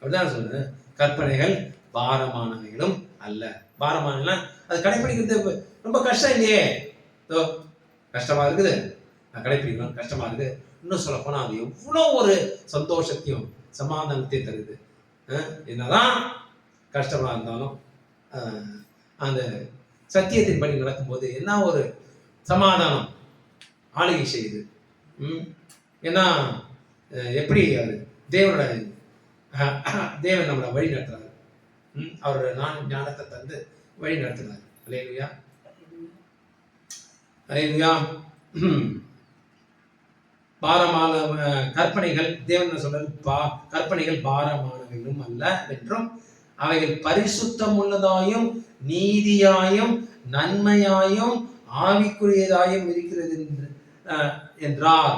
அப்படிதான் சொல்றது. கற்பனைகள் பாரமானவைகளும் அல்ல. பாரமான அது கடைபிடிக்கிறது ரொம்ப கஷ்டம் இல்லையே. கஷ்டமா இருக்குது, நான் கடைபிடிக்கணும், கஷ்டமா இருக்கு. இன்னும் சொல்ல போனா அது எவ்வளவு ஒரு சந்தோஷத்தையும் சமாதானத்தையும் தருது. என்னதான் கஷ்டமா இருந்தாலும் அந்த சத்தியத்தின்படி நடக்கும்போது என்ன ஒரு சமாதானம் ஆளுகை செய்யுது. ஏன்னா எப்படி அது தேவன் நம்மளை வழி நடத்துறாரு. அவரோட ஞானத்தை தந்து வழி நடத்துறாரு. அல்லேலூயா, அல்லேலூயா. பாரமான கற்பனைகள் தேவன் சொல்றாரு, கற்பனைகள் பாரமானவைகளும் அல்ல என்றும் அவைகள் பரிசுத்தம் உள்ளதாயும் நீதியாயும் நன்மையாயும் ஆவிக்குரியதாயும் இருக்கிறது என்றார்.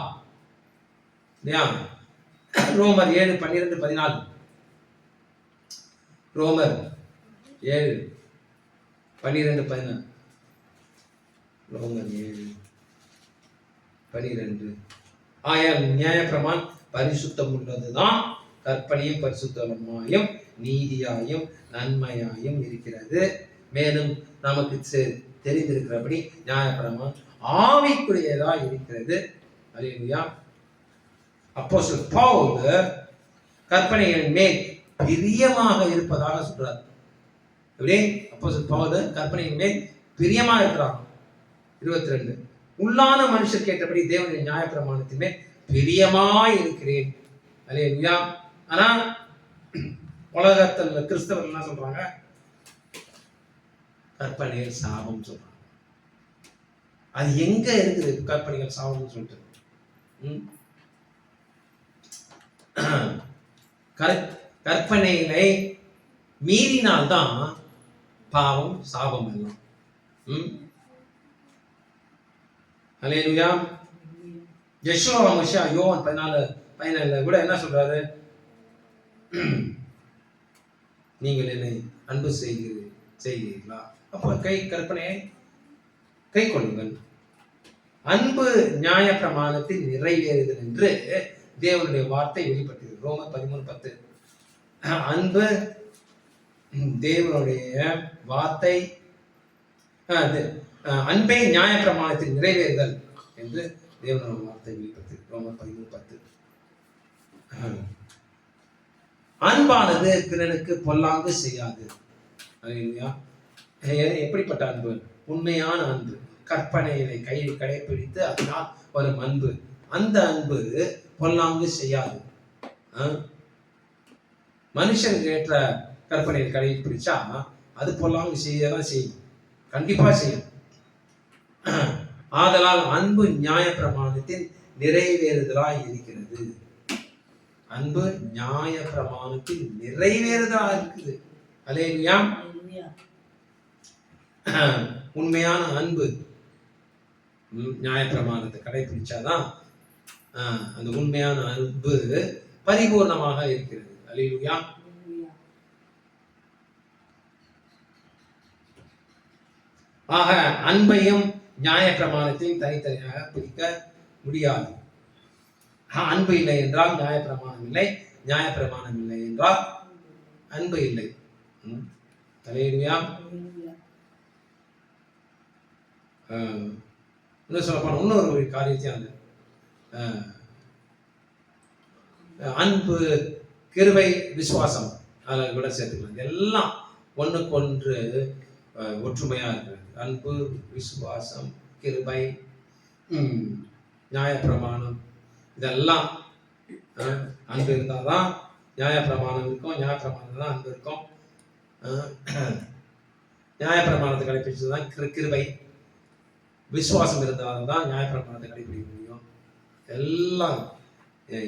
ரோமர் 7:12-14. ரோமர் 7:12-14. ரோமர் 7:12. ஆயால் நியாயப்பிரமான் பரிசுத்தம் உள்ளதுதான், கற்பனையும் பரிசுத்தமாயும் நீதியாயும் நன்மையாயும் இருக்கிறது. மேலும் நமக்கு தெரிந்திருக்கிறபடி நியாயப்பிரமான் ஆவிக்குரியதா இருக்கிறது. அல்லேலூயா. அப்போஸ்தலன் பவுல் கற்பனைகளின் மேல் பிரியமாக இருப்பதாக சொல்றார். எப்படி? அப்போஸ்தலன் பவுல் கற்பனையின் மேல் பிரியமா இருக்கிறார். 22. உள்ளான மனுஷர் கேட்டபடி தேவனுடைய நியாயப்பிரமாணத்தின் மேல் பிரியமாய் இருக்கிறேன். அல்லேலூயா. ஆனா உலகத்தில் கிறிஸ்தவர்கள் என்ன சொல்றாங்க? கற்பனைகள் சாபம் சொல்றாங்க. அது எங்க இருக்குது கற்பனைகள் சாபம் சொல்லிட்டு? கற்பனைகளை மீறினால்தான் பாவம் சாபம் எல்லாம். அல்லேலூயா. யெஷுவா மோசே யோவான் 14:14 கூட என்ன சொல்றாரு? நீங்கள் என்னை அன்பு செய்கிறீர்களா? அப்போ கற்பனையை கை கொள்ளுங்கள். அன்பு நியாய பிரமாணத்தை நிறைவேறுதல் என்று தேவனுடைய வார்த்தை வெளிப்பட்டது. ரோமர் 13:10. அன்பு தேவனுடைய வார்த்தை, அன்பே நியாய பிரமாணத்தில் நிறைவேறுதல் என்று தேவனுடைய வார்த்தை வெளிப்பட்டது. ரோமர் 13:10. அன்பானது பிறனுக்கு பொல்லாங்கு செய்யாது. எப்படிப்பட்ட அன்பு? உண்மையான அன்பு, கற்பனைகளை கையில் கடைபிடித்து அதனால் வரும் அன்பு. அந்த அன்பு பொல்லாங்கு செய்யாது. மனுஷனுக்கு ஏற்ற கற்பனையை கடைபிடிச்சா அது பொல்லாங்கு செய்யதான் செய்யும், கண்டிப்பா செய்யும். ஆதலால் அன்பு நியாய பிரமாணத்தின் நிறைவேறுதலாய் இருக்கிறது. அன்பு நியாய பிரமாணத்தில் நிறைவேறுதலா இருக்குது. அல்லேலூயா. உண்மையான அன்பு நியாய பிரமாணத்தை கடைபிடிச்சாதான் அந்த உண்மையான அன்பு பரிபூர்ணமாக இருக்கிறது. அல்லேலூயா. ஆக அன்பையும் நியாய பிரமாணத்தையும் தனித்தனியாக பிரிக்க முடியாது. அன்பு இல்லை என்றால் நியாய பிரமாணம் இல்லை, நியாய பிரமாணம் இல்லை என்றால் அன்பு இல்லை. அல்லேலூயா. இன்னும் சொல்ல போன இன்னொரு காரியத்தையும் அந்த அன்பு, கிருபை, விசுவாசம் அதில் கூட சேர்த்துக்கலாம். எல்லாம் ஒன்றுக்கொன்று ஒற்றுமையா இருக்கிறது. அன்பு, விசுவாசம், கிருபை, நியாய பிரமாணம், இதெல்லாம் அன்பு இருந்தால்தான் நியாய பிரமாணம் இருக்கும், நியாய பிரமாணம் தான் அன்பு இருக்கும். நியாய பிரமாணத்தை கடைபிடிச்சதுதான் கிருபை, விசுவாசம் இருந்தால்தான் நியாய பிரமாணத்தை கடைபிடிக்க முடியும். எல்லாம்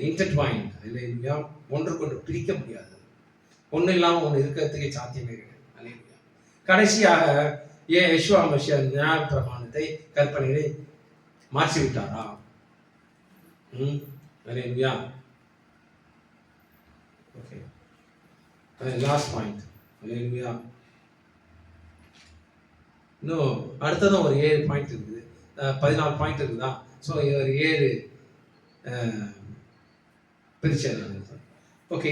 இன்டர்ட்வைன்ட் இல்லையா, ஒன்றுக்கொன்று பிரிக்க முடியாது. ஒன்று இல்லாமல் ஒன்று இருக்கிறதுக்கு சாத்தியமே கிடையாது. கடைசியாக யெஷுவா மசியா நியாய பிரமாணத்தை, கற்பனைகளை மாற்றிவிட்டாரா? அல்லேலூயா. Okay, last point. அல்லேலூயா. இன்னும் அடுத்ததும் ஒரு 7 பாயிண்ட் இருக்குது, 14 பாயிண்ட் இருக்குதா? ஸோ ஒரு 7 பிரிச்சது. ஓகே,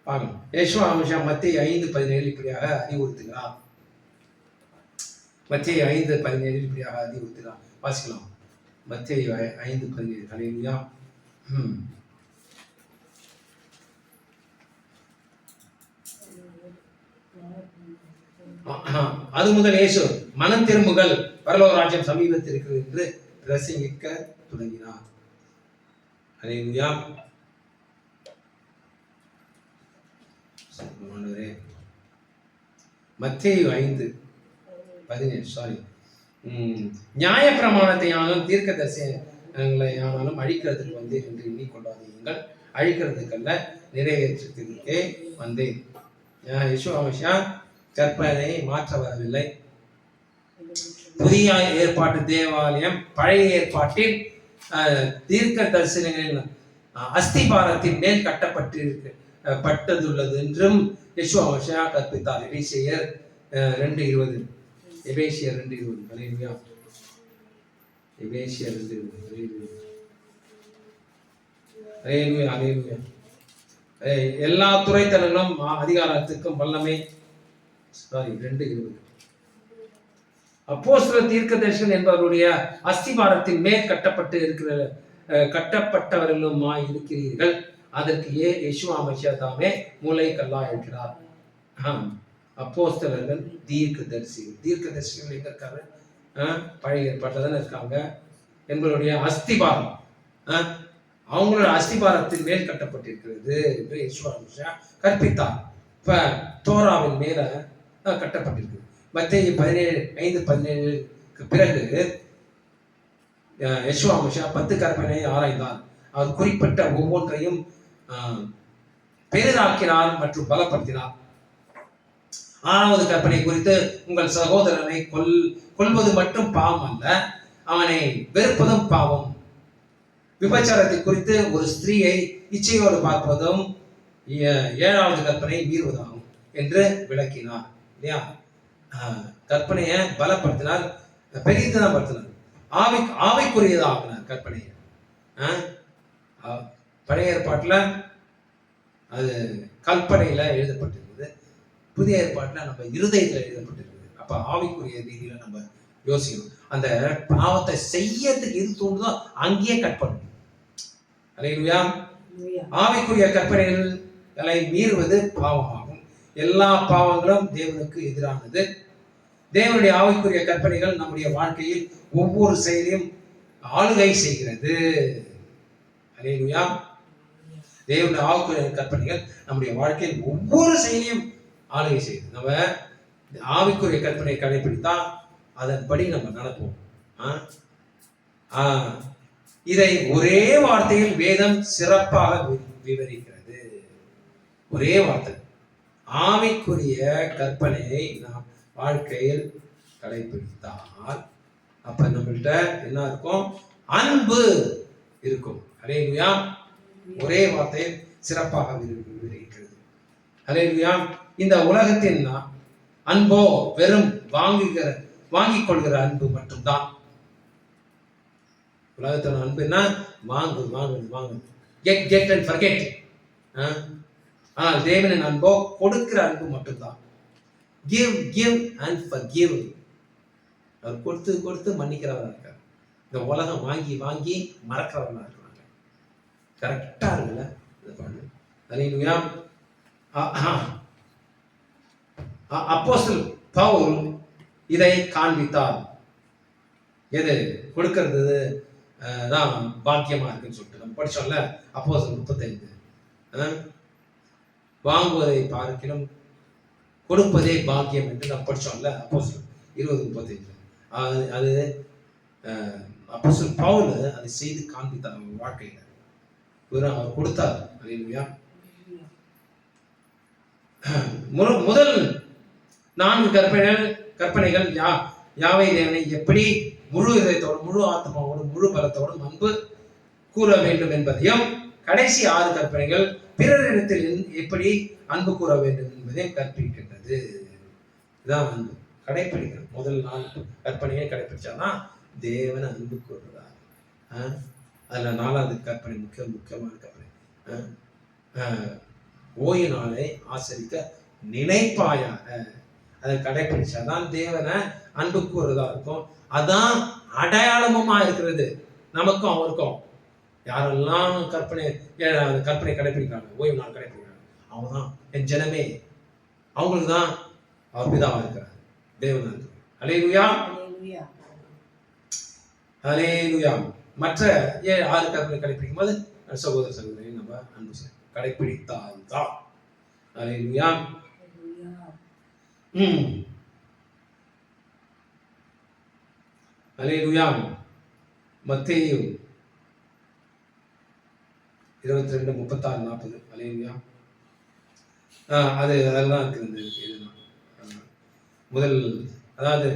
பார்க்கலாம். யெஷுவா மசியா மத்தேயு 5:17 இப்படியாக அறிவுறுத்துகிறார். மத்தேயு 5:17 இப்படியாக அறிவுறுத்துகிறார். வாசிக்கலாம். மத்தேயு 5:17. அல்லேலூயா. அது முதல் இயேசு மனம் திரும்புகள், பரலோக ராஜ்யம் சமீபத்தில் இருக்கிறது என்று பிரசங்கிக்க தொடங்கினார். அல்லேலூயா. மத்தேயு 5:17 நியாய பிரமாணத்தை ஆனாலும் தீர்க்க தரிசனங்களை ஆனாலும் அழிக்கிறதுக்கு வந்தேன் என்று எண்ணிக்கொள்ளாதீர்கள், அழிக்கிறதுக்கல்ல நிறைவேற்றத்திற்கே வந்தேன். யெஷுவா மசியா கற்பனை மாற்ற வரவில்லை. புதிய ஏற்பாட்டு தேவாலயம் பழைய ஏற்பாட்டில் தீர்க்க தரிசனங்களின் அஸ்திபாரத்தின் மேல் கட்டப்பட்டுள்ளது என்றும் யெஷுவா மசியா கற்பித்தார். எபேசியர் 2:20. எபேசியர் 2:20. அல்லேலூயா. எபேசியர் 2:20. அல்லேலூயா. அல்லேலூயா. எல்லா துறைத்தனங்களும் அதிகாரத்துக்கும் வல்லமை. 2:20. அப்போஸ்தலர் தீர்க்கதரிசிகள் என்பவருடைய அஸ்திபாரத்தின் மேல் கட்டப்பட்டவர்களுமாய் இருக்கிறீர்கள். அதற்கு யெஷுவா மசியா தாமே மூலை கல்லா இருக்கிறார். அப்போஸ்தலர்கள் தீர்க்கதரிசிகள் எங்க இருக்காரு? பழைய ஏற்பாட்டில் தானே இருக்காங்க. என்பவருடைய அஸ்திபாரம் அவங்களோட அஸ்திபாரத்தின் மேல் கட்டப்பட்டிருக்கிறது என்று யெஷுவா மசியா கற்பித்தார். இப்ப தோராவின் மேல கட்டப்பட்டிருக்கு. மத்தேயு 5:17 பிறகு யெஷுவா மசியா 10 கற்பனையை ஆராய்ந்தார். அவர் குறிப்பிட்ட ஒவ்வொன்றையும் பெரிதாக்கினார் மற்றும் பலப்படுத்தினார். 6வது கற்பனை குறித்து, உங்கள் சகோதரனை கொல்வது மட்டும் பாவம் அல்ல, அவனை வெறுப்பதும் பாவம். விபச்சாரத்தை குறித்து, ஒரு ஸ்திரீயை இச்சையோடு பார்ப்பதும் 7வது கற்பனை மீறுவதாகும் என்று விளக்கினார். இல்லையா? கற்பனையை பலப்படுத்தினார், பெரிதுதான் படுத்தினார், ஆவிக்குரியதாகினார் கற்பனையை. பழைய ஏற்பாட்டில் அது கற்பனையில எழுதப்பட்டிருக்குது, புதிய ஏற்பாட்டில் நம்ம இருதயத்தில் எழுதப்பட்டிருக்குது. அப்ப ஆவிக்குரிய ரீதியில நம்ம யோசிக்கணும். அந்த பாவத்தை செய்யறதுக்கு எது தோணுதோ அங்கேயே கட் பண்ணணும். அல்லேலூயா. ஆவிக்குரிய கற்பனைகள் மீறுவது பாவமாகும். எல்லா பாவங்களும் தேவனுக்கு எதிரானது. தேவனுடைய ஆவிக்குரிய கற்பனைகள் நம்முடைய வாழ்க்கையில் ஒவ்வொரு செயலையும் ஆளுகை செய்கிறது. அல்லேலூயா. தேவனுடைய ஆவிக்குரிய கற்பனைகள் நம்முடைய வாழ்க்கையில் ஒவ்வொரு செயலையும் ஆளுகை செய்யுது. நம்ம ஆவிக்குரிய கற்பனை கடைபிடித்தா அதன்படி நம்ம நடப்போம். இதை ஒரே வார்த்தையில் வேதம் சிறப்பாக விவரிக்கிறது. ஒரே வார்த்தை. ஆவிக்குரிய கற்பனையை நாம் வாழ்க்கையில் கடைபிடித்தால் அப்ப நம்மள்கிட்ட என்ன இருக்கும்? அன்பு இருக்கும். அல்லேலூயா. ஒரே வார்த்தையில் சிறப்பாக விவரிக்கிறது. அல்லேலூயா. இந்த உலகத்தின் அன்போ வெறும் வாங்கிக் கொள்கிற அன்பு மட்டும்தான். உலகத்தோட அன்பு என்ன? வாங்கு கெட் அண்ட் ஃபர்கெட். ஆனால் தேவனின் அன்போ கொடுக்கிற அன்பு மட்டும்தான். Give and forgive. அவர் கொடுத்து மன்னிக்கிறவரா இருக்கார். இந்த உலகம் வாங்கி மறக்கிறவரா இருக்கிறாங்க. கரெக்டா இருக்குல்ல? அல்லேலூயா. அப்போஸ்தலன் பவுல் இதை காண்பித்தார். எது கொடுக்கிறது தான் பாக்கியமா இருக்குன்னு சொல்லிட்டு நம்ம படிச்சோம்ல. அப்போஸ்தலன் 35 வாங்குவதை பார்க்கிலும் கொடுப்பதே பாக்கியம் என்று நம்ம படிச்சோம்ல. அப்போஸ்தலன் 20:35 அது அப்போஸ்தலன் பவுல் அதை செய்து காண்பித்தார் அவர் வாழ்க்கையில. அவர் கொடுத்தார். அல்லேலூயா. முதல் 4 கற்பனைகள் யாவை தேவனை எப்படி முழு இதயத்தோடு, முழு ஆத்மாவோடு, முழு பலத்தோடும் அன்பு கூற வேண்டும் என்பதையும், கடைசி 6 கற்பனைகள் பிறரிடத்தில் எப்படி அன்பு கூற வேண்டும் என்பதையும் கற்பிக்கின்றது. இதுதான் அன்பு கடைப்பிடிக்கணும். முதல் 4 கற்பனையை கடைப்பிடிச்சாதான் தேவனை அன்பு கூறுறதா. அதுல 4வது கற்பனை முக்கியமான கற்பனை. ஓய்வு நாளை ஆசரிக்க நினைப்பாயாக. அதை கடைபிடிச்சாதான் தேவனை அன்பு கூறுறதா இருக்கும். அதான் அடையாளமுமா இருக்கிறது நமக்கும் அவருக்கும். யாரெல்லாம் கற்பனை கடைபிடிக்கிறாங்க, ஓய்வு நாள் கடைபிடிக்கிறாங்க, அவங்க தான் என் ஜனமே. அவங்களுக்கு தான் அவர் பிதாவா இருக்கிறார், தேவனா இருக்கிறார். அல்லேலூயா. அல்லேலூயா. மற்ற 6 கற்பனை கடைபிடிக்கும் போது சகோதர சகோதரி நம்ம அன்பு கடைபிடித்தால் தான். அல்லேலூயா. அல்லேலூயா. மத்தேயு 22:36-40. அல்லேலூயா. அதெல்லாம் இருக்குது. முதல் அதாவது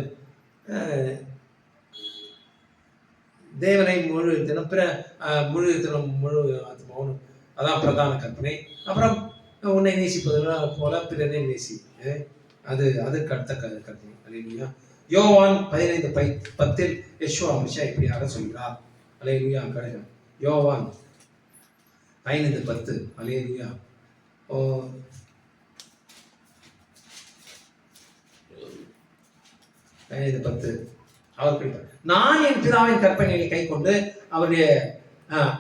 தேவனை முழு தினம் முழு தினம் முழு மௌனம், அதான் பிரதான கற்பனை. அப்புறம் உன்னை நேசிப்பது போல பிறனை நேசி, அதுக்கு அடுத்த கற்பனை. அல்லேலூயா. யோவான் 15:10 யெஷுவா மசியா இப்படியாக சொல்கிறார். அல்லேலூயா. யோவான் 15:10. அல்லேலூயா. 15:10 அவர் கேட்டார், நான் என் பிதாவின் கற்பனைகளை கை கொண்டு அவருடைய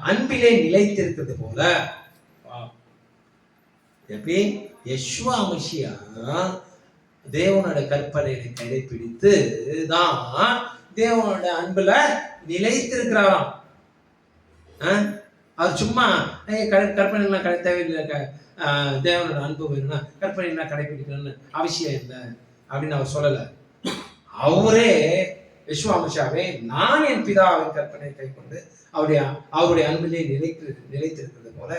அன்பிலே நிலைத்திருக்கிறது போல. எப்படி யெஷுவா மசியா தேவனோட கற்பனைகளை கடைபிடித்து தான் தேவனோட அன்புல நிலைத்திருக்கிறாராம். அவர் சும்மா கற்பனைலாம் தேவையில்லை, தேவனோட அன்பு வேணும்னா கற்பனைலாம் கடைபிடிக்கணும்னு அவசியம் இல்லை அப்படின்னு அவர் சொல்லலை. அவரே யெஷுவா மசியாவே நான் என் பிதாவின் கற்பனை கை கொண்டு அவருடைய அன்பிலே நிலைத்திருக்கிறது போல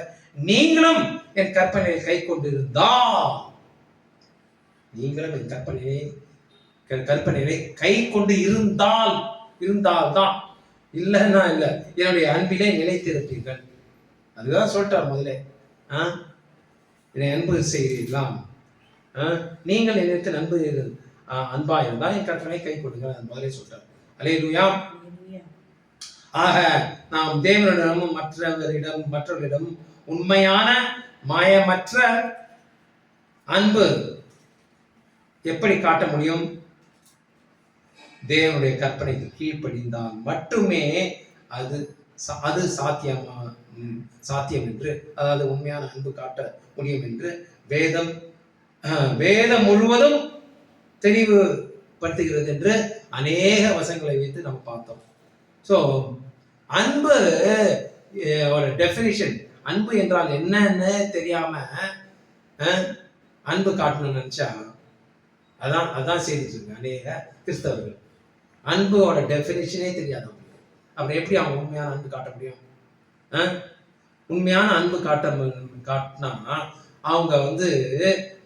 நீங்களும் என் கற்பனையை கை கொண்டிருந்தால், நீங்களும் என் கற்பனையை கை கொண்டு இருந்தால்தான், இல்லைன்னா இல்லை, என்னுடைய அன்பிலே நிலைத்திருப்பீர்கள். அதுதான் சொல்லிட்டார் முதலே. என்னை அன்பு செய்கிறீர்களா, நீங்கள் எனக்கு அன்பா இருந்தால் என் கற்பனை கை கொடுங்க, அது முதலே சொல்லிட்டார். அல்லேலூயா. ஆக நாம் தேவனிடமும் மற்றவர்களிடம் உண்மையான மாயமற்ற அன்பு எப்படி காட்ட முடியும்? தேவனுடைய கற்பனைக்கு கீழ்ப்படிந்தால் மட்டுமே அது சாத்தியமா சாத்தியம் என்று, அதாவது உண்மையான அன்பு காட்ட முடியும் என்று வேதம் முழுவதும் தெளிவுபடுத்துகிறது என்று அநேக வசங்களை வைத்து நம்ம பார்த்தோம். ஸோ அன்பு ஒரு டெஃபினிஷன், அன்பு என்றால் என்னன்னு தெரியாம அன்பு காட்டணும்னு நினைச்சா அதான் செய்துட்டு இருக்கு அநேக கிறிஸ்தவர்கள். அன்போட டெஃபினிஷனே தெரியாதவங்க அப்புறம் எப்படி அவங்க உண்மையான அன்பு காட்ட முடியும்? உண்மையான அன்பு காட்டினா அவங்க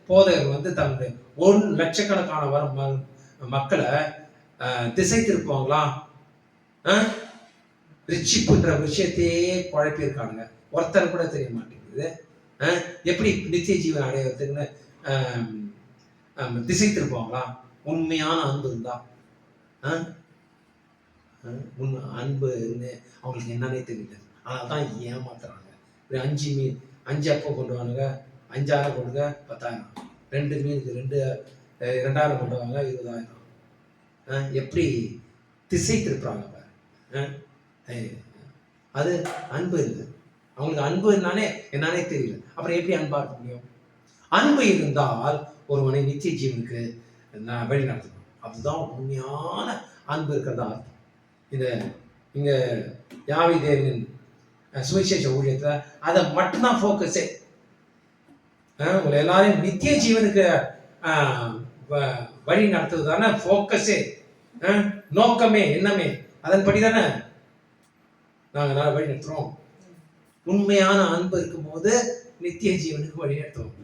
போதகர் தன்னுடைய 1 லட்சக்கணக்கான வரும் மக்களை திசை திருப்புவாங்களா? ரிச்சிப்புன்ற விஷயத்தையே குழப்பியிருக்கானுங்க. ஒருத்தர் கூட தெரிய மாட்டேங்குது. எப்படி நித்திய ஜீவன் அடைவதுக்குன்னு திசை திருப்புவாங்களா? உண்மையான அன்பு இருந்தா அன்பு அவங்களுக்கு என்னன்னே தெரியல. ஆனால் தான் ஏமாத்துறாங்க. 5 அப்போ கொண்டு வாங்க, 5000 கொண்டுங்க 10,000, 2 மீனுக்கு 2000 கொண்டு வாங்க 20,000. எப்படி திசை திருப்புறாங்க பாரு. அது அன்பு இல்லை. அவங்களுக்கு அன்பு என்னன்னே தெரியல. அப்புறம் எப்படி அன்பா இருக்க முடியும்? அன்பு இருந்தால் ஒருவனை நித்திய ஜீவனுக்கு வழி நடத்தணும். அதுதான் உண்மையான அன்பு இருக்கிறதா அர்த்தம். இங்க யாவி தேவனின் சுவிசேஷ ஊழியத்துல அதை மட்டும்தான் ஃபோக்கஸே. உங்களை எல்லாரையும் நித்திய ஜீவனுக்கு வழி நடத்துவது தானே ஃபோக்கஸே, நோக்கமே, எண்ணமே. அதன்படி தானே நாங்கள் வழி நடத்துறோம். உண்மையான அன்பு இருக்கும்போது நித்திய ஜீவனுக்கு வழி நடத்துவோம்.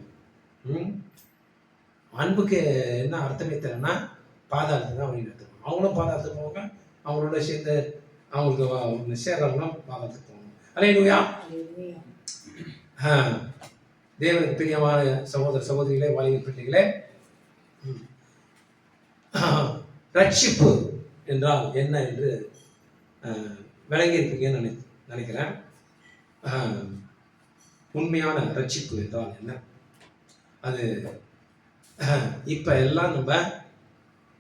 அன்புக்கு என்ன அர்த்தமே தெரியலன்னா பாதாளத்துக்கு தான் வழி நடத்துவோம். அவங்களும் பாதாளத்துக்கு போவாங்க, அவங்களோட சேர்ந்து அவங்களுக்கு சேர்றவங்களும் பாதாளத்துக்கு போவாங்க. அல்லேலூயா. தேவனுக்கு பிரியமான சகோதர சகோதரிகளே, வாலிப பிள்ளைகளே, ரட்சிப்பு என்றால் என்ன என்று விளங்கியிருப்பீங்கன்னு நினைக்கிறேன். உண்மையான ரட்சிப்பு என்றால் என்ன? அது இப்ப எல்லாம் நம்ம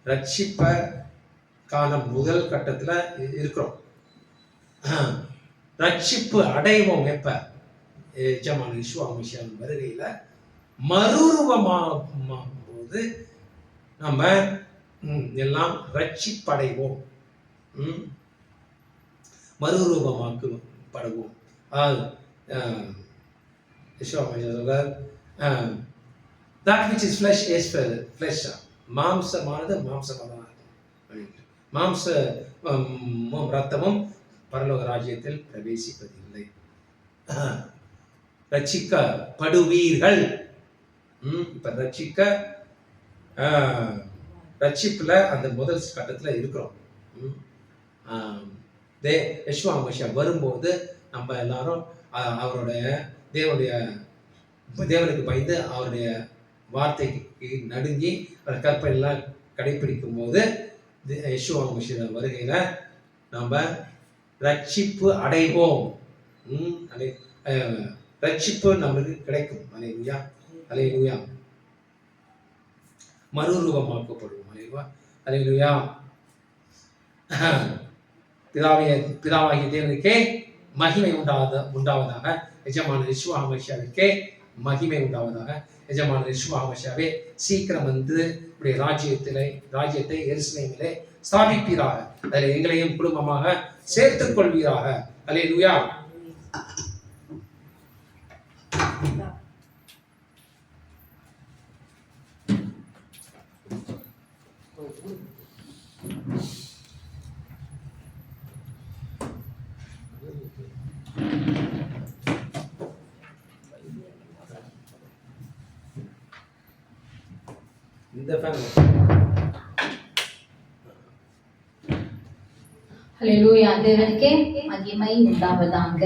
ரட்சிப்ப காண முதல் கட்டத்துல இருக்கிறோம். ரட்சிப்பு அடைவோம் எப்ப? எஜமான விஸ்வாமிஷன் வருகையில மறுரூபமாகும் போது நம்ம எல்லாம் ரட்சிப்படைவோம், மறுரூபமாக்கப்படுவோம். that which is flesh is flesh. மாம்சமானது மாம்சமாக மாம்சமும் ரத்தமும் பரலோக ராஜ்யத்தில் பிரவேசிப்பதில்லை. ரட்சிக்கப்படுவீர்கள். இப்ப ரட்சிப்புல அந்த முதல் கட்டத்துல இருக்கிறோம். யெஷுவா வரும்போது நம்ம எல்லாரும் அவருடைய தேவனுக்கு பயந்து அவருடைய வார்த்தைக்கு நடுங்கி அந்த கற்பனைலாம் கடைபிடிக்கும் போது யெஷுவா வருகையில நம்ம ரட்சிப்பு அடைவோம். ரட்சிப்பு நம்மளுக்கு கிடைக்கும். அல்லேலூயா, அல்லேலூயா. மறுரூபமாக்கப்படுவோம். அல்லேலூயா, அல்லேலூயா. பிதாவாகிய தேவனுக்கே மகிமை உண்டாவதாக. எஜமான யெஷுவா மசியாவிற்கே மகிமை உண்டாவதாக. எஜமான யெஷுவா மசியாவே சீக்கிரம் உடைய ராஜ்யத்தை எருசலேமிலே ஸ்தாபிப்பீராக. அதில் எங்களையும் குடும்பமாக சேர்த்துக் கொள்வீராக. அல்லேலூயா. ஹல்லேலூயா. தேவனுக்கே மகிமை உண்டாவதாக.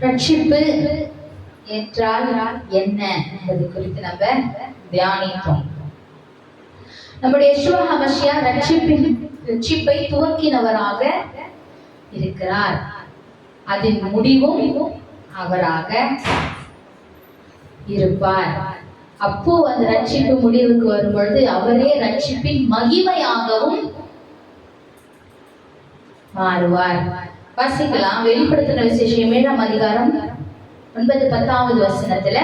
ரட்சிப்பு என்றால் என்ன என்பது குறித்து நம்ம தியானித்தோம். நம்முடைய யெஷுவா ஹமஷியா ரட்சிப்பை துவக்கினவராக இருக்கிறார். அதன் முடிவும் அவராக இருப்பார். அப்போ அந்த ரட்சிப்பு முடிவுக்கு வரும் பொழுது அவரே ரட்சிப்பின் மகிமையாகவும் மாறுவார். வாசிக்கலாம். வெளிப்படுத்தின விசேஷம் 7ஆம் அதிகாரம் 9-10 வசனத்துல,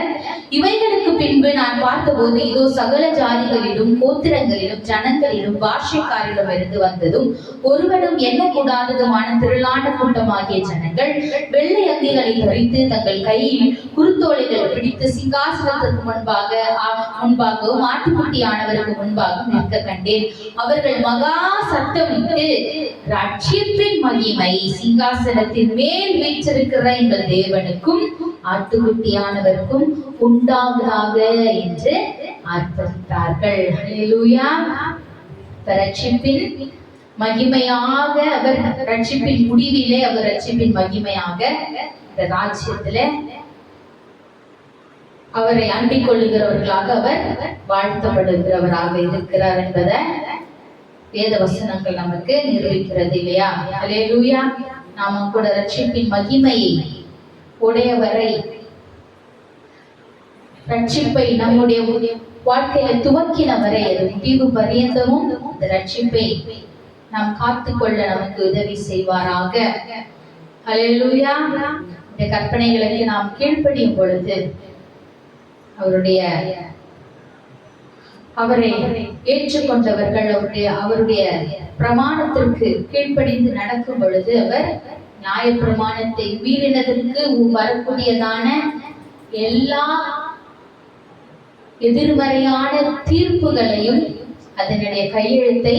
இவைகளுக்கு பின்பு நான் பார்த்தபோது இதோ சகல ஜாதிகளிலும் கோத்திரங்களிலும் ஜனங்களிலும் பாஷைக்காரிலும் இருந்து வந்ததும் ஒருவனும் எண்ணக்கூடாததுமான திரளான கூட்டமாகிய ஜனங்கள் வெள்ளை அங்கிகளை தரித்து தங்கள் கையில் குருத்தோலைகளை பிடித்து சிங்காசனத்திற்கு முன்பாகவும் ஆட்டுக்குட்டியானவருக்கு முன்பாகவும் நிற்க கண்டேன். அவர்கள் மகா சத்தமிட்டு, ரட்சிப்பின் மகிமை சிங்காசனத்தின் மேல் வீற்றிருக்கிற எங்கள் தேவனுக்கும் ஆட்டுக்குட்டியானவருக்கும் உண்டாவதாக என்று ஆர்ப்பரித்தார்கள். ஹல்லேலூயா. ரட்சிப்பின் மகிமையாக அவர், ரட்சிப்பின் முடிவிலே அவர் ரட்சிப்பின் மகிமையாக இந்த ராஜ்யத்திலே அவரை அண்டிக் கொள்ளுகிறவர்களாக அவர் வாழ்த்தப்படுகிறவராக இருக்கிறார் என்பதை வேத வசனங்கள் நமக்கு நிரூபிக்கிறது இல்லையா? ஹல்லேலூயா. நாம கூட ரட்சிப்பின் மகிமையை உடையவரை, ரட்சிப்பை நம்முடைய வாழ்க்கையில துவக்கினவரை முடிவு பரியந்தமும் இந்த ரட்சிப்பை நாம் காத்துக்கொள்ள நமக்கு உதவி செய்வாராக. ஹல்லேலூயா. இந்த கற்பனைகளுக்கு நாம் கீழ்ப்படியும் பொழுது, அவரை ஏற்றுக்கொண்டவர்கள் அவருடைய பிரமாணத்திற்கு கீழ்ப்படிந்து நடக்கும் பொழுது, அவர் நியாய பிரமாணத்தை மீறினதற்கு வரக்கூடியதான எல்லா எதிர்மறையான தீர்ப்புகளையும் அதனுடைய கையெழுத்தை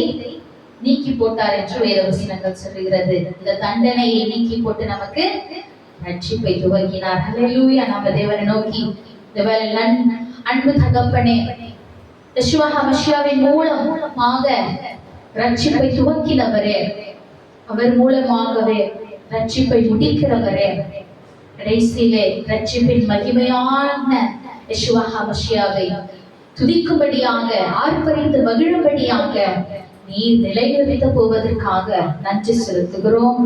நீக்கி போட்டார் என்று வேதவசனங்கள் சொல்லுகிறது. இந்த தண்டனையை நீக்கி போட்டு நமக்கு ரட்சிப்பை துவக்கினார். ஹல்லேலூயா. நம்ம தேவனை நோக்கி அன்பு தகப்பனே, யெஷுவா ஹமஷியாவின் மூலமாக ரட்சிப்பை துவக்கினவரே, அவர் மூலமாகவே ரட்சிப்பை முடிக்கிறவரே, கடைசியிலே ரட்சிப்பின் மகிமையான யெஷுவா ஹமஷியாவை துதிக்கும்படியாக, ஆர்ப்பரித்து மகிழும்படியாக நீர் நிலைநிறுத்த போவதற்காக நன்றி செலுத்துகிறோம்.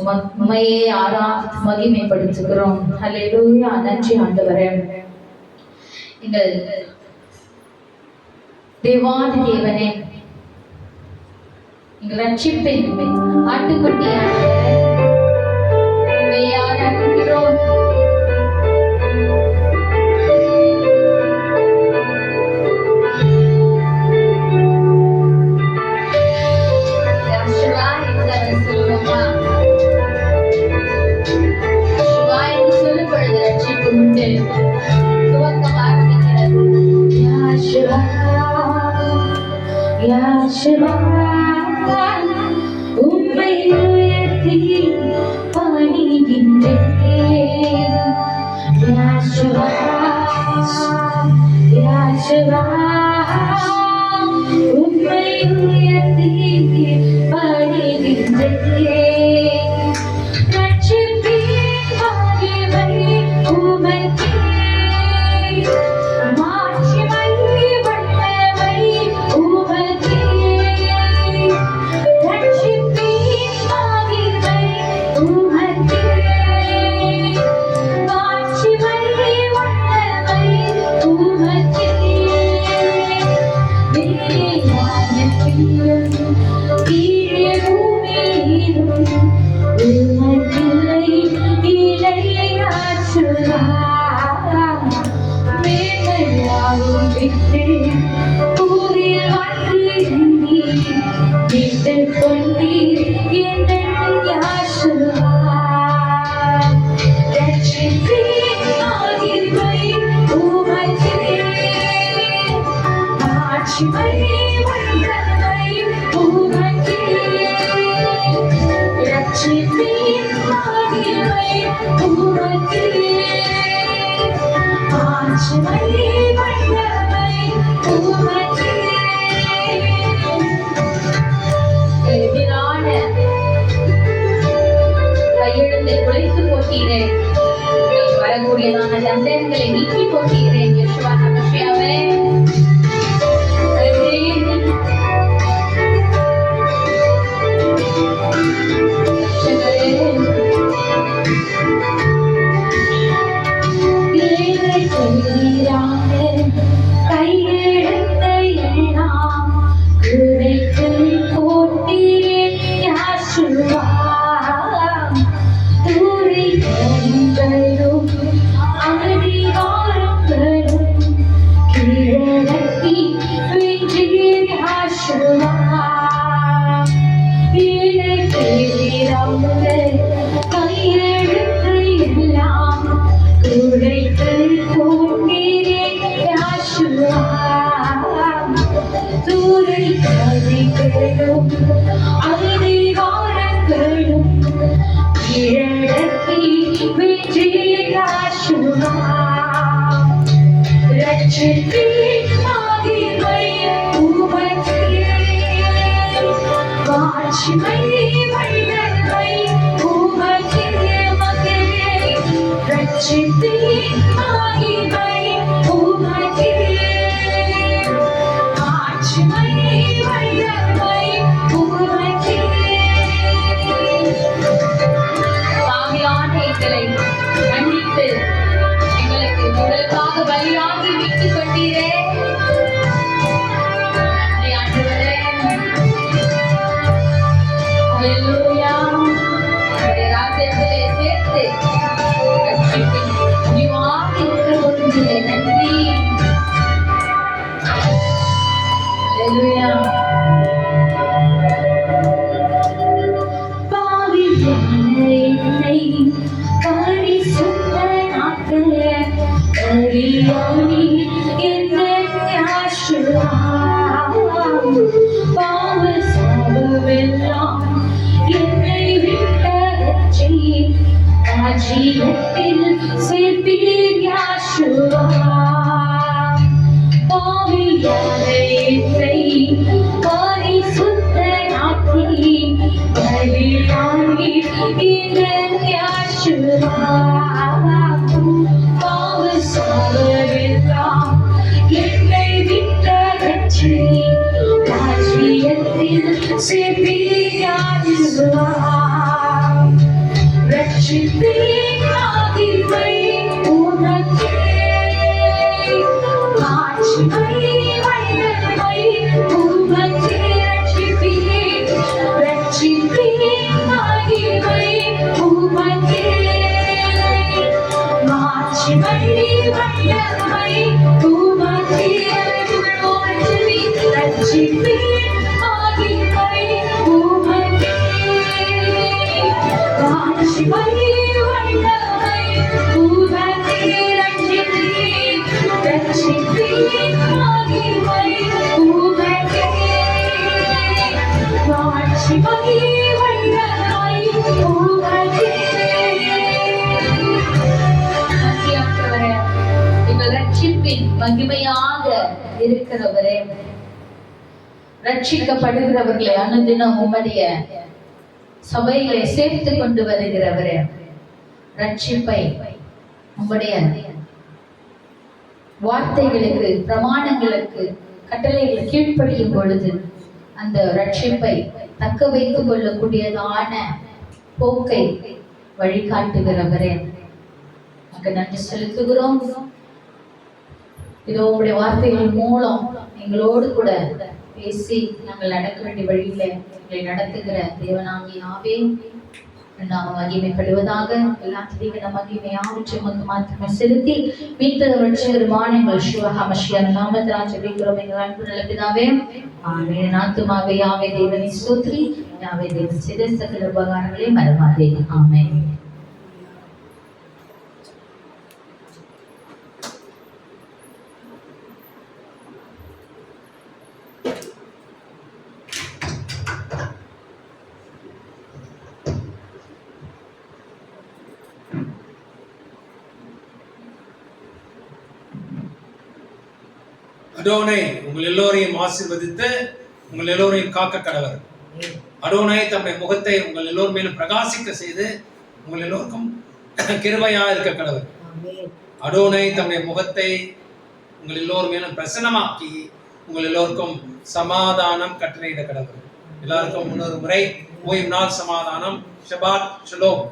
உம்மையே ஆராதித்து மகிமைப்படுத்துகிறோம். ஹல்லேலூயா. நன்றி ஆண்டவரே. எங்கள் தேவாதி தேவனே, எங்கள் ரட்சிப்பின் ஆட்டுக்குட்டியானவரே, உம்மையே ஆராதிக்கிறோம். உம்மை உயர்த்தி பணிகின்றேன். உம்மை உயர்த்தி பணிகின்றேன். ரட்சிப்பின் மகிமை உமக்கே, மாட்சிமை வல்லமை உமக்கே. ரட்சிப்பின் மகிமை உமக்கே, மாட்சிமை வல்லமை உமக்கே. கீழே பூமியிலும் உமக்கில்லை இலையாற்றுவார். மேன்மையாகும் விட்டு பூவில் வந்து எண்ணி மீட்டுக் கொண்டீர் என்னை யாற்றுவார். ரட்சிப்பின் மகிமை உமக்கே, மாட்சிமை வல்லமை உமக்கே. ரட்சிப்பின் மகிமை உமக்கே, மாட்சிமை வல்லமை உமக்கே. எதிரான கையெழுத்தை குலைத்து போகிறேன், வரக்கூடியதான தண்டனைகளை நீக்கி போகிறேன். யெஷுவா ஹமஷியாவே, யாஷுவா எனக்கு விரவுத கையெழுத்தை எல்லாம் குழைத்து போகிறே யாஷுவா தூரை கதைகளும் அதிகாரங்களும் இழக்கி வெற்றி யாஷுவா ரட்சிப்பின் மகிமை உமக்கே வாட்சிமை வல்லமை உமக்கே மகனே ரட்சிப்பின் மகிமை உமக்கே வாட்சிமை வல்லமை உமக்கே பாவியான எங்களை மன்னித்து எங்களுக்கு உடலுக்காக பலியாகி மீட்டுக் கொண்டீரே. நன்றி ஆண்டவரே. ஹல்லேலூயா. உம்முடைய ராஜ்யத்திலே சேர்த்து ரட்சிப்பின் முடிவாக இருக்கிற பொருளிலே நன்றி. ஹல்லேலூயா. பாவியான என்னை பரிசுத்தனாக்க அறியானி என்னை யாஷுவா பாவ சாபமெல்லாம் என்னை விட்டகற்றி ராஜ்யத்தில் சேர்ப்பீர் யாஷுவா பாவியான என்னை பரிசுத்தனாக்கி பலியானி என்னை யாஷுவா பாவ சாபமெல்லாம் என்னை விட்டகற்றி ராஜ்யத்தில் சேர்ப்பீர் யாஷுவா ரட்சிப்பின் மகிமை உமக்கே வாட்சிமை வல்லமை உமக்கே ரட்சிப்பின் மகிமை உமக்கே வாட்சிமை வல்லமை உமக்கே ரட்சிப்பின் மகிமை உமக்கே வாட்சிமை வல்லமை உமக்கே ரட்சிப்பின் மகிமை உமக்கே வாட்சிமை வல்லமை உமக்கே. ஆண்டவரே, எங்கள் ரட்சிப்பின் மகிமையாக இருக்கிறவரே, ரட்சிக்கப்படுகிறவர்களை அனுதினம் உம்முடைய சபையிலே சேர்த்து கொண்டு வருகிறவரே, ரட்சிப்பை உம்முடைய வார்த்தைகளுக்கு பிரமாணங்களுக்கு கட்டளைகள் கீழ்ப்படியும் பொழுது அந்த ரட்சிப்பை தக்க வைத்துக் கொள்ளக்கூடியதான போக்கை வழிகாட்டுகிறவரே, நமக்கு நன்றி செலுத்துகிறோம். இதோ உங்களுடைய வார்த்தைகள் மூலம் எங்களோடு கூட பேசி நாங்கள் நடக்க வேண்டிய வழியில எங்களை நடத்துகிற தேவனாகிய யாவே நாம் மகிமைப்படுவதாக. எல்லாத்திலையும் நம்ம மகிமையாவற்றை மாத்திரமே செலுத்தி மீட்டத ரட்சகருமான எங்கள் யெகோவா மஷியாவின் நாமத்தினால் ஜெபிக்கிறோம் எங்கள் அன்பு நல்ல பிதாவே. ஆமென். ஆத்துமாவே யாவே தேவனை ஸ்தோத்திரி. யாவே தேவன் செய்த சகல உபகாரங்களை மறவாதே. ஆமென். அடோனை உங்கள் எல்லோரையும் ஆசீர்வதித்து உங்கள் எல்லோரையும் காக்க கடவர். அடோனை தம்முடைய முகத்தை உங்கள் எல்லோர் மேலும் பிரகாசிக்க செய்து உங்கள் எல்லோருக்கும் கிருபையா இருக்க கடவர். அடோனை தம்முடைய முகத்தை உங்கள் எல்லோர் மேலும் பிரசன்னமாக்கி உங்கள் எல்லோருக்கும் சமாதானம் கட்டளையிட கடவர். எல்லாருக்கும் இன்னொரு முறை ஓய்வு நாள் சமாதானம். ஷபாத் ஷலோம்.